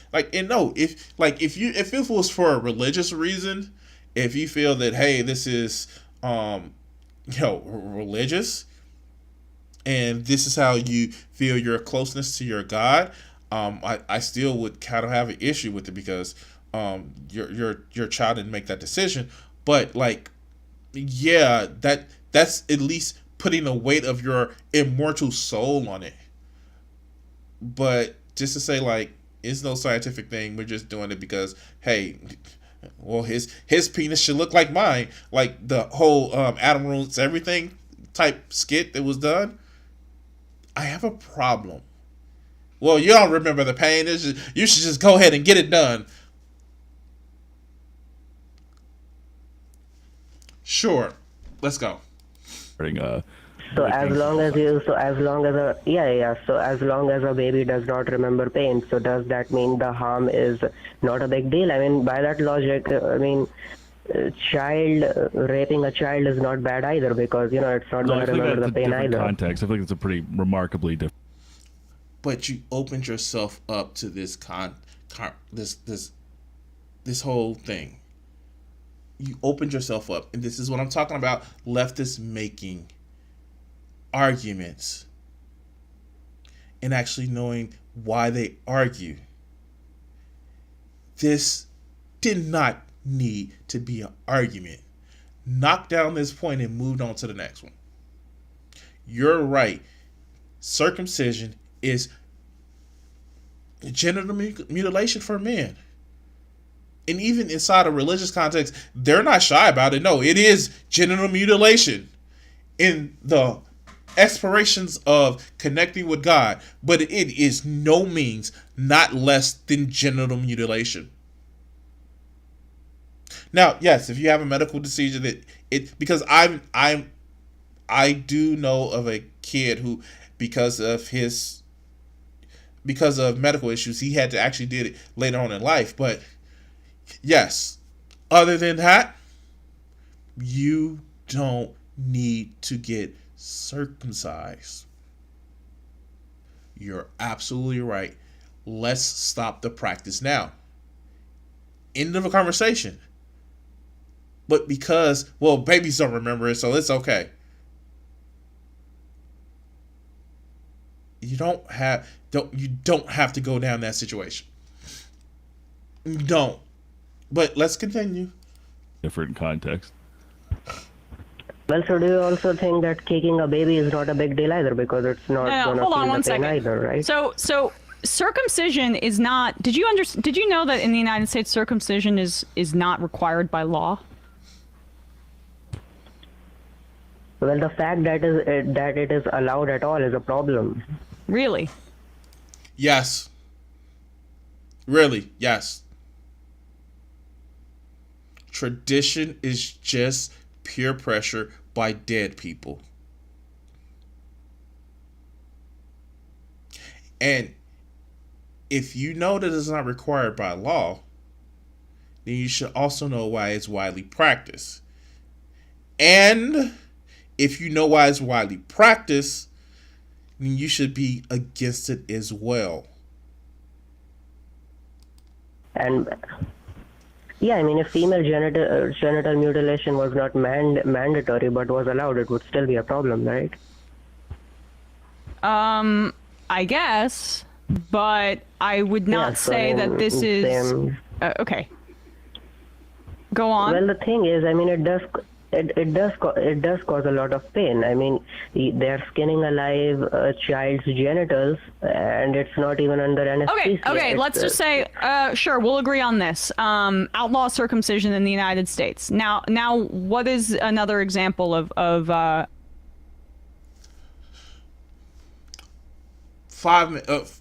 it was for a religious reason, if you feel that, hey, this is religious, and this is how you feel your closeness to your God, I still would kind of have an issue with it, because your child didn't make that decision. But that's at least putting the weight of your immortal soul on it. But just to say, it's no scientific thing, we're just doing it because, hey, well, his penis should look like mine, like the whole Adam Rules Everything type skit that was done. I have a problem. Well, you don't remember the pain. You should just go ahead and get it done. Sure, let's go. So as long as a baby does not remember pain, so does that mean the harm is not a big deal? I mean, by that logic, child raping a child is not bad either, because it's not going to remember the pain either. Context. I think it's a pretty remarkably different. But you opened yourself up to this this whole thing. You opened yourself up, and this is what I'm talking about. Leftists making arguments and actually knowing why they argue. This did not need to be an argument. Knock down this point and moved on to the next one. You're right. Circumcision is genital mutilation for men. And even inside a religious context, they're not shy about it. No, it is genital mutilation in the aspirations of connecting with God, but it is no means not less than genital mutilation. Now, yes, if you have a medical procedure because I do know of a kid who, because of medical issues, he had to actually did it later on in life. But yes, other than that, you don't need to get circumcised. You're absolutely right. Let's stop the practice now. End of a conversation. But because, well, babies don't remember it, so it's okay. You don't have to go down that situation. You don't. But let's continue. Different context. Well, so do you also think that kicking a baby is not a big deal either, because it's not going to feel the pain either, right? So circumcision is not. Did you know that in the United States circumcision is not required by law? Well, the fact that it is allowed at all is a problem. Really? Yes. Really, yes. Tradition is just peer pressure by dead people. And if you know that it's not required by law, then you should also know why it's widely practiced. And if you know why it's widely practiced, then you should be against it as well. And yeah, I mean, if female genital mutilation was not mandatory but was allowed, it would still be a problem, right? I guess, but I would not say that this is okay. Go on. Well, the thing is, I mean, it does cause a lot of pain. I mean, they're skinning alive a child's genitals, and it's not even under anesthesia. Okay. Let's just say, sure, we'll agree on this. Outlaw circumcision in the United States. Now, what is another example of 5 minutes?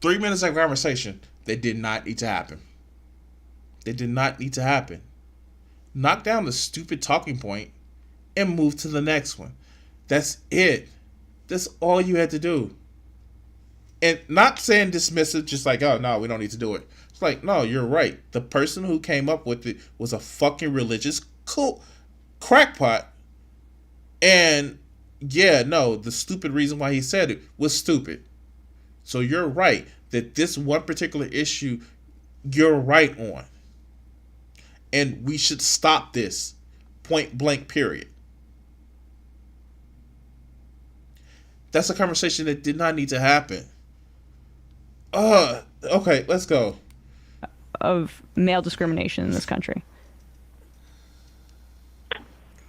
3 minutes of conversation that did not need to happen. They did not need to happen. Knock down the stupid talking point and move to the next one. That's it. That's all you had to do. And not saying dismissive, just like, oh, no, we don't need to do it. It's like, no, you're right. The person who came up with it was a fucking religious crackpot. And yeah, no, the stupid reason why he said it was stupid. So you're right that this one particular issue, you're right on. And we should stop this. Point blank, period. That's a conversation that did not need to happen. Okay, let's go. Of male discrimination in this country.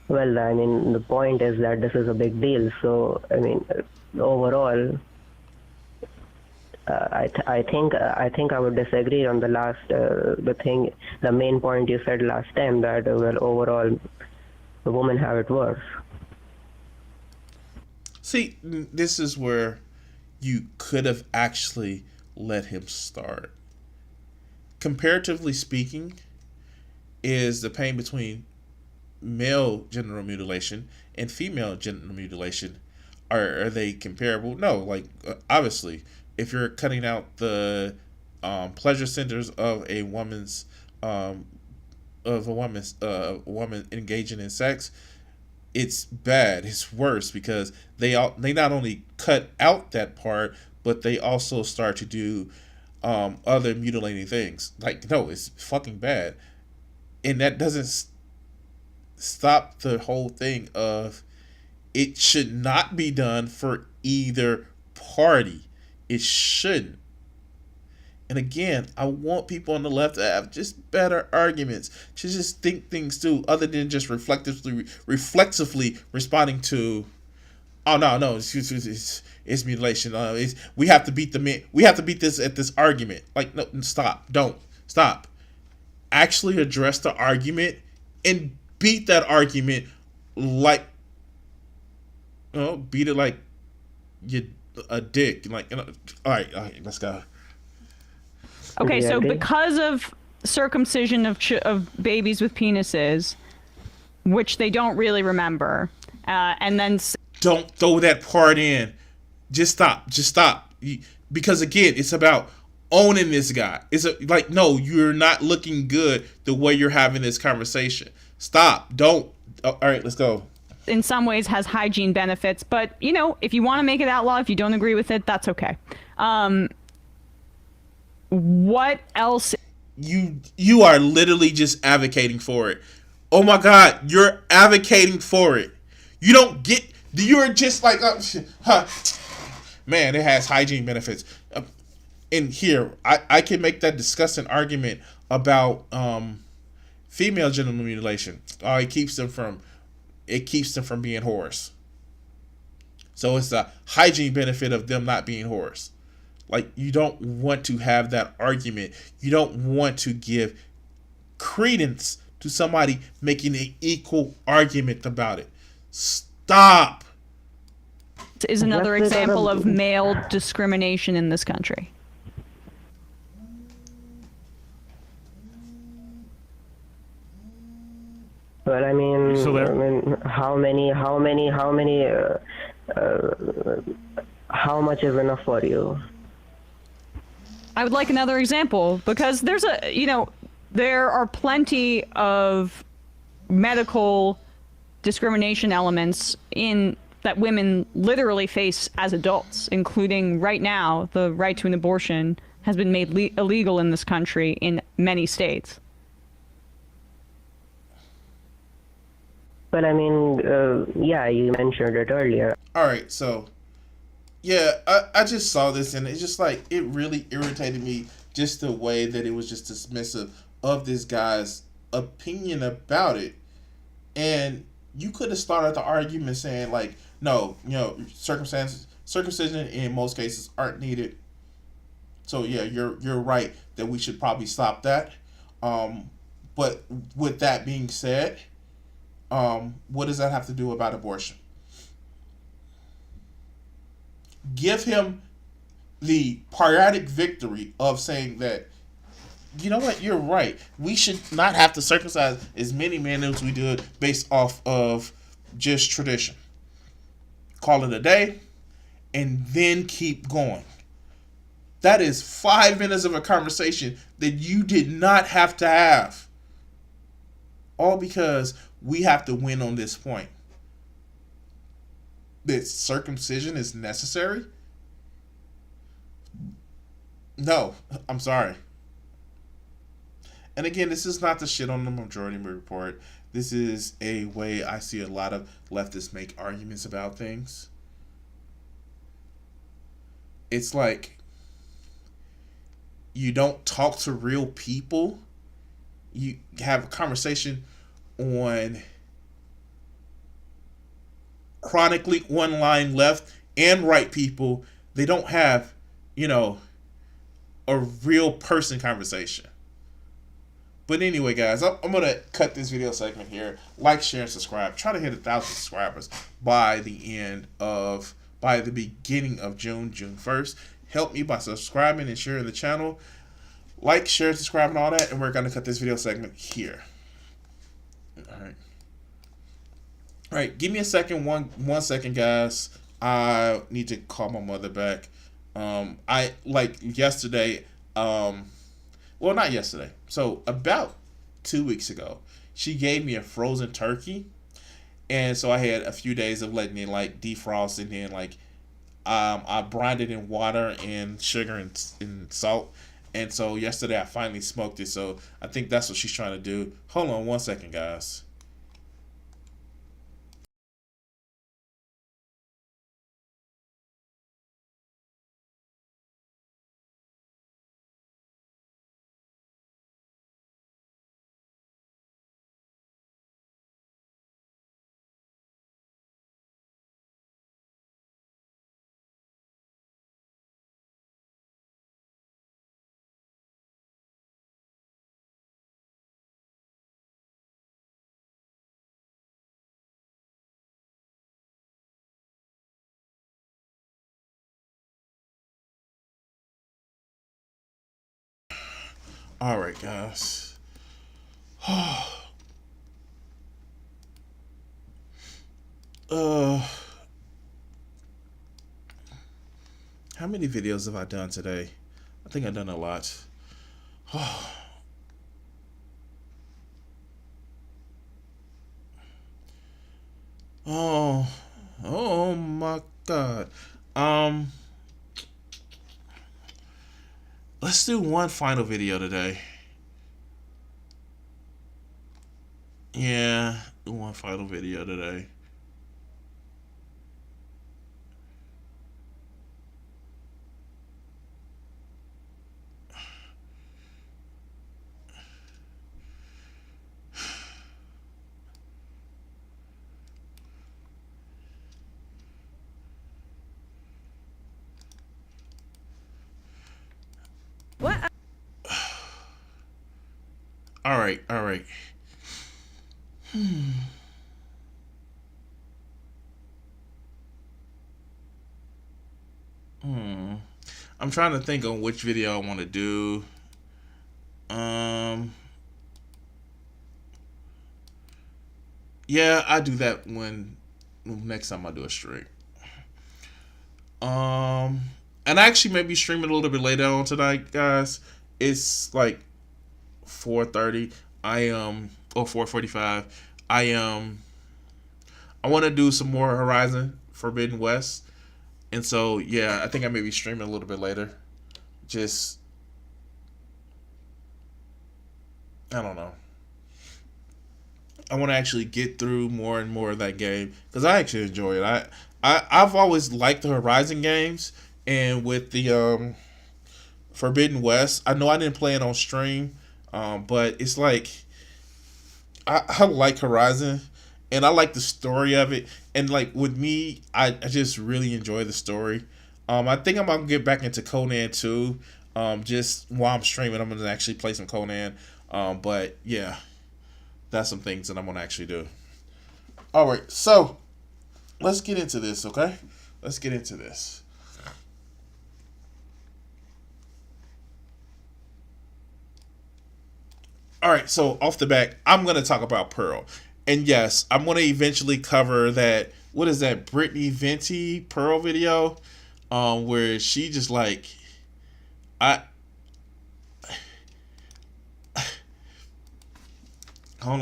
Well, I mean, the point is that this is a big deal. So, I mean, overall, I think I would disagree on the last the main point you said last time, that well, overall the women have it worse. See, this is where you could have actually let him start. Comparatively speaking, is the pain between male genital mutilation and female genital mutilation, are they comparable? No, like obviously, if you're cutting out the pleasure centers of a woman's woman engaging in sex, it's bad. It's worse because they not only cut out that part, but they also start to do other mutilating things. Like, no, it's fucking bad, and that doesn't stop the whole thing of it should not be done for either party. It shouldn't. And again, I want people on the left to have just better arguments, to just think things through, other than just reflexively responding to, oh no, it's mutilation. We have to beat the man. We have to beat this at this argument. Like, no, stop, don't stop. Actually address the argument and beat that argument like, beat it like you a dick. Like, all right, let's go. Okay, so because of circumcision of babies with penises, which they don't really remember, and then don't throw that part in. Just stop. Because again, it's about owning this guy. Like, no, you're not looking good the way you're having this conversation. Stop. Don't. All right, let's go. In some ways has hygiene benefits, but if you want to make it outlaw, if you don't agree with it, that's okay. What else? You are literally just advocating for it. Oh my God, you're advocating for it. You don't get. You're just like, man, it has hygiene benefits. And here, I can make that disgusting argument about female genital mutilation. It keeps them from being whores. So it's a hygiene benefit of them not being whores. Like, you don't want to have that argument. You don't want to give credence to somebody making an equal argument about it. Stop. Is another example of male discrimination in this country. Well, I mean, how much is enough for you? I would like another example, because there are plenty of medical discrimination elements in that women literally face as adults, including right now the right to an abortion has been made illegal in this country in many states. Well, I mean, yeah, you mentioned it earlier. All right, so yeah, I just saw this, and it's just like, it really irritated me, just the way that it was just dismissive of this guy's opinion about it. And you could have started the argument saying, like, no, circumcision in most cases aren't needed. So yeah, you're right that we should probably stop that. But with that being said, what does that have to do about abortion? Give him the pyrrhic victory of saying that, you know what, you're right. We should not have to circumcise as many men as we do based off of just tradition. Call it a day, and then keep going. That is 5 minutes of a conversation that you did not have to have. All because we have to win on this point. That circumcision is necessary? No, I'm sorry. And again, this is not the shit on the majority report. This is a way I see a lot of leftists make arguments about things. It's like, you don't talk to real people. You have a conversation on chronically one line left and right people. They don't have, a real person conversation. But anyway, guys, I'm going to cut this video segment here. Like, share, and subscribe. Try to hit 1,000 subscribers by the beginning of June 1st. Help me by subscribing and sharing the channel. Like, share, subscribe, and all that. And we're going to cut this video segment here. All right. Give me a second. One second, guys. I need to call my mother back. Yesterday, well, not yesterday. So about 2 weeks ago, she gave me a frozen turkey, and so I had a few days of letting it like defrost, and then I brined it in water and sugar and salt. And so yesterday I finally smoked it. So I think that's what she's trying to do. Hold on 1 second, guys. All right, guys. How many videos have I done today? I think I've done a lot. Oh my God. Let's do one final video today. Yeah, do one final video today. What? All right. I'm trying to think on which video I want to do. Yeah, I do that when next time I do a stream. And I actually maybe stream it a little bit later on tonight, guys. It's like 4:30. Or 4:45. I want to do some more Horizon Forbidden West. And so, yeah, I think I may be streaming a little bit later. Just, I don't know. I want to actually get through more and more of that game because I actually enjoy it. I've always liked the Horizon games, and with the Forbidden West, I know I didn't play it on stream, but it's like I like Horizon, and I like the story of it. And like with me, I just really enjoy the story. I think I'm gonna get back into Conan too. Just while I'm streaming, I'm gonna actually play some Conan. But yeah, that's some things that I'm gonna actually do. All right, so let's get into this, okay? Let's get into this. All right, so off the bat, I'm going to talk about Pearl. And yes, I'm going to eventually cover that, what is that, Brittany Venti Pearl video, where she just like, hold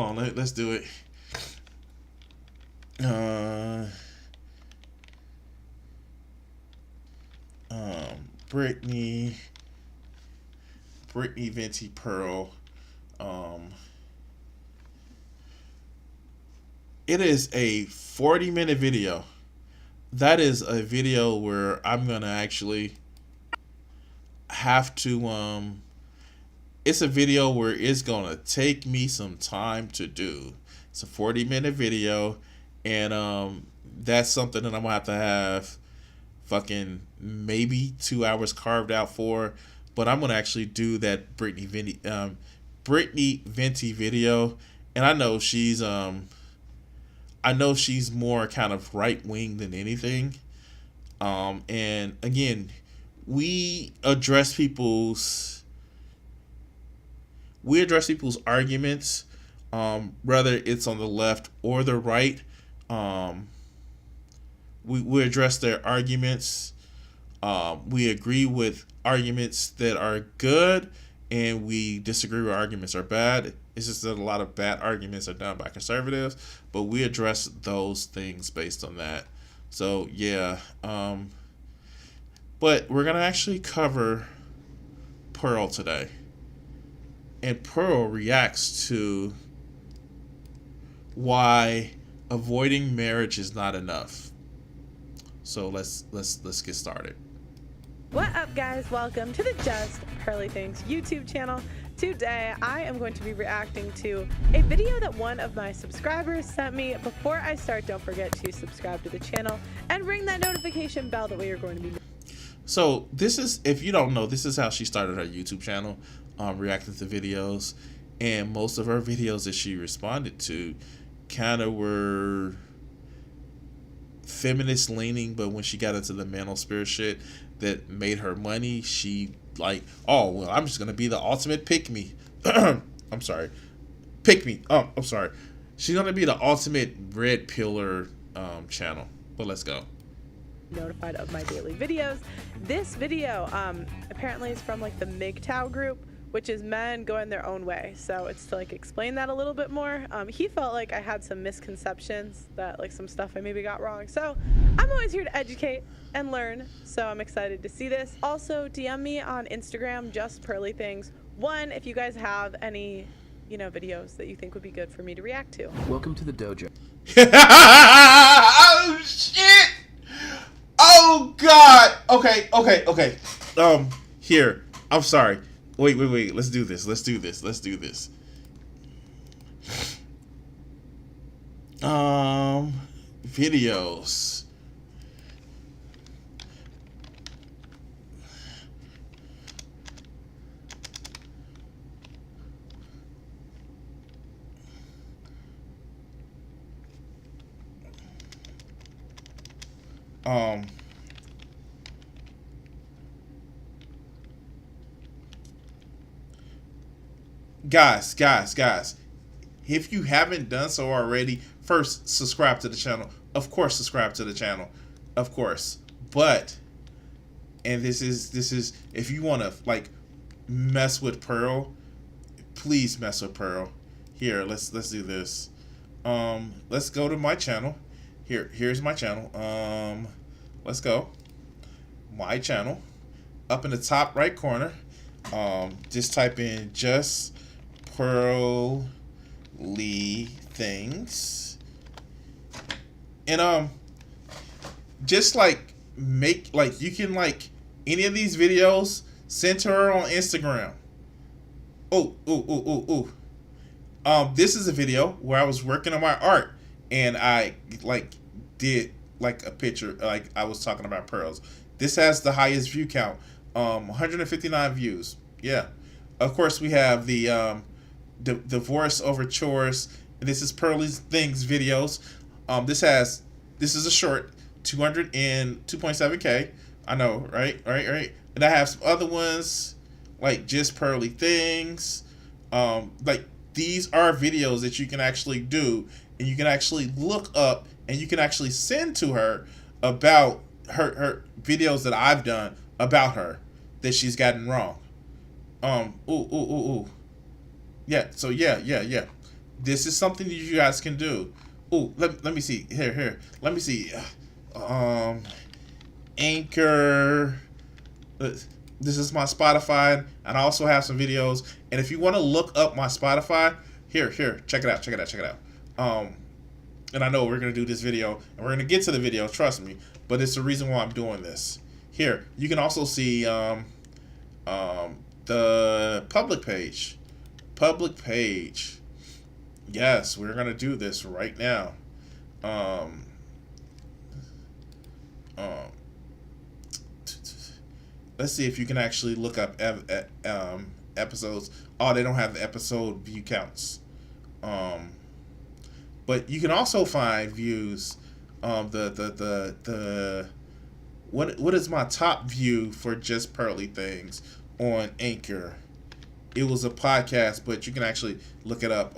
on, let's do it. Brittany Venti Pearl. It is a 40-minute video. That is a video where I'm gonna actually have to it's a video where it's gonna take me some time to do. It's a 40-minute video, and that's something that I'm gonna have to have fucking maybe 2 hours carved out for. but I'm gonna actually do that Brittany Venti video, and I know she's more kind of right wing than anything. And again, we address people's arguments, whether it's on the left or the right. We address their arguments. We agree with arguments that are good, and we disagree with arguments are bad. It's just that a lot of bad arguments are done by conservatives, but we address those things based on that. So yeah, but we're gonna actually cover Pearl today, and Pearl reacts to why avoiding marriage is not enough. So let's get started. What up, guys? Welcome to the Just Pearly Things YouTube channel. Today I am going to be reacting to a video that one of my subscribers sent me. Before I start, don't forget to subscribe to the channel and ring that notification bell, that way you're going to be. So this is, if you don't know, this is how she started her YouTube channel, reacting to videos, and most of her videos that she responded to kind of were feminist leaning, but when she got into the manosphere shit that made her money, she like, oh well, I'm just gonna be the ultimate pick me. I'm sorry, pick me. Oh, I'm sorry. She's gonna be the ultimate red pillar channel. But let's go. Notified of my daily videos. This video apparently is from like the MGTOW group, which is men going their own way. So it's to like explain that a little bit more. He felt like I had some misconceptions, that like some stuff I maybe got wrong. So I'm always here to educate and learn. So I'm excited to see this. Also, DM me on Instagram, Just Pearly Things 1, if you guys have any, you know, videos that you think would be good for me to react to. Welcome to the dojo. Oh shit! Oh god! Okay. Here. I'm sorry. Wait. Let's do this. Videos. Guys, if you haven't done so already, first subscribe to the channel. Of course, subscribe to the channel. Of course. But, and this is if you want to like mess with Pearl, please mess with Pearl. Here, let's do this. Let's go to my channel. Here's my channel. Let's go. My channel. Up in the top right corner, just type in Just Pearly Things, and just like make like, you can like any of these videos, send to her on Instagram. This is a video where I was working on my art, and I like did like a picture, like I was talking about pearls. This has the highest view count, 159 views. Yeah, of course we have the divorce over chores, and this is Pearly Things videos. This is a short, 2.7K. I know, right? And I have some other ones like Just Pearly Things. Like, these are videos that you can actually do, and you can actually look up, and you can actually send to her about her videos that I've done about her that she's gotten wrong. Yeah, so yeah. This is something that you guys can do. Let me see. Here. Let me see. Anchor. This is my Spotify, and I also have some videos. And if you want to look up my Spotify, here, check it out. And I know we're gonna do this video, and we're gonna get to the video. Trust me. But it's the reason why I'm doing this. Here, you can also see the public page. Yes, we're gonna do this right now. let's see if you can actually look up episodes. Oh, they don't have the episode view counts. But you can also find views. What is my top view for Just Pearly Things on Anchor? It was a podcast, but you can actually look it up.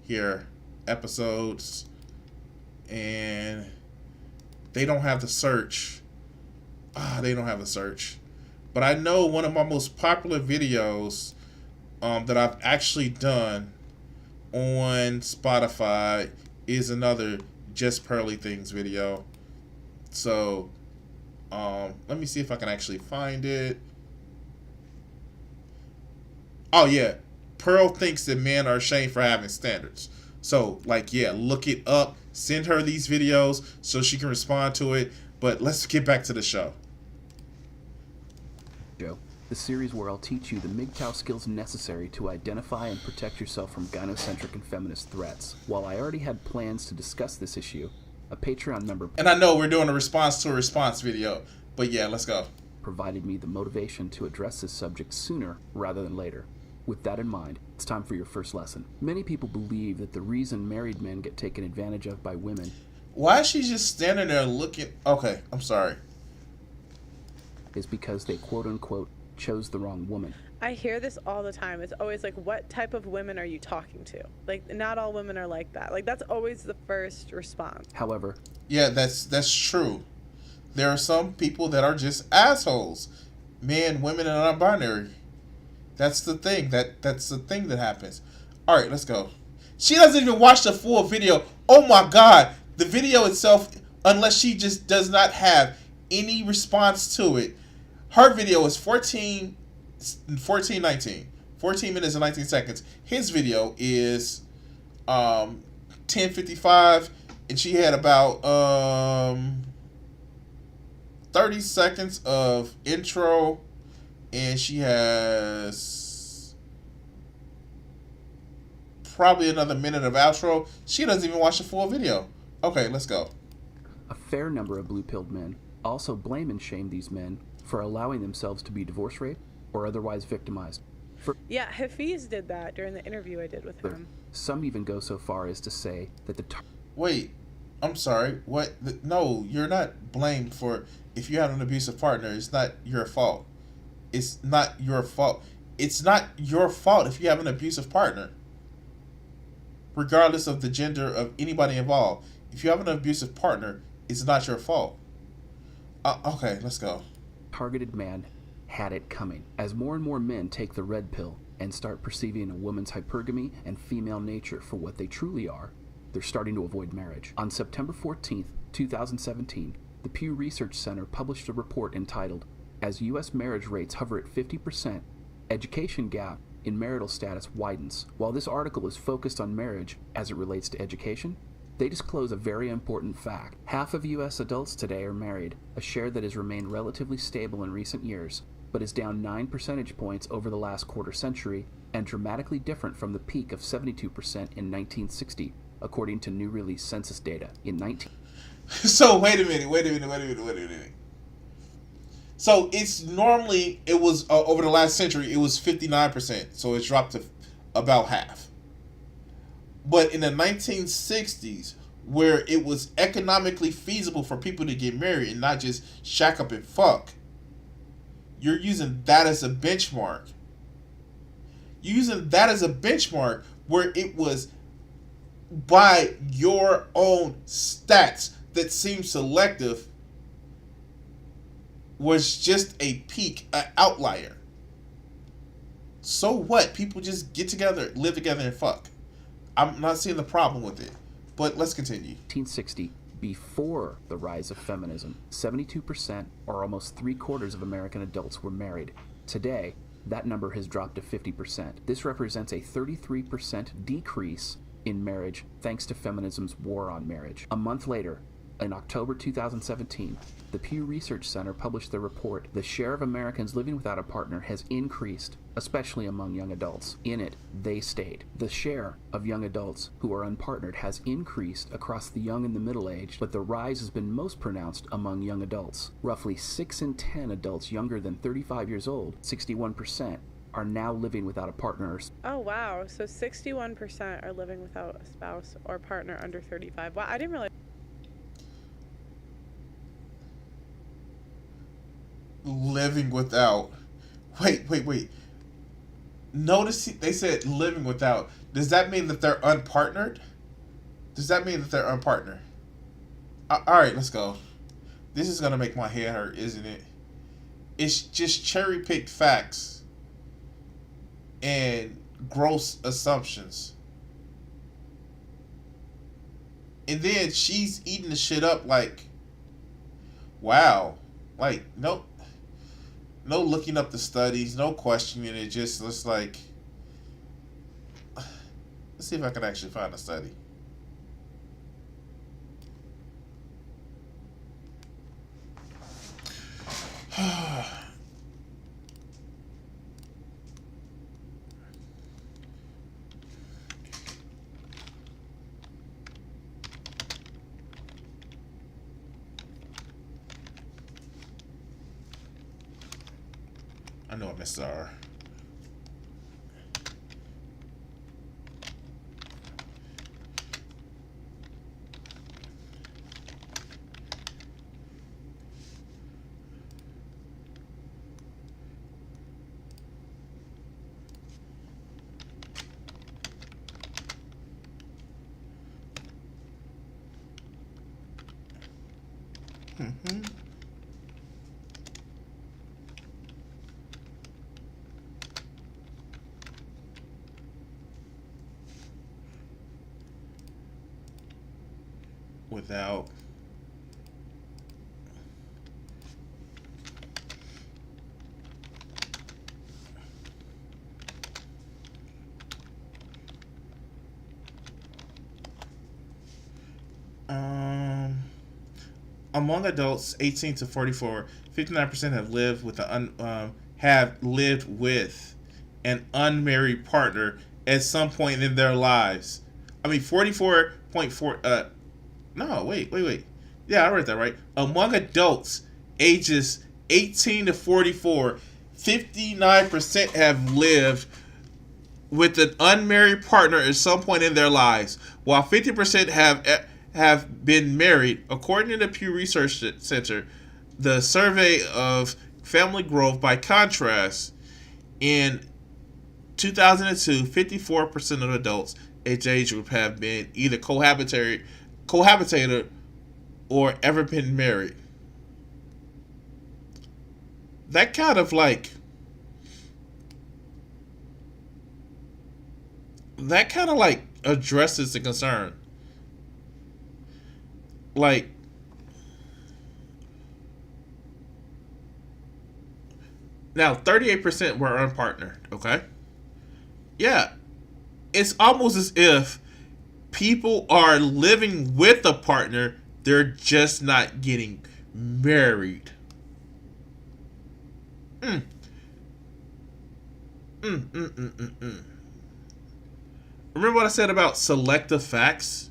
Here, episodes, and they don't have the search. They don't have the search. But I know one of my most popular videos that I've actually done on Spotify is another Just Pearly Things video. So let me see if I can actually find it. Oh yeah, Pearl thinks that men are ashamed for having standards. So like, yeah, look it up, send her these videos so she can respond to it. But let's get back to the show. Joe, the series where I'll teach you the MGTOW skills necessary to identify and protect yourself from gynocentric and feminist threats. While I already had plans to discuss this issue, a Patreon member... And I know we're doing a response to a response video, but yeah, let's go. ...provided me the motivation to address this subject sooner rather than later. With that in mind, it's time for your first lesson. Many people believe that the reason married men get taken advantage of by women... Why is she just standing there looking... Okay, I'm sorry. ...is because they quote-unquote chose the wrong woman. I hear this all the time. It's always like, what type of women are you talking to? Like, not all women are like that. Like, that's always the first response. However... Yeah, that's true. There are some people that are just assholes. Men, women, and non-binary. That's the thing. That's the thing that happens. All right, let's go. She doesn't even watch the full video. Oh my God. The video itself, unless she just does not have any response to it, her video is 14 minutes and 19 seconds. His video is 10:55, and she had about 30 seconds of intro, and she has probably another minute of outro. She doesn't even watch the full video. Okay, let's go. A fair number of blue-pilled men also blame and shame these men for allowing themselves to be divorce raped or otherwise victimized. Yeah, Hafiz did that during the interview I did with him. Some even go so far as to say that the... Wait, I'm sorry. What? No, you're not blamed for... If you have an abusive partner, it's not your fault. It's not your fault. It's not your fault if you have an abusive partner. Regardless of the gender of anybody involved. If you have an abusive partner, it's not your fault. Okay, let's go. Targeted man had it coming. As more and more men take the red pill and start perceiving a woman's hypergamy and female nature for what they truly are, they're starting to avoid marriage. On September 14th, 2017, the Pew Research Center published a report entitled, "As U.S. Marriage Rates Hover at 50%, Education Gap in Marital Status Widens." While this article is focused on marriage as it relates to education, they disclose a very important fact. Half of U.S. adults today are married, a share that has remained relatively stable in recent years, but is down 9 percentage points over the last quarter century and dramatically different from the peak of 72% in 1960, according to new release census data in So wait a minute. So it's normally, it was over the last century, it was 59%, so it's dropped to about half. But in the 1960s, where it was economically feasible for people to get married and not just shack up and fuck, you're using that as a benchmark. You're using that as a benchmark where it was by your own stats that seem selective was just a peak, an outlier. So what? People just get together, live together, and fuck. I'm not seeing the problem with it, but let's continue. 1960, before the rise of feminism, 72%, or almost 3/4 of American adults were married. Today, that number has dropped to 50%. This represents a 33% decrease in marriage thanks to feminism's war on marriage. A month later, In October 2017, the Pew Research Center published their report, The Share of Americans Living Without a Partner Has Increased, especially among young adults. In it, they state, the share of young adults who are unpartnered has increased across the young and the middle-aged, but the rise has been most pronounced among young adults. Roughly 6 in 10 adults younger than 35 years old, 61%, are now living without a partner. Oh, wow. So 61% are living without a spouse or partner under 35. Wow, I didn't realize. Living without. Wait. Notice they said living without. Does that mean that they're unpartnered? Does that mean that they're unpartnered? All right, let's go. This is going to make my head hurt, isn't it? It's just cherry-picked facts and gross assumptions. And then she's eating the shit up like, wow. Like, no looking up the studies, no questioning it, just looks like, let's see if I can actually find a study. I know I missed the R. Without among adults 18 to 44, 59% have lived with an unmarried partner at some point in their lives. I mean, 44.4. No, wait. Yeah, I read that right. Among adults ages 18 to 44, 59% have lived with an unmarried partner at some point in their lives, while 50% have been married. According to the Pew Research Center, the survey of family growth, by contrast, in 2002, 54% of adults age group have been either cohabitated or ever been married. That kind of like addresses the concern. Like, now 38% were unpartnered, okay? Yeah. It's almost as if people are living with a partner, they're just not getting married. Remember what I said about selective facts?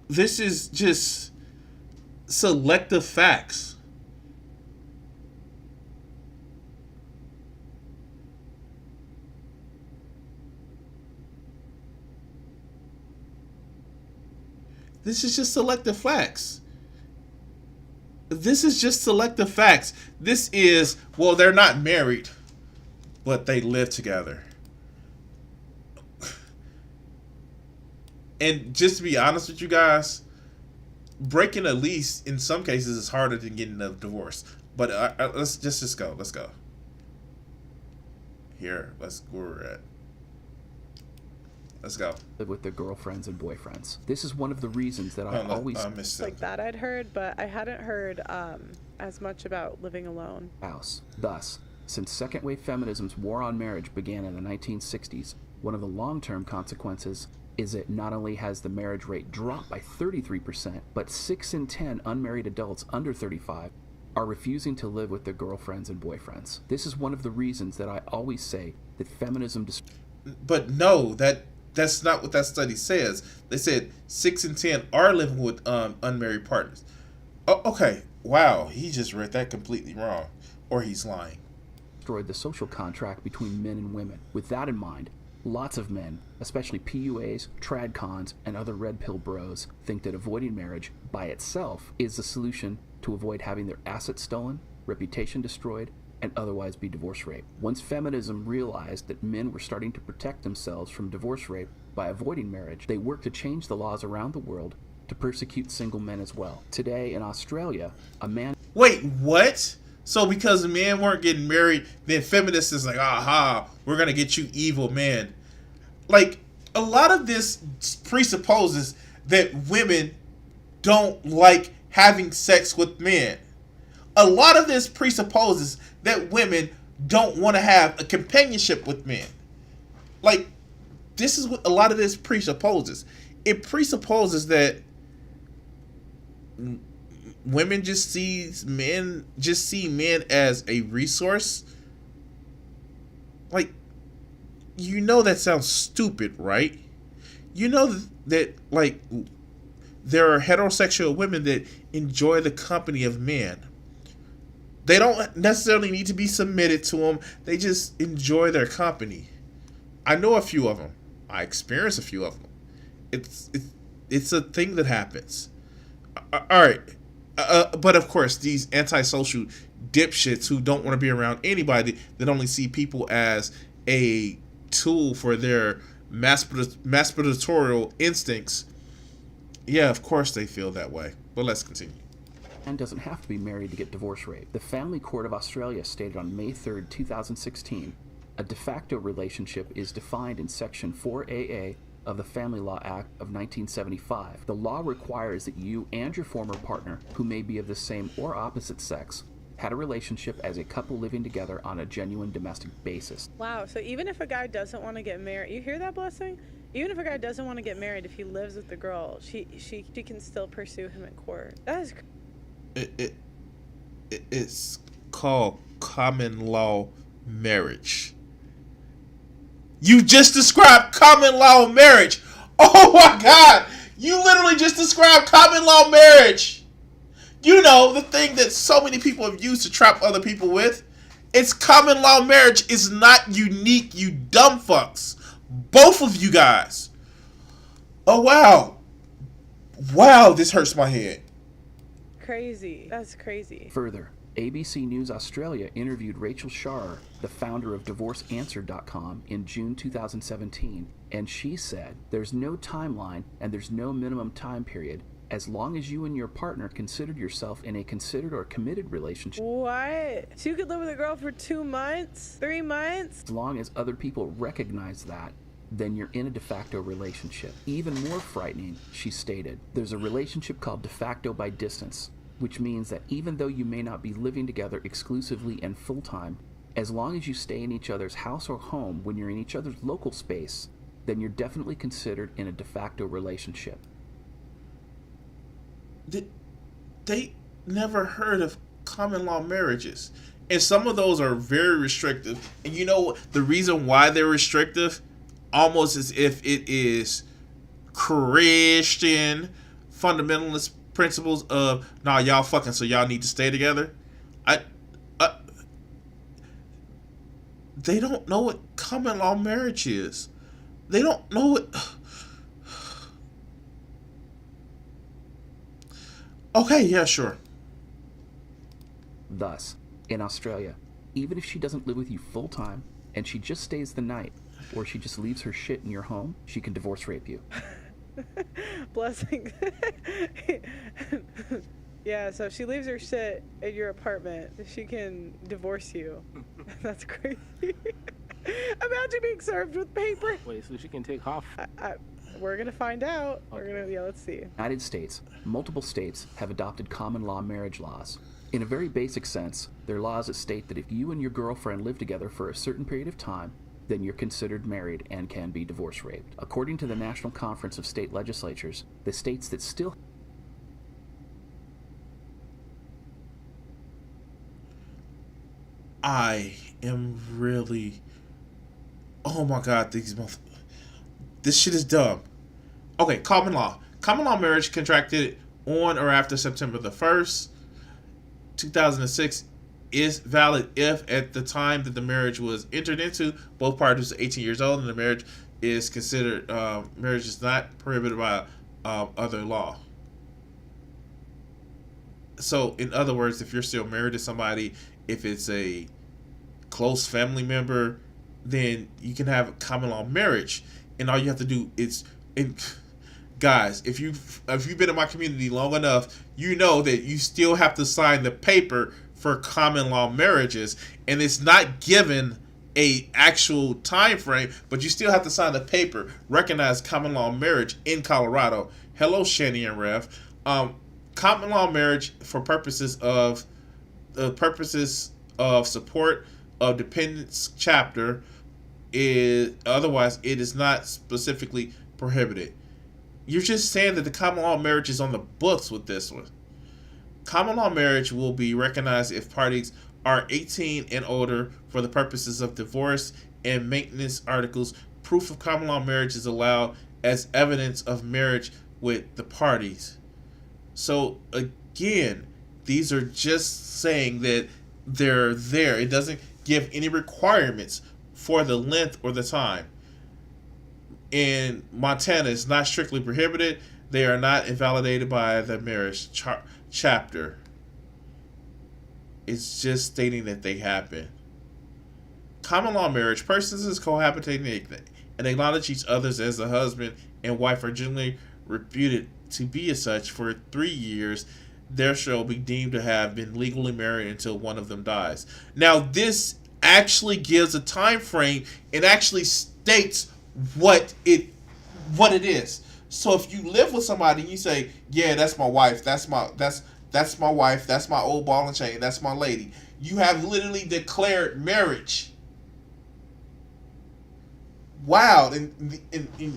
This is just selective facts. This is just selective facts. This is just selective facts. This is, well, they're not married, but they live together. And just to be honest with you guys, breaking a lease in some cases is harder than getting a divorce. But let's just go. Let's go. Here, let's go where we're at. Let's go. Live with their girlfriends and boyfriends. This is one of the reasons that I always missed like that I'd heard, but I hadn't heard as much about living alone. House. Thus, since second-wave feminism's war on marriage began in the 1960s, one of the long-term consequences is that not only has the marriage rate dropped by 33%, but 6 in 10 unmarried adults under 35 are refusing to live with their girlfriends and boyfriends. This is one of the reasons that I always say that feminism... But no, that's not what that study says. They said 6 in 10 are living with unmarried partners. Oh, okay, wow, he just read that completely wrong. Or he's lying. ...destroyed the social contract between men and women. With that in mind, lots of men, especially PUAs, tradcons, and other red pill bros, think that avoiding marriage by itself is the solution to avoid having their assets stolen, reputation destroyed, and otherwise be divorce raped. Once feminism realized that men were starting to protect themselves from divorce rape by avoiding marriage, they worked to change the laws around the world to persecute single men as well. Today in Australia, a man... Wait, what? So because men weren't getting married, then feminists is like, aha, we're gonna get you evil men. Like, a lot of this presupposes that women don't like having sex with men. A lot of this presupposes that women don't want to have a companionship with men. Like, this is what a lot of this presupposes. It presupposes that women just see men as a resource. Like, you know that sounds stupid, right? You know that like there are heterosexual women that enjoy the company of men. They don't necessarily need to be submitted to them. They just enjoy their company. I know a few of them. I experience a few of them. It's a thing that happens. All right. But of course, these antisocial dipshits who don't want to be around anybody, that only see people as a tool for their masturbatorial instincts, yeah, of course they feel that way. But let's continue. Man doesn't have to be married to get divorce rate. The Family Court of Australia stated on May 3rd, 2016, a de facto relationship is defined in Section 4AA of the Family Law Act of 1975. The law requires that you and your former partner, who may be of the same or opposite sex, had a relationship as a couple living together on a genuine domestic basis. Wow, so even if a guy doesn't want to get married, you hear that, Blessing? Even if a guy doesn't want to get married, if he lives with the girl, she can still pursue him in court. That is... It's called common law marriage. You just described common law marriage. Oh my God! You literally just described common law marriage. You know, the thing that so many people have used to trap other people with. It's common law marriage is not unique, you dumb fucks. Both of you guys. Oh wow. Wow, this hurts my head. Crazy. That's crazy. Further, ABC News Australia interviewed Rachel Sharer, the founder of DivorceAnswer.com, in June 2017, and she said, "There's no timeline and there's no minimum time period as long as you and your partner considered yourself in a considered or committed relationship." What? So you could live with a girl for 2 months? 3 months? As long as other people recognize that, then you're in a de facto relationship. Even more frightening, she stated, there's a relationship called de facto by distance, which means that even though you may not be living together exclusively and full-time, as long as you stay in each other's house or home when you're in each other's local space, then you're definitely considered in a de facto relationship. They never heard of common law marriages. And some of those are very restrictive. And you know the reason why they're restrictive? Almost as if it is Christian fundamentalist principles of, nah, y'all fucking, so y'all need to stay together. They don't know what common law marriage is. They don't know what... Okay, yeah, sure. Thus, in Australia, even if she doesn't live with you full-time and she just stays the night, or she just leaves her shit in your home, she can divorce rape you. Blessing. Yeah, so if she leaves her shit in your apartment, she can divorce you. That's crazy. Imagine being served with paper. Wait, so she can take half? We're gonna find out. Okay. Let's see. United States, multiple states have adopted common law marriage laws. In a very basic sense, they're laws that state that if you and your girlfriend live together for a certain period of time, then you're considered married and can be divorce raped. According to the National Conference of State Legislatures, the states that still I am really... Oh my God, this shit is dumb. Okay, common law. Common law marriage contracted on or after September the 1st, 2006 is valid if at the time that the marriage was entered into, both parties are 18 years old and the marriage is considered, marriage is not prohibited by other law. So, in other words, if you're still married to somebody, if it's a close family member, then you can have a common law marriage, and all you have to do is, guys, if you've been in my community long enough, you know that you still have to sign the paper for common law marriages, and it's not given a actual time frame, but you still have to sign the paper, recognize common law marriage in Colorado. Hello, Shani and Rev. Common law marriage for purposes of support of dependents chapter is otherwise it is not specifically prohibited. You're just saying that the common law marriage is on the books with this one. Common law marriage will be recognized if parties are 18 and older for the purposes of divorce and maintenance articles. Proof of common law marriage is allowed as evidence of marriage with the parties. So again, these are just saying that they're there. It doesn't give any requirements for the length or the time. In Montana, it's not strictly prohibited. They are not invalidated by the marriage chapter. It's just stating that they happen. Common law marriage, persons is cohabitating and acknowledge each other as a husband and wife are generally reputed to be as such for 3 years. There shall be deemed to have been legally married until one of them dies. Now, this actually gives a time frame. It actually states what it is. So if you live with somebody and you say, yeah, that's my wife, that's my wife, that's my old ball and chain, that's my lady, you have literally declared marriage. Wow. And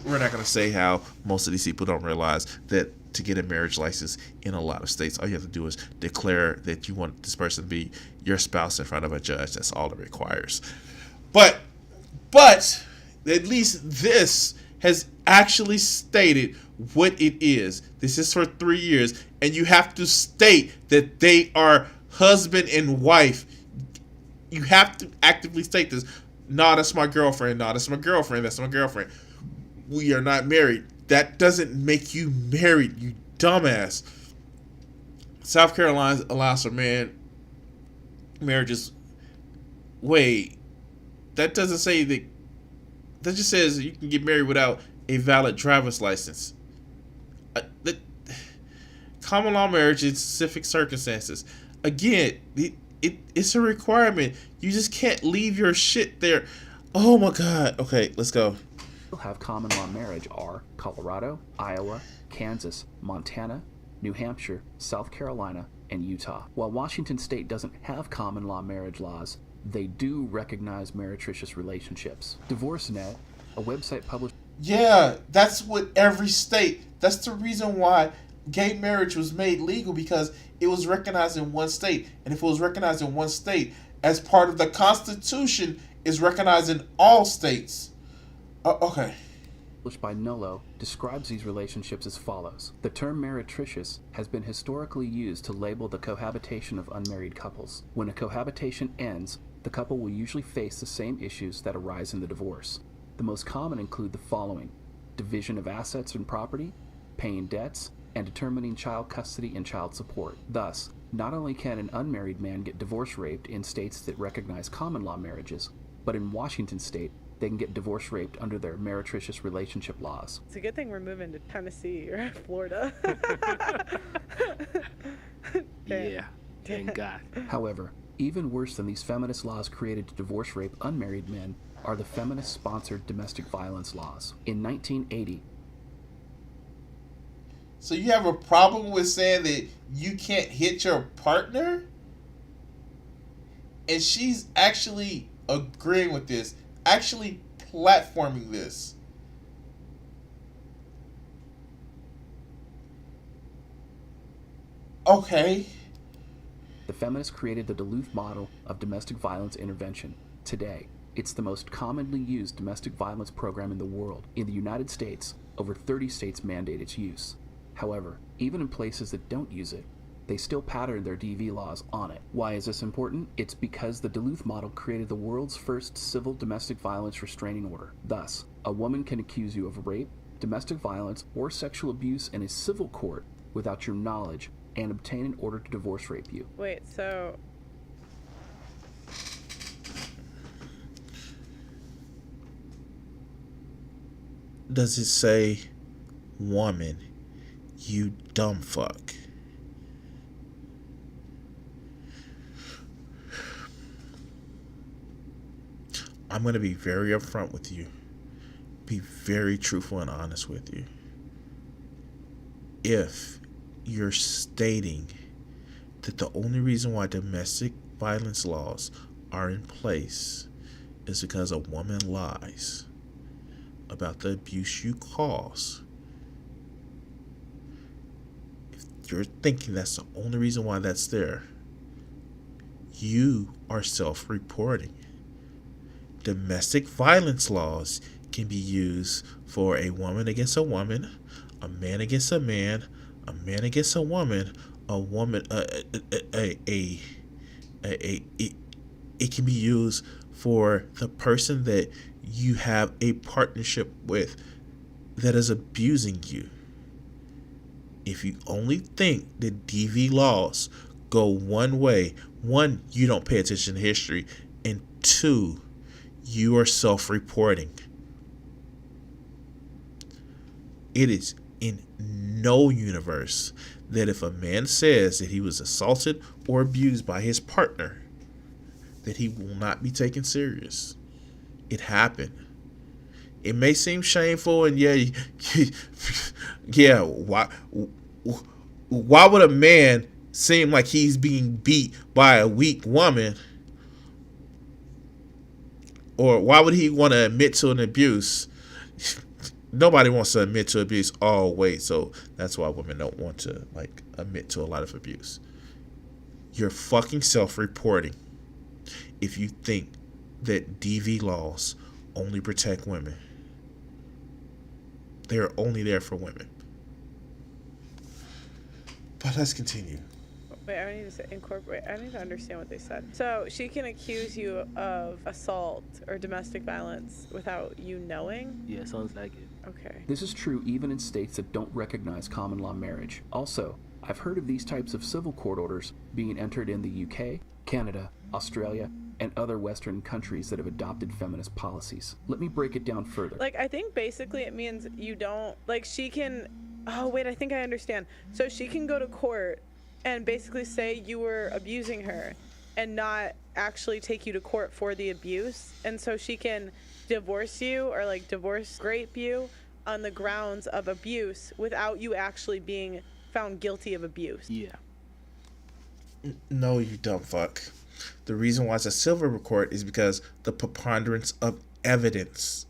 we're not going to say how most of these people don't realize that to get a marriage license in a lot of states, all you have to do is declare that you want this person to be your spouse in front of a judge. That's all it requires. But at least this has actually stated what it is. This is for 3 years, and you have to state that they are husband and wife. You have to actively state this. Nah, that's my girlfriend. Nah, that's my girlfriend. That's my girlfriend. We are not married. That doesn't make you married, you dumbass. South Carolina allows for marriages. Wait, that doesn't say that. That just says you can get married without a valid driver's license. Common law marriage in specific circumstances. Again, it's a requirement. You just can't leave your shit there. Oh my God. Okay, let's go. Have common law marriage are Colorado, Iowa, Kansas, Montana, New Hampshire, South Carolina, and Utah. While Washington State doesn't have common law marriage laws, they do recognize meretricious relationships. DivorceNet, a website published... Yeah, that's what every state... That's the reason why gay marriage was made legal, because it was recognized in one state. And if it was recognized in one state, as part of the Constitution, is recognized in all states. Okay. Published by Nolo, describes these relationships as follows. The term meretricious has been historically used to label the cohabitation of unmarried couples. When a cohabitation ends, the couple will usually face the same issues that arise in the divorce. The most common include the following: division of assets and property, paying debts, and determining child custody and child support. Thus, not only can an unmarried man get divorce raped in states that recognize common law marriages, but in Washington State, they can get divorce raped under their meretricious relationship laws. It's a good thing we're moving to Tennessee or Florida. Yeah, thank God. However, even worse than these feminist laws created to divorce rape unmarried men are the feminist-sponsored domestic violence laws. In 1980... So you have a problem with saying that you can't hit your partner? And she's actually agreeing with this. actually platforming this. Okay. The feminists created the Duluth model of domestic violence intervention. Today, it's the most commonly used domestic violence program in the world. In the United States, over 30 states mandate its use. However, even in places that don't use it, they still pattern their DV laws on it. Why is this important? It's because the Duluth model created the world's first civil domestic violence restraining order. Thus, a woman can accuse you of rape, domestic violence, or sexual abuse in a civil court without your knowledge and obtain an order to divorce rape you. Wait, so... Does it say, woman, you dumb fuck? I'm going to be very upfront with you. Be very truthful and honest with you. If you're stating that the only reason why domestic violence laws are in place is because a woman lies about the abuse you cause, if you're thinking that's the only reason why that's there, you are self-reporting. Domestic violence laws can be used for a woman against a woman, a man against a man against a woman, it can be used for the person that you have a partnership with that is abusing you. If you only think that DV laws go one way, one, you don't pay attention to history, and two, you are self-reporting. It is in no universe that if a man says that he was assaulted or abused by his partner, that he will not be taken serious. It happened. It may seem shameful, and yeah, why would a man seem like he's being beat by a weak woman? Or why would he want to admit to an abuse? Nobody wants to admit to abuse. Oh, wait, so that's why women don't want to admit to a lot of abuse. You're fucking self-reporting if you think that DV laws only protect women. They're only there for women. But let's continue. Wait, I need to understand what they said. So she can accuse you of assault or domestic violence without you knowing? Yeah, sounds like it. Okay. This is true even in states that don't recognize common law marriage. Also, I've heard of these types of civil court orders being entered in the UK, Canada, Australia, and other Western countries that have adopted feminist policies. Let me break it down further. I think basically it means you don't, she can, oh wait, I think I understand. So she can go to court and basically say you were abusing her and not actually take you to court for the abuse. And so she can divorce you or divorce rape you on the grounds of abuse without you actually being found guilty of abuse. Yeah. No, you dumb fuck. The reason why it's a civil court is because the preponderance of evidence.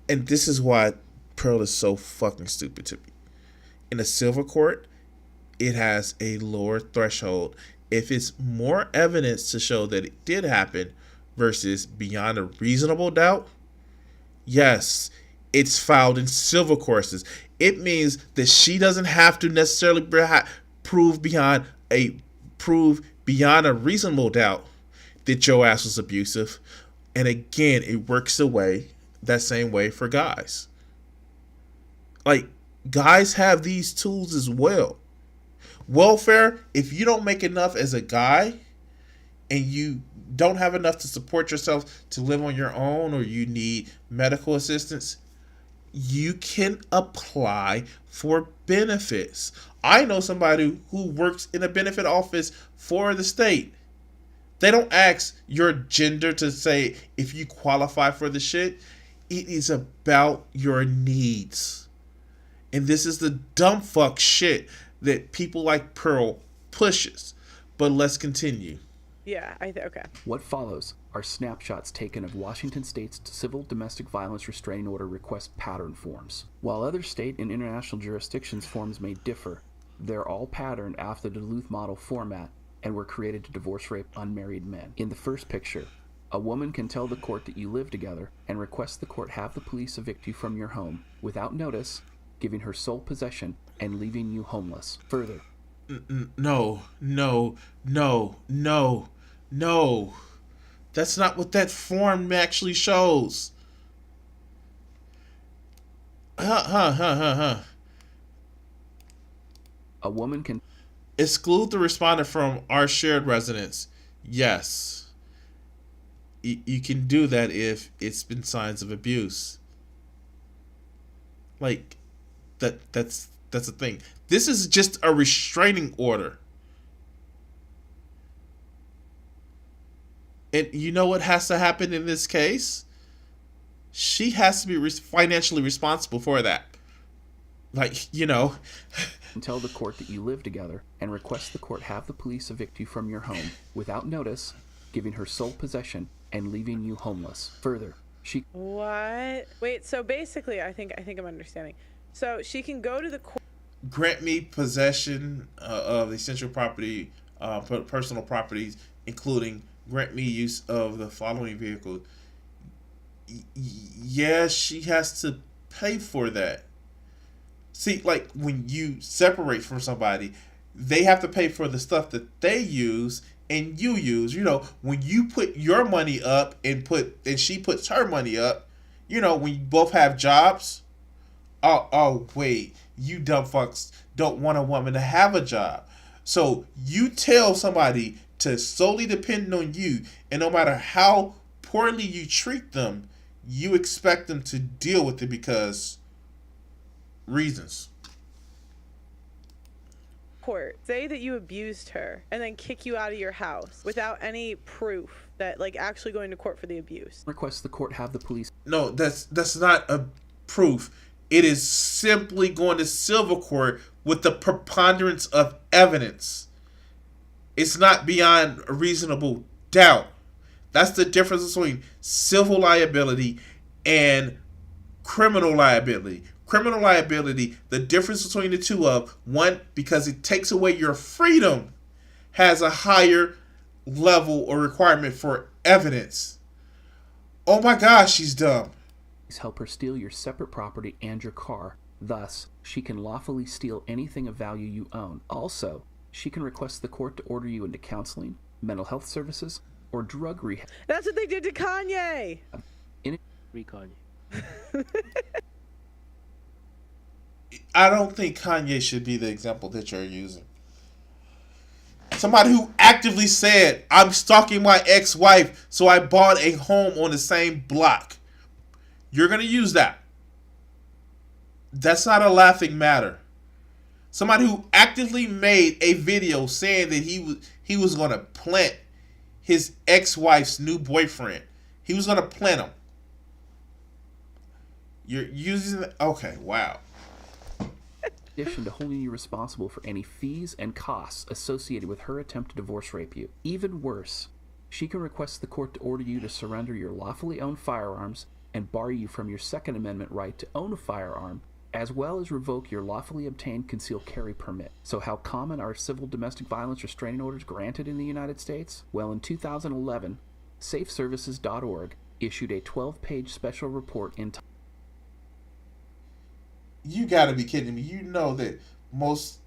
And this is why Pearl is so fucking stupid to me. In a civil court, it has a lower threshold. If it's more evidence to show that it did happen versus beyond a reasonable doubt, yes, it's filed in civil courts. It means that she doesn't have to necessarily prove beyond a reasonable doubt that your ass was abusive. And again, it works that same way for guys. Guys have these tools as well. Welfare, if you don't make enough as a guy and you don't have enough to support yourself to live on your own, or you need medical assistance, you can apply for benefits. I know somebody who works in a benefit office for the state. They don't ask your gender to say if you qualify for the shit. It is about your needs. And this is the dumb fuck shit that people like Pearl pushes. But let's continue. Yeah, okay. What follows are snapshots taken of Washington State's civil domestic violence restraining order request pattern forms. While other state and international jurisdictions' forms may differ, they're all patterned after the Duluth model format and were created to divorce rape unmarried men. In the first picture, a woman can tell the court that you live together and request the court have the police evict you from your home without notice, giving her sole possession and leaving you homeless. Further, No. That's not what that form actually shows. a woman can exclude the respondent from our shared residence. Yes. You can do that if it's been signs of abuse. Like, that's the thing. This is just a restraining order. And you know what has to happen in this case? She has to be financially responsible for that. Like, you know. Tell the court that you live together and request the court have the police evict you from your home without notice, giving her sole possession and leaving you homeless. Further, she... What? Wait, so basically, I think I'm understanding. So she can go to the court... Grant me possession of essential property, personal properties, including grant me use of the following vehicle. Yeah, she has to pay for that. See, like when you separate from somebody, they have to pay for the stuff that they use and you use. You know, when you put your money up and she puts her money up, you know, when you both have jobs. Oh wait, you dumb fucks don't want a woman to have a job. So you tell somebody to solely depend on you, and no matter how poorly you treat them, you expect them to deal with it because reasons. Court, say that you abused her and then kick you out of your house without any proof that, like, actually going to court for the abuse. Request the court have the police... No, that's not a proof. It is simply going to civil court with the preponderance of evidence. It's not beyond a reasonable doubt. That's the difference between civil liability and criminal liability. Criminal liability, the difference between the two of, one, because it takes away your freedom, has a higher level or requirement for evidence. Oh my gosh, she's dumb. Help her steal your separate property and your car. Thus, she can lawfully steal anything of value you own. Also, she can request the court to order you into counseling, mental health services, or drug rehab. That's what they did to Kanye. Free Kanye. I don't think Kanye should be the example that you're using. Somebody who actively said, I'm stalking my ex-wife, so I bought a home on the same block. You're going to use that. That's not a laughing matter. Somebody who actively made a video saying that he was going to plant his ex-wife's new boyfriend. He was going to plant him. You're using... Okay, wow. In addition to holding you responsible for any fees and costs associated with her attempt to divorce rape you. Even worse, she can request the court to order you to surrender your lawfully owned firearms and bar you from your Second Amendment right to own a firearm, as well as revoke your lawfully obtained concealed carry permit. So how common are civil domestic violence restraining orders granted in the United States? Well, in 2011, SafeServices.org issued a 12-page special report entitled... You gotta be kidding me. You know that most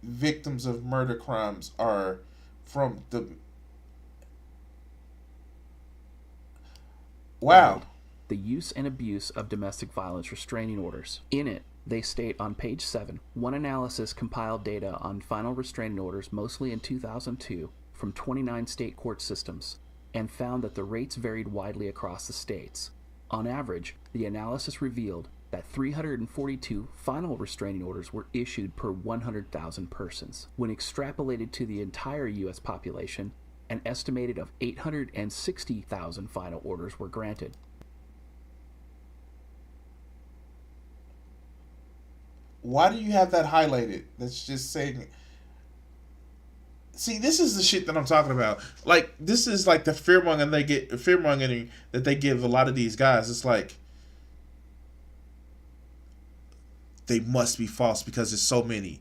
victims of murder crimes are from the... Wow. The use and abuse of domestic violence restraining orders. In it, they state on page 7, one analysis compiled data on final restraining orders mostly in 2002 from 29 state court systems and found that the rates varied widely across the states. On average, the analysis revealed that 342 final restraining orders were issued per 100,000 persons. When extrapolated to the entire U.S. population, an estimated of 860,000 final orders were granted. Why do you have that highlighted? That's just saying... See, this is the shit that I'm talking about. Like, this is like the fear-mongering that they give a lot of these guys. It's like, they must be false because there's so many.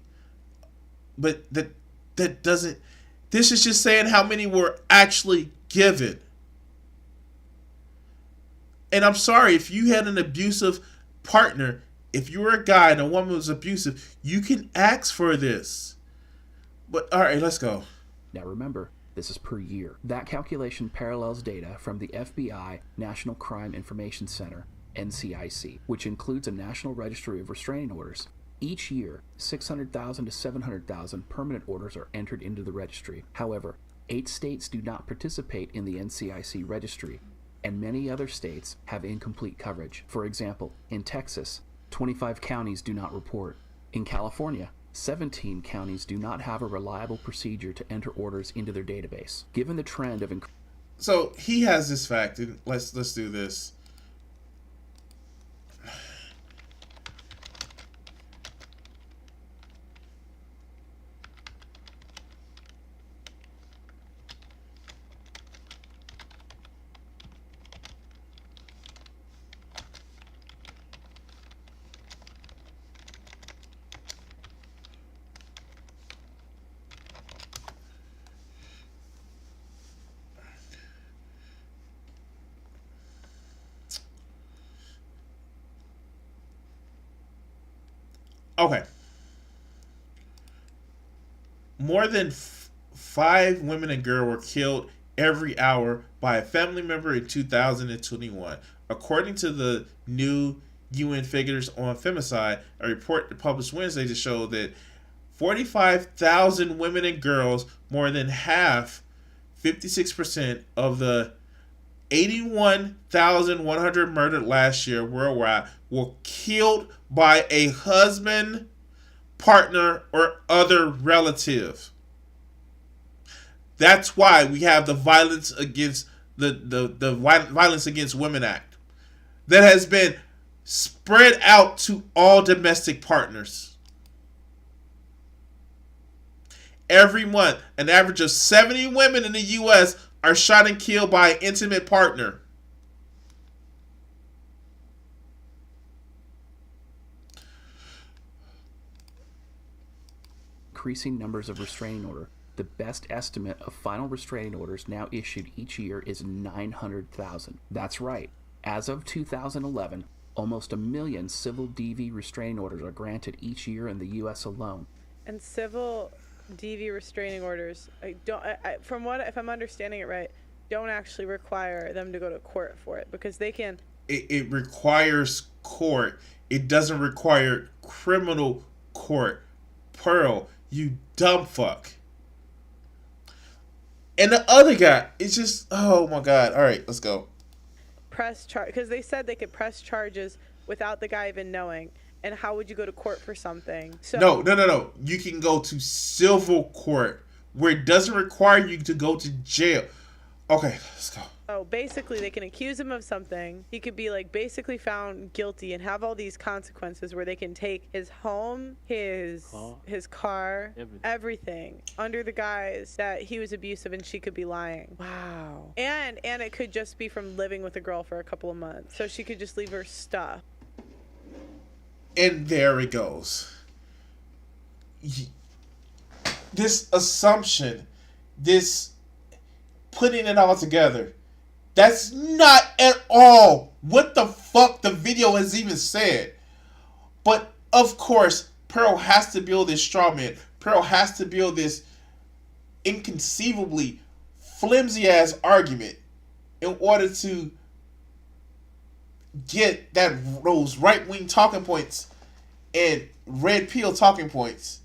But that doesn't... This is just saying how many were actually given. And I'm sorry, if you had an abusive partner, if you were a guy and a woman was abusive, you can ask for this. But, all right, let's go. Now remember, this is per year. That calculation parallels data from the FBI National Crime Information Center, NCIC, which includes a National Registry of Restraining Orders. Each year, 600,000 to 700,000 permanent orders are entered into the registry. However, 8 states do not participate in the NCIC registry, and many other states have incomplete coverage. For example, in Texas, 25 counties do not report. In California, 17 counties do not have a reliable procedure to enter orders into their database. Given the trend of So he has this fact, and let's do this. Okay. More than 5 women and girls were killed every hour by a family member in 2021. According to the new UN figures on femicide, a report published Wednesday to show that 45,000 women and girls, more than half, 56% of the 81,100 murdered last year worldwide, were killed by a husband, partner, or other relative. That's why we have the Violence Against the Violence Against Women Act that has been spread out to all domestic partners. Every month, an average of 70 women in the U.S. are shot and killed by an intimate partner. Increasing numbers of restraining order. The best estimate of final restraining orders now issued each year is 900,000. That's right. As of 2011, almost 1 million civil DV restraining orders are granted each year in the U.S. alone. And civil DV restraining orders, if I'm understanding it right, don't actually require them to go to court for it, because they can... It requires court. It doesn't require criminal court. Pearl, you dumb fuck. And the other guy, it's just, oh my God. All right, let's go. Press charge, because they said they could press charges without the guy even knowing. And how would you go to court for something? So No. You can go to civil court where it doesn't require you to go to jail. Okay, let's go. Oh, basically they can accuse him of something. He could be like basically found guilty and have all these consequences where they can take his home, his car, everything under the guise that he was abusive and she could be lying. Wow. And it could just be from living with a girl for a couple of months. So she could just leave her stuff. And there it goes. This assumption, this putting it all together, that's not at all what the fuck the video has even said. But of course, Pearl has to build this straw man. Pearl has to build this inconceivably flimsy ass argument in order to get those right wing talking points and red pill talking points.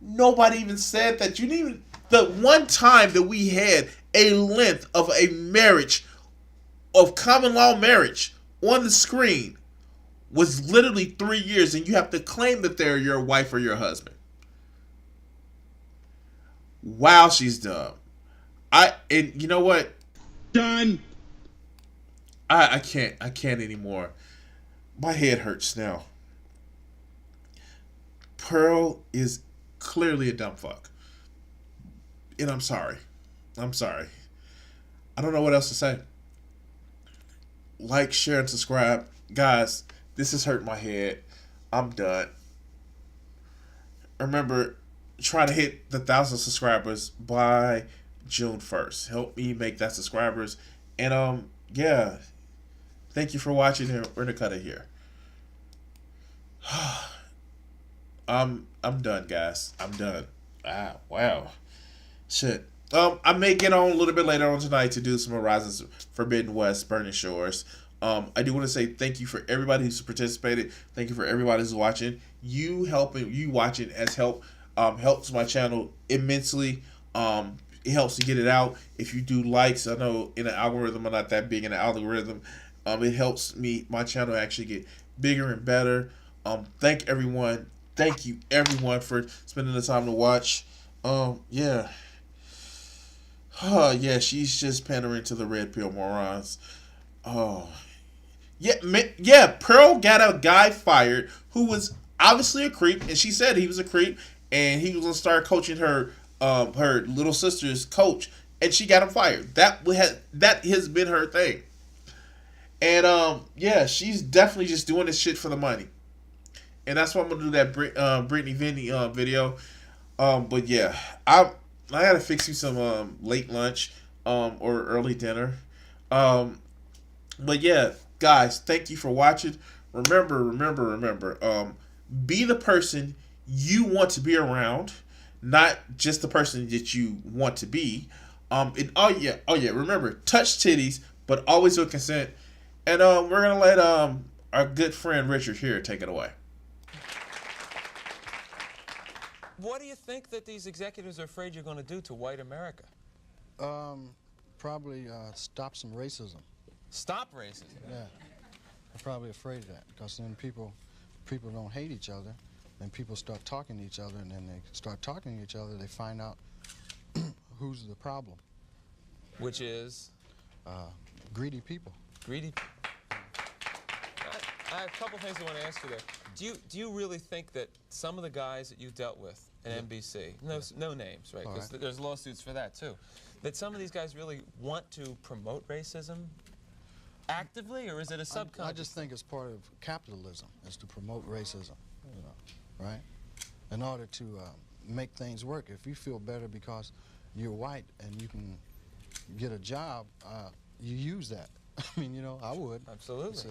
Nobody even said that. You didn't even. The one time that we had a length of a marriage, of common law marriage, on the screen was literally 3 years, and you have to claim that they're your wife or your husband. Wow, she's dumb. And you know what? Done. I can't anymore. My head hurts now. Pearl is clearly a dumb fuck. And I'm sorry. I'm sorry. I don't know what else to say. Like, share, and subscribe. Guys, this has hurt my head. I'm done. Remember, try to hit the 1,000 subscribers by June 1st. Help me make that subscribers. And yeah. Thank you for watching. We're gonna cut it here. I'm done, guys. I'm done. Wow. Shit. I may get on a little bit later on tonight to do some Horizons Forbidden West Burning Shores. I do want to say thank you for everybody who's participated. Thank you for everybody who's watching. You watching helps my channel immensely. It helps to get it out. If you do likes, I know in an algorithm, I'm not that big in an algorithm. It helps my channel actually get bigger and better. Thank everyone. Thank you everyone for spending the time to watch. Yeah. Yeah, she's just pandering to the red pill morons. Oh. Yeah, Pearl got a guy fired who was obviously a creep, and she said he was a creep, and he was gonna start coaching her little sister's coach, and she got him fired. That has been her thing. And yeah, she's definitely just doing this shit for the money. And that's why I'm gonna do that Brittany Vinny video. But yeah, I gotta fix you some late lunch or early dinner. But yeah, guys, thank you for watching. Remember, be the person you want to be around, not just the person that you want to be. Remember, touch titties, but always with consent. And we're gonna let our good friend Richard here take it away. What do you think that these executives are afraid you're going to do to white America? Probably stop some racism. Stop racism? Yeah, I'm probably afraid of that, because then people don't hate each other, and people start talking to each other, and then they start talking to each other, they find out who's the problem. Which is? Greedy people. Greedy. I have a couple things I want to ask you there. Do you really think that some of the guys that you dealt with at NBC, no names, right? Because there's lawsuits for that too, that some of these guys really want to promote racism actively, or is it a subconscious? I just think it's part of capitalism, is to promote racism, right? In order to make things work. If you feel better because you're white and you can get a job, you use that. I mean, I would. Absolutely. Say,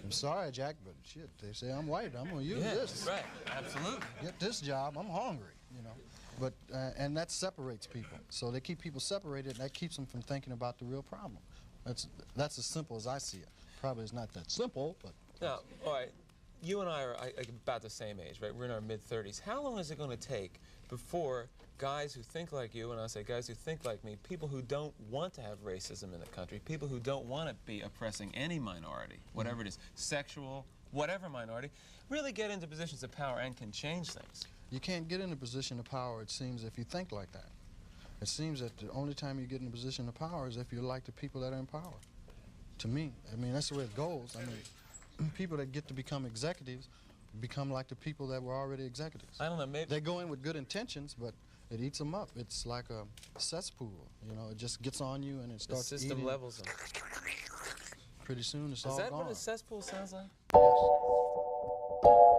I'm sorry, Jack, but shit, they say I'm white. I'm going to use this. Right, absolutely. Get this job. I'm hungry, But, and that separates people. So they keep people separated, and that keeps them from thinking about the real problem. That's as simple as I see it. Probably it's not that simple, but... Now, all right, you and I are about the same age, right? We're in our mid-30s. How long is it going to take before guys who think like you, and I say guys who think like me, people who don't want to have racism in the country, people who don't want to be oppressing any minority, whatever it is, sexual, whatever minority, really get into positions of power and can change things? You can't get in a position of power, it seems, if you think like that. It seems that the only time you get in a position of power is if you're like the people that are in power. To me, I mean, that's the way it goes. I mean, people that get to become executives become like the people that were already executives. I don't know, maybe... They go in with good intentions, but it eats them up. It's like a cesspool, it just gets on you and it starts eating. The system levels them. Pretty soon it's all gone. Is that what a cesspool sounds like? Yes.